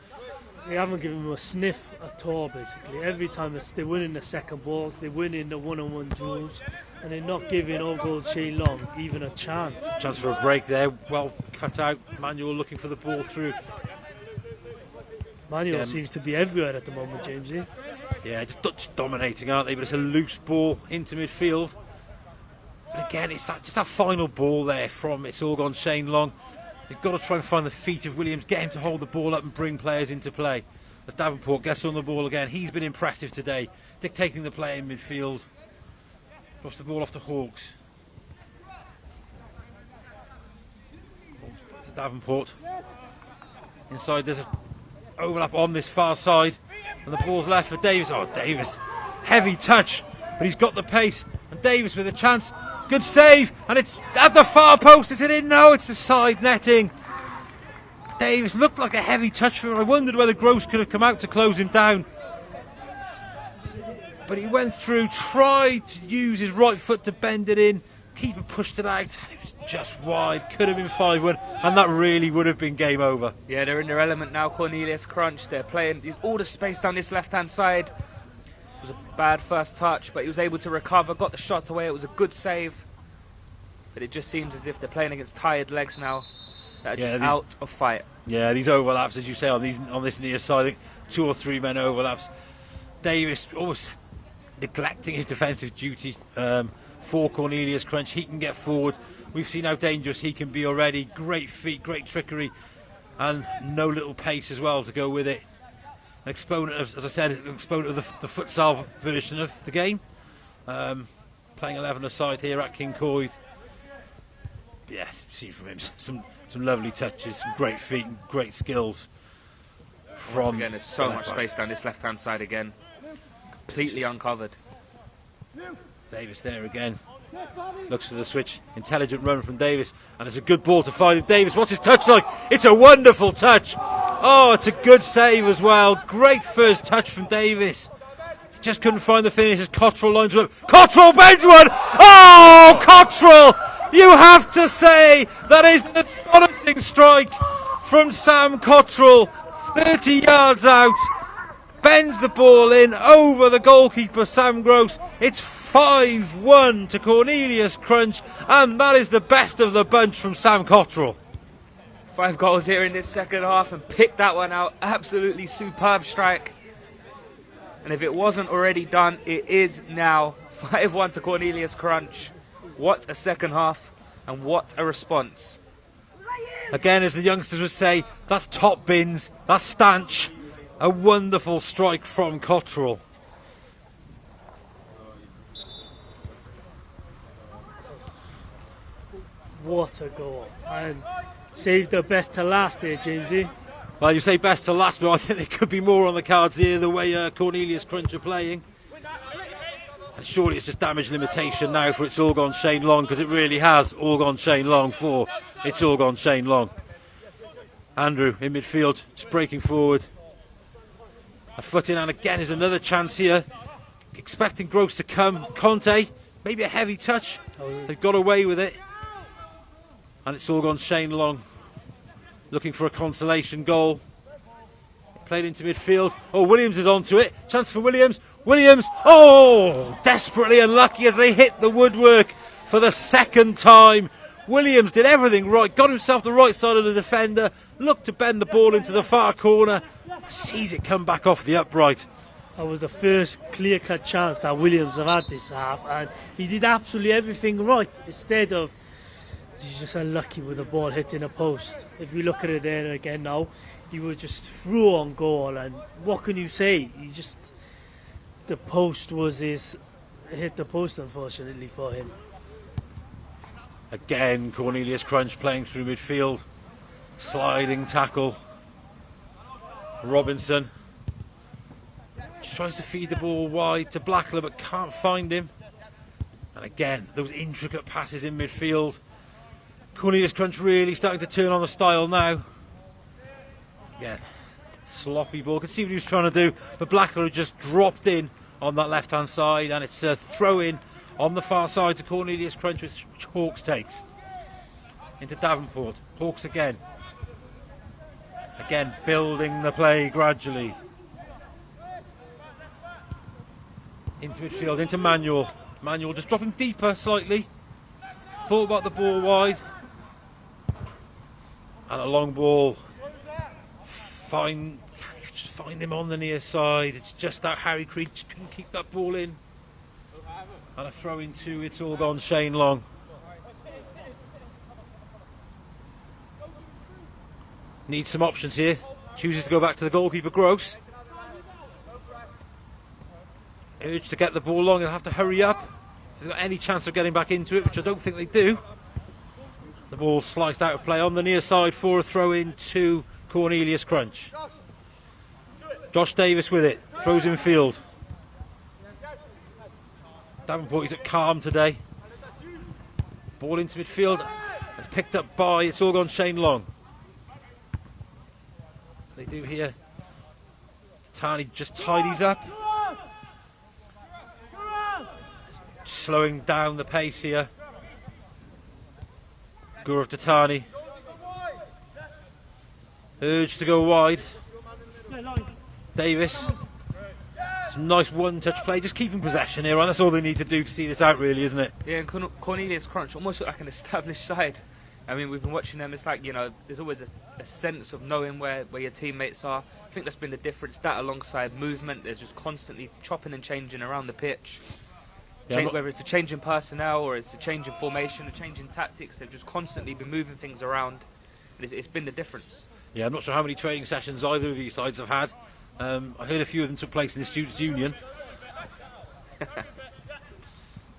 They haven't given them a sniff at all, basically. Every time they win in the second balls, they win in the one-on-one duels, and they're not giving Old Gold Shane Long even a chance. Chance for a break there, well cut out. Manuel looking for the ball through. Manuel seems to be everywhere at the moment, Jamesy. Yeah, just dominating, aren't they? But it's a loose ball into midfield. But again, it's just that final ball there from It's All Gone Shane Long. They've got to try and find the feet of Williams, get him to hold the ball up and bring players into play. As Davenport gets on the ball again, he's been impressive today, dictating the play in midfield. Drops the ball off to Hawks. Hawks to Davenport. Inside there's an overlap on this far side, and the ball's left for Davis. Oh, Davis, heavy touch, but he's got the pace, and Davis with a chance. Good save, and it's at the far post. Is it in? No, it's the side netting. Davis looked like a heavy touch for him. I wondered whether Gross could have come out to close him down. But he went through, tried to use his right foot to bend it in. Keeper pushed it out, and it was just wide. Could have been 5-1, and that really would have been game over. Yeah, they're in their element now, Cornelius Crunch. They're playing all the space down this left-hand side. It was a bad first touch, but he was able to recover, got the shot away. It was a good save. But it just seems as if they're playing against tired legs now that are just out of fight. Yeah, these overlaps, as you say, on this near side, I think 2 or 3 men overlaps. Davis almost neglecting his defensive duty for Cornelius Crunch. He can get forward. We've seen how dangerous he can be already. Great feet, great trickery, and no little pace as well to go with it. An exponent of, as I said, an exponent of the futsal version of the game. Playing 11 aside here at King Coyd. Yeah, see from him some lovely touches, some great feet, and great skills. Once again, there's so much space down this left-hand side again, completely uncovered. Davis there again, looks for the switch, intelligent run from Davis, and it's a good ball to find him. Davis, what's his touch like? It's a wonderful touch. Oh, it's a good save as well. Great first touch from Davis. He just couldn't find the finish as Cottrell lines him up. Cottrell bends one. Oh, Cottrell! You have to say that is an astonishing strike from Sam Cottrell. 30 yards out, bends the ball in over the goalkeeper Sam Gross. It's 5-1 to Cornelius Crunch, and that is the best of the bunch from Sam Cottrell. 5 goals here in this second half, and picked that one out. Absolutely superb strike. And if it wasn't already done, it is now. 5-1 to Cornelius Crunch. What a second half, and what a response. Again, as the youngsters would say, that's top bins, that's stanch. A wonderful strike from Cottrell. What a goal. And saved the best to last there, Jamesy. Well, you say best to last, but I think there could be more on the cards here, the way Cornelius Crunch are playing. And surely it's just damage limitation now for It's All Gone Shane Long, because it really has all gone Shane Long for It's All Gone Shane Long. Andrew in midfield, just breaking forward. A foot in, and again is another chance here. Expecting Gross to come. Conte, maybe a heavy touch. They've got away with it. And it's all gone Shane Long. Looking for a consolation goal. Played into midfield. Oh, Williams is onto it. Chance for Williams. Williams, oh, desperately unlucky as they hit the woodwork for the second time. Williams did everything right, got himself the right side of the defender, looked to bend the ball into the far corner, sees it come back off the upright. That was the first clear-cut chance that Williams have had this half, and he did absolutely everything right. Instead of, he's just unlucky with the ball hitting a post. If you look at it there again now, he was just through on goal, and what can you say? He just, the post was hit the post, unfortunately for him. Again, Cornelius Crunch playing through midfield. Sliding tackle. Robinson just tries to feed the ball wide to Blackler but can't find him. And again, those intricate passes in midfield. Cornelius Crunch really starting to turn on the style now. Again, sloppy ball. Could see what he was trying to do, but Blackler had just dropped in on that left-hand side, and it's a throw-in on the far side to Cornelius Crunch, which Hawks takes. Into Davenport. Hawks again. Again, building the play gradually. Into midfield, into Manuel. Manuel just dropping deeper slightly. Thought about the ball wide. And a long ball. Just find him on the near side. It's just that Harry Creed just couldn't keep that ball in. And a throw into It's All Gone Shane Long. Needs some options here. Chooses to go back to the goalkeeper, Gross. Urge to get the ball long, he'll have to hurry up. If they've got any chance of getting back into it, which I don't think they do. The ball sliced out of play on the near side for a throw in to Cornelius Crunch. Josh Davis with it, throws in field. Davenport, he's at calm today. Ball into midfield. It's picked up by It's All Gone Shane Long. They do here. Tani just tidies up. Slowing down the pace here. Gaurav Tatani. Urge to go wide. Davis. Some nice one-touch play, just keeping possession here, and that's all they need to do to see this out, really, isn't it? Yeah, and Cornelius Crunch almost look like an established side. I mean, we've been watching them, it's like, you know, there's always a sense of knowing where your teammates are. I think that's been the difference, that alongside movement. They're just constantly chopping and changing around the pitch. Yeah, Whether it's a change in personnel or it's a change in formation, a change in tactics, they've just constantly been moving things around. It's been the difference. Yeah, I'm not sure how many training sessions either of these sides have had. I heard a few of them took place in the Students' Union.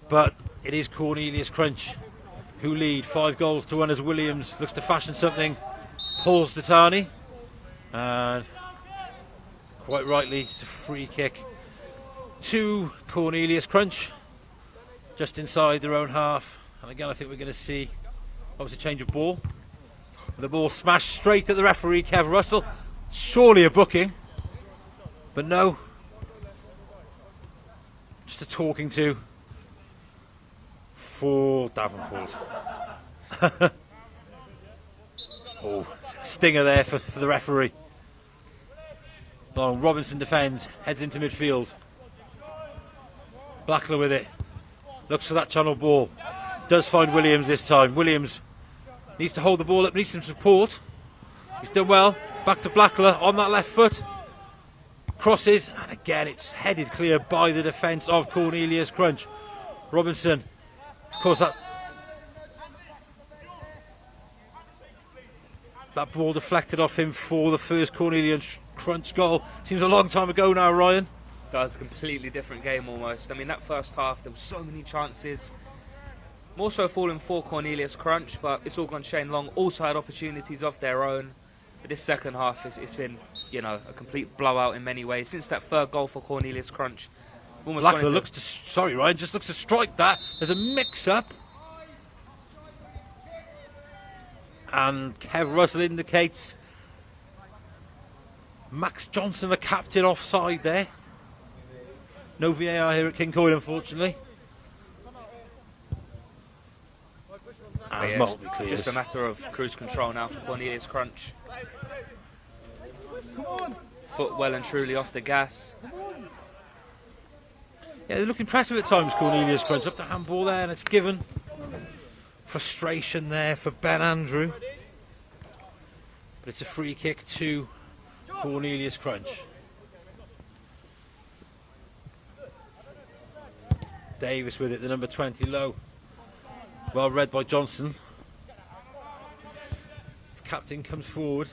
But it is Cornelius Crunch who lead 5-1 as Williams looks to fashion something, pulls Tatani, and quite rightly it's a free kick to Cornelius Crunch just inside their own half. And again, I think we're going to see obviously change of ball. The ball smashed straight at the referee, Kev Russell. Surely a booking, but no, just a talking to for Davenport. Oh, stinger there for the referee. Long, Robinson defends, heads into midfield. Blackler with it, looks for that channel ball, does find Williams this time. Williams needs to hold the ball up, needs some support. He's done well, back to Blackler on that left foot. Crosses, and again it's headed clear by the defence of Cornelius Crunch. Robinson, of course, that ball deflected off him for the first Cornelius Crunch goal. Seems a long time ago now, Ryan. That was a completely different game almost. I mean, that first half, there were so many chances. More so falling for Cornelius Crunch, but It's All Gone Shane Long also had opportunities of their own. But this second half, it's been, you know, a complete blowout in many ways. Since that third goal for Cornelius Crunch, Blackler looks to, sorry Ryan, just looks to strike that. There's a mix-up. And Kev Russell indicates Max Johnson, the captain, offside there. No VAR here at King Coin, unfortunately. As Maltby clears. Just a matter of cruise control now for Cornelius Crunch. Foot well and truly off the gas. Yeah, they looked impressive at times, Cornelius Crunch. Up to handball there, and it's given. Frustration there for Ben Andrew. But it's a free kick to Cornelius Crunch. Davis with it, the number 20 low. Well read by Johnson. The captain comes forward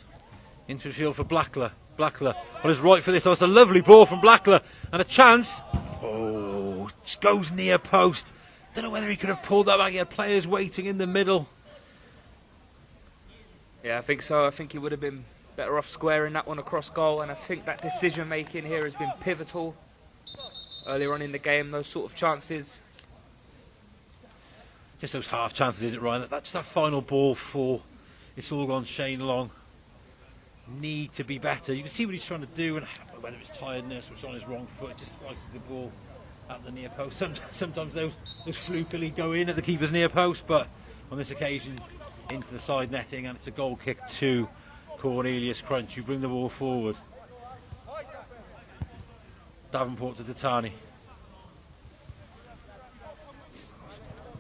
into the field for Blackler. Blackler on his right for this. That's a lovely ball from Blackler and a chance. Oh, just goes near post. Don't know whether he could have pulled that back. He had players waiting in the middle. Yeah, I think so. I think he would have been better off squaring that one across goal, and I think that decision making here has been pivotal earlier on in the game. Those sort of chances. Just those half chances, isn't it, Ryan? That's that final ball for it's all gone Shane Long. Need to be better. You can see what he's trying to do, and whether it's tiredness or it's on his wrong foot, it just slices the ball at the near post. Sometimes those floopily go in at the keeper's near post, but on this occasion into the side netting, and it's a goal kick to Cornelius Crunch, who bring the ball forward. Davenport to Datani.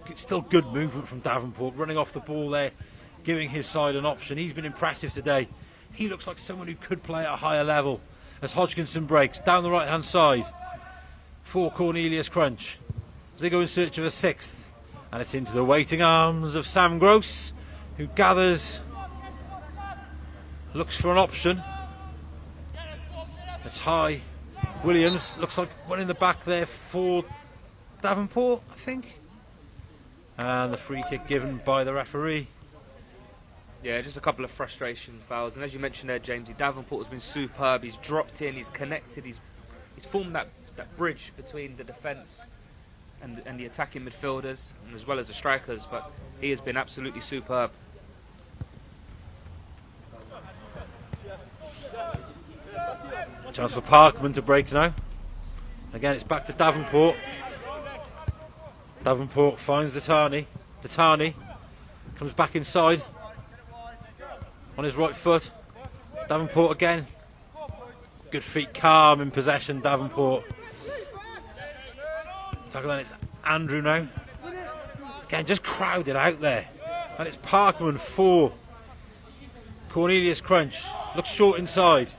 It's still good movement from Davenport, running off the ball there, giving his side an option. He's been impressive today. He looks like someone who could play at a higher level as Hodgkinson breaks down the right hand side for Cornelius Crunch as they go in search of a sixth, and it's into the waiting arms of Sam Gross, who gathers, looks for an option. It's high. Williams looks like one in the back there for Davenport, I think. And the free kick given by the referee. Yeah, just a couple of frustration fouls. And as you mentioned there, Jamesy, Davenport has been superb. He's dropped in, he's connected, he's formed that bridge between the defence and the attacking midfielders, and as well as the strikers. But he has been absolutely superb. Chance for Parkman to break now. Again, it's back to Davenport. Davenport finds Datani. Datani comes back inside on his right foot. Davenport again. Good feet, calm in possession, Davenport. Tackle then, it's Andrew now. Again, just crowded out there. And it's Parkman for Cornelius Crunch. Looks short inside.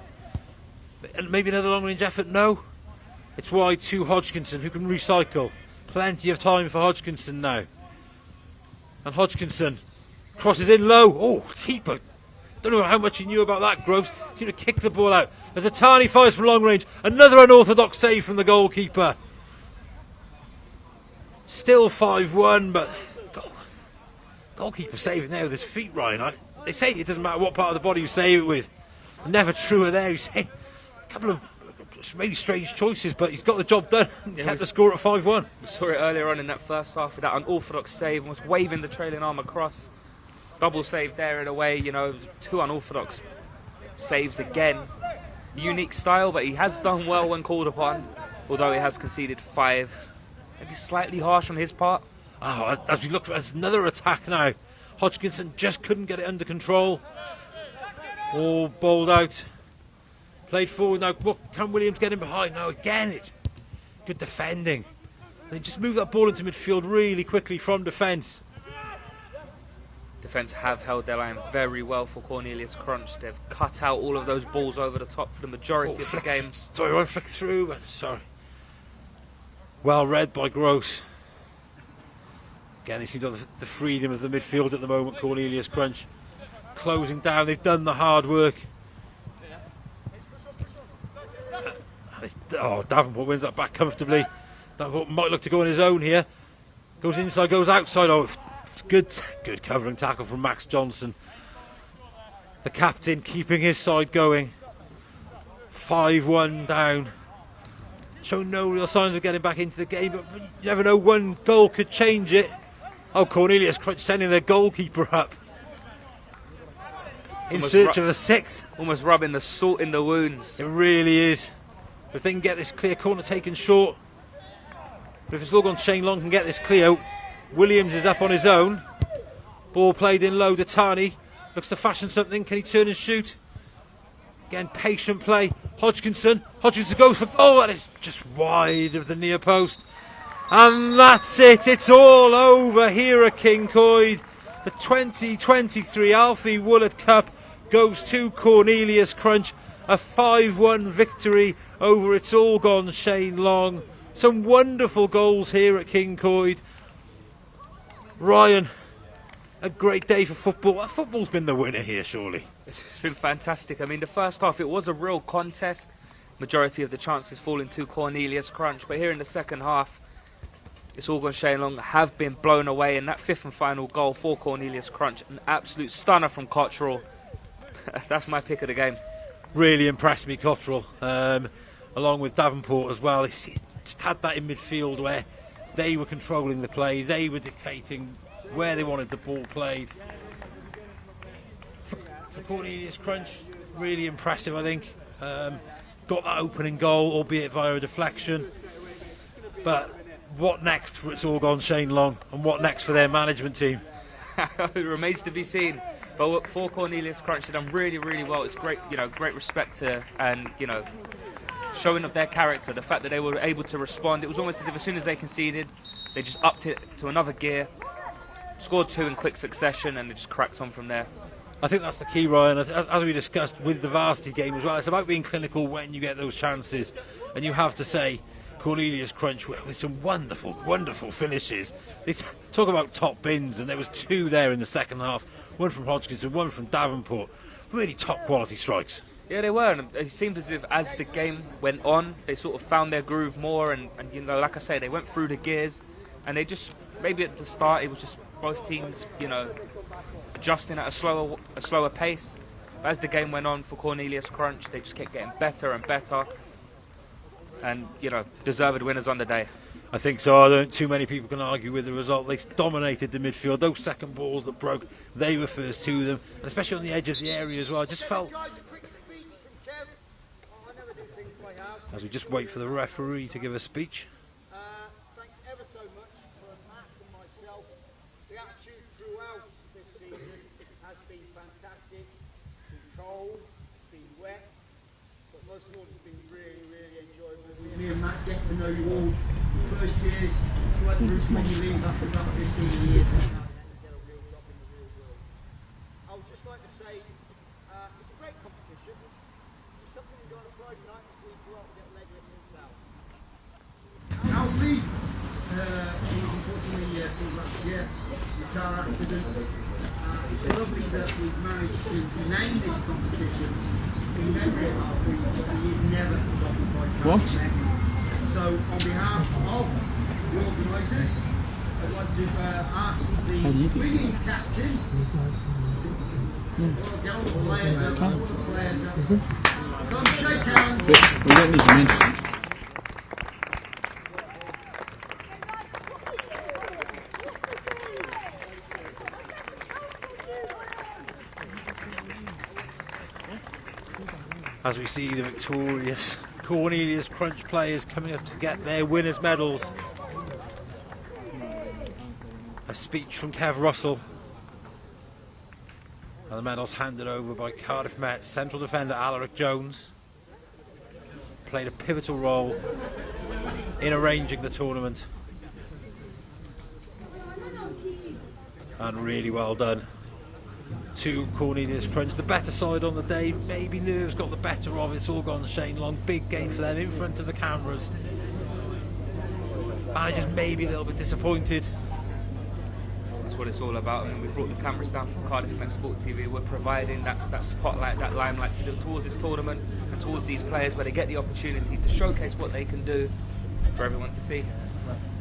And maybe another long range effort. No. It's wide to Hodgkinson, who can recycle. Plenty of time for Hodgkinson now. And Hodgkinson crosses in low. Oh, keeper. Don't know how much he knew about that, Gross. Seemed to kick the ball out. As Atani fires from long range. Another unorthodox save from the goalkeeper. Still 5-1, but goalkeeper saving there with his feet, Ryan. They say it doesn't matter what part of the body you save it with. Never truer there. He's saying a couple of maybe strange choices, but he's got the job done. Yeah, kept the score at 5-1. We saw it earlier on in that first half with that unorthodox save, and was waving the trailing arm across. Double save there in a way, you know, two unorthodox saves again. Unique style, but he has done well when called upon, although he has conceded 5. Maybe slightly harsh on his part. Oh, as we look for another attack now. Hodgkinson just couldn't get it under control. All bowled out. Played forward now. Can Williams get in behind? No, again, it's good defending. They just move that ball into midfield really quickly from defence. Defence have held their line very well for Cornelius Crunch. They've cut out all of those balls over the top for the majority of the game. Sorry, I won't flick through, but sorry. Well read by Gross. Again, they seem to have the freedom of the midfield at the moment, Cornelius Crunch. Closing down, they've done the hard work. Oh, Davenport wins that back comfortably. Davenport might look to go on his own here. Goes inside, goes outside. Oh, it's good covering tackle from Max Johnson. The captain keeping his side going. 5-1 down. Showing no real signs of getting back into the game, but you never know, one goal could change it. Oh, Cornelius Crunch sending their goalkeeper up. in search of a sixth. Almost rubbing the salt in the wounds. It really is. If they can get this clear, corner taken short. But if it's all gone, Shane Long can get this clear. Williams is up on his own. Ball played in low to Tani. Looks to fashion something. Can he turn and shoot? Again, patient play. Hodgkinson goes for goal. That is just wide of the near post. And that's it. It's all over here at Kincoid. The 2023 Alfie Woollett Cup goes to Cornelius Crunch. A 5-1 victory over It's All Gone Shane Long. Some wonderful goals here at Kincoid. Ryan, a great day for football. Football's been the winner here, surely. It's been fantastic. I mean, the first half, it was a real contest. Majority of the chances falling to Cornelius Crunch. But here in the second half, It's All Gone Shane Long have been blown away. And that fifth and final goal for Cornelius Crunch, an absolute stunner from Cottrell. That's my pick of the game. Really impressed me, Cottrell, along with Davenport as well. He just had that in midfield where they were controlling the play, they were dictating where they wanted the ball played. For Cornelius Crunch, really impressive, I think. Got that opening goal, albeit via a deflection. But what next for It's All Gone Shane Long, and what next for their management team? It remains to be seen. But for Cornelius Crunch, they've done really, really well. It's great, great respect to, and showing of their character. The fact that they were able to respond, it was almost as if as soon as they conceded, they just upped it to another gear, scored 2 in quick succession, and they just cracked on from there. I think that's the key, Ryan. As we discussed with the varsity game as well, it's about being clinical when you get those chances, and you have to say, Cornelius Crunch with some wonderful, wonderful finishes. They talk about top bins, and there was 2 there in the second half. One from Hodgkinson, one from Davenport. Really top quality strikes. Yeah, they were, and it seemed as if as the game went on, they sort of found their groove more, and like I say, they went through the gears, and they just, maybe at the start, it was just both teams, adjusting at a slower pace. But as the game went on for Cornelius Crunch, they just kept getting better and better, and, deserved winners on the day. I think so. I don't think too many people can argue with the result. They dominated the midfield. Those second balls that broke, they were first to them, and especially on the edge of the area as well. I just felt, as we just wait for the referee to give a speech. Thanks ever so much for Matt and myself. The attitude throughout this season has been fantastic. It's been cold, it's been wet, but most of all it's been really, really enjoyable. Me and Matt get to know you all. First years, it's like Bruce when you leave after about 15 years. I would just like to say, it's a great competition. It's something we do on a Friday night if we go out and get legless and south. Alfie, unfortunately killed last year in a car accident. It's lovely that we've managed to name this competition in memory of Alfie. He is never forgotten by Cardiff. So on behalf of the organisers, I'd like to ask the winning captain to get all the players up, Come shake hands. We don't need to mention it. As we see the victorious Cornelius Crunch players coming up to get their winners' medals. A speech from Kev Russell. And the medals handed over by Cardiff Met central defender Alaric Jones. Played a pivotal role in arranging the tournament. And really well done to Cornelius Crunch. The better side on the day, maybe nerves got the better of It's All Gone Shane Long. Big game for them in front of the cameras. I just maybe a little bit disappointed. That's what it's all about. I mean, we brought the cameras down from Cardiff Met Sport TV. We're providing that spotlight, that limelight towards this tournament and towards these players, where they get the opportunity to showcase what they can do for everyone to see.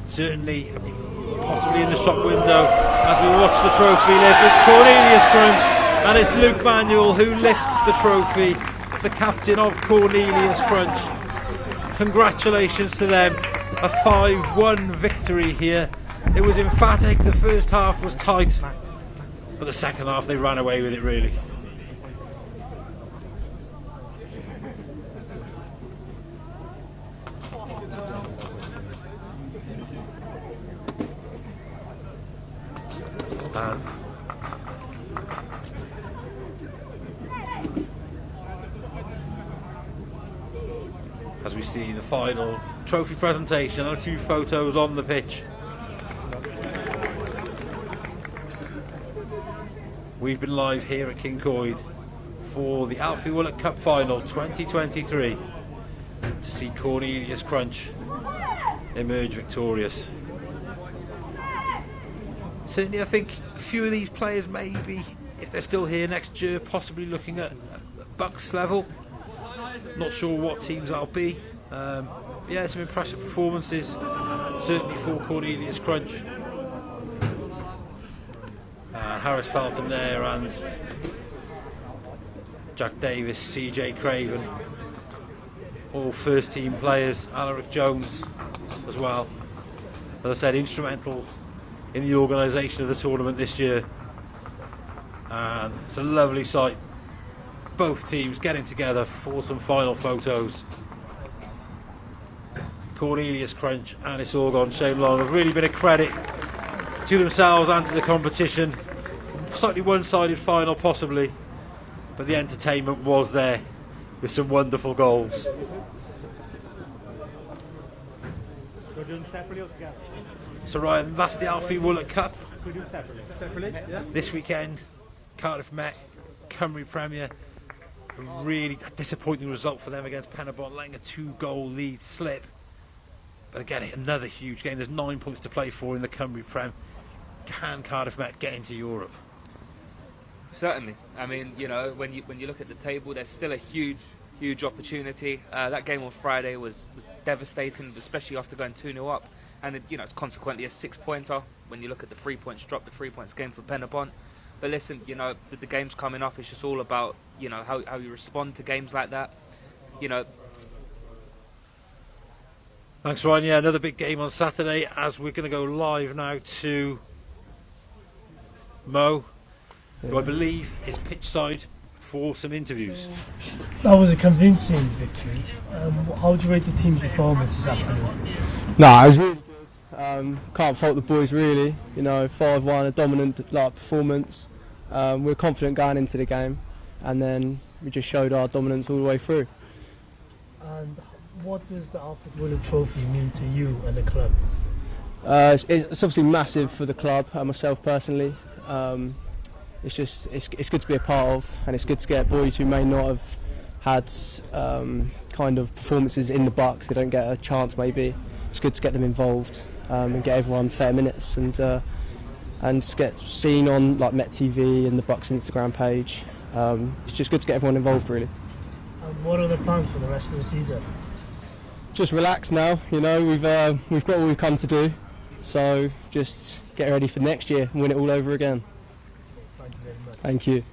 Certainly, possibly in the shop window as we watch the trophy lift. It's Cornelius Crunch and it's Luke Manuel who lifts the trophy, the captain of Cornelius Crunch. Congratulations to them, a 5-1 victory here. It was emphatic, the first half was tight, but the second half they ran away with it really. see the final trophy presentation and a few photos on the pitch. We've been live here at Kincoid for the Alfie Wollett Cup Final 2023 to see Cornelius Crunch emerge victorious. Certainly I think a few of these players maybe, if they're still here next year, possibly looking at Bucks level. Not sure what teams that'll be. Yeah, some impressive performances, certainly for Cornelius Crunch. Harris Feltham there, and Jack Davis, CJ Craven, all first team players. Alaric Jones as well. As I said, instrumental in the organisation of the tournament this year. And it's a lovely sight. Both teams getting together for some final photos. Cornelius Crunch and It's All Gone Shame Long have really been a credit to themselves and to the competition. Slightly one-sided final possibly, but the entertainment was there with some wonderful goals. So Ryan, that's the Alfie Wollett Cup. This weekend, Cardiff Met, Cymru Premier. A really disappointing result for them against Penabont, letting a 2-goal lead slip. But again, another huge game. There's 9 points to play for in the Cymru Prem. Can Cardiff Met get into Europe? Certainly. I mean, you know, when you look at the table, there's still a huge opportunity. That game on Friday was devastating, especially after going 2-0 up. And, you know, it's consequently a 6-pointer. When you look at the 3 points drop, the 3 points game for Penabont. But listen, you know, the game's coming up. It's just all about, you know, how you respond to games like that. You know. Thanks, Ryan. Yeah, another big game on Saturday, as we're going to go live now to Mo, who I believe is pitchside for some interviews. That was a convincing victory. How would you rate the team performance this afternoon? No, it was really good. Can't fault the boys really. You know, 5-1, a dominant performance. We were confident going into the game, and then we just showed our dominance all the way through. And what does the Alfred Willett Trophy mean to you and the club? It's obviously massive for the club and myself personally. It's just it's good to be a part of, and it's good to get boys who may not have had kind of performances in the Bucks. They don't get a chance maybe. It's good to get them involved and get everyone fair minutes and get seen on like Met TV and the Bucks Instagram page. It's just good to get everyone involved really. And what are the plans for the rest of the season? Just relax now. You know, we've got what we've come to do, so just get ready for next year and win it all over again. Thank you very much. Thank you.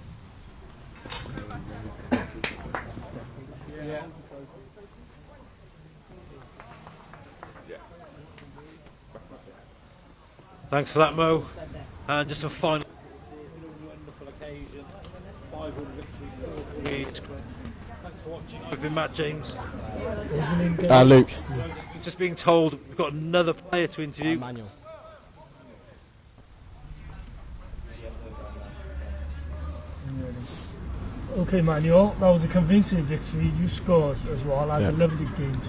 Thanks for that, Mo. And just some final wonderful occasion. 5-1 victory for Woes. Thanks for watching. I've been Matt James. Luke. Just being told we've got another player to interview. Manuel. Okay, Manuel, that was a convincing victory. You scored as well. Had a lovely game.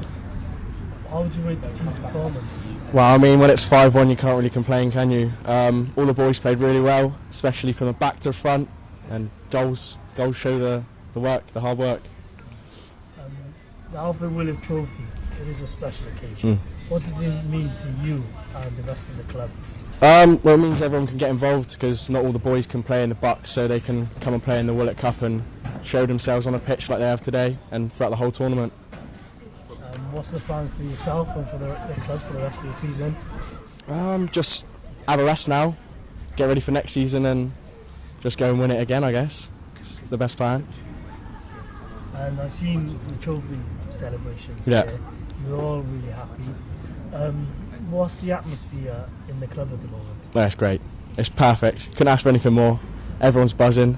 How would you rate the team performance? Well, I mean, when it's 5-1, you can't really complain, can you? All the boys played really well, especially from the back to the front, and goals show the work, the hard work. The Alfred Willett Trophy, it is a special occasion. What does it mean to you and the rest of the club? Well, it means everyone can get involved because not all the boys can play in the Bucks, so they can come and play in the Woollett Cup and show themselves on a pitch like they have today and throughout the whole tournament. What's the plan for yourself and for the club for the rest of the season? Just have a rest now, get ready for next season and just go and win it again, I guess. It's the best plan. And I've seen the trophy celebrations. Yeah. There. We're all really happy. What's the atmosphere in the club at the moment? Yeah, it's great. It's perfect. Couldn't ask for anything more. Everyone's buzzing.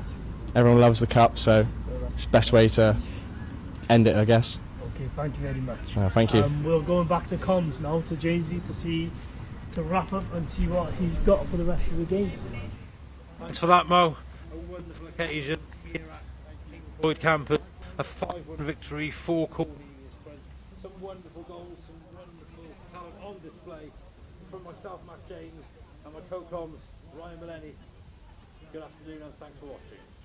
Everyone loves the cup, so it's the best way to end it, I guess. Okay, thank you very much. Thank you. We're going back to comms now to Jamesy to wrap up and see what he's got for the rest of the game. Thanks for that, Mo. A wonderful occasion here at Boyd Campus. A 5-1 victory for Cornelius Crunch. some wonderful goals, some wonderful talent on display from myself, Matt James, and my co-coms, Ryan Mullenny. Good afternoon and thanks for watching.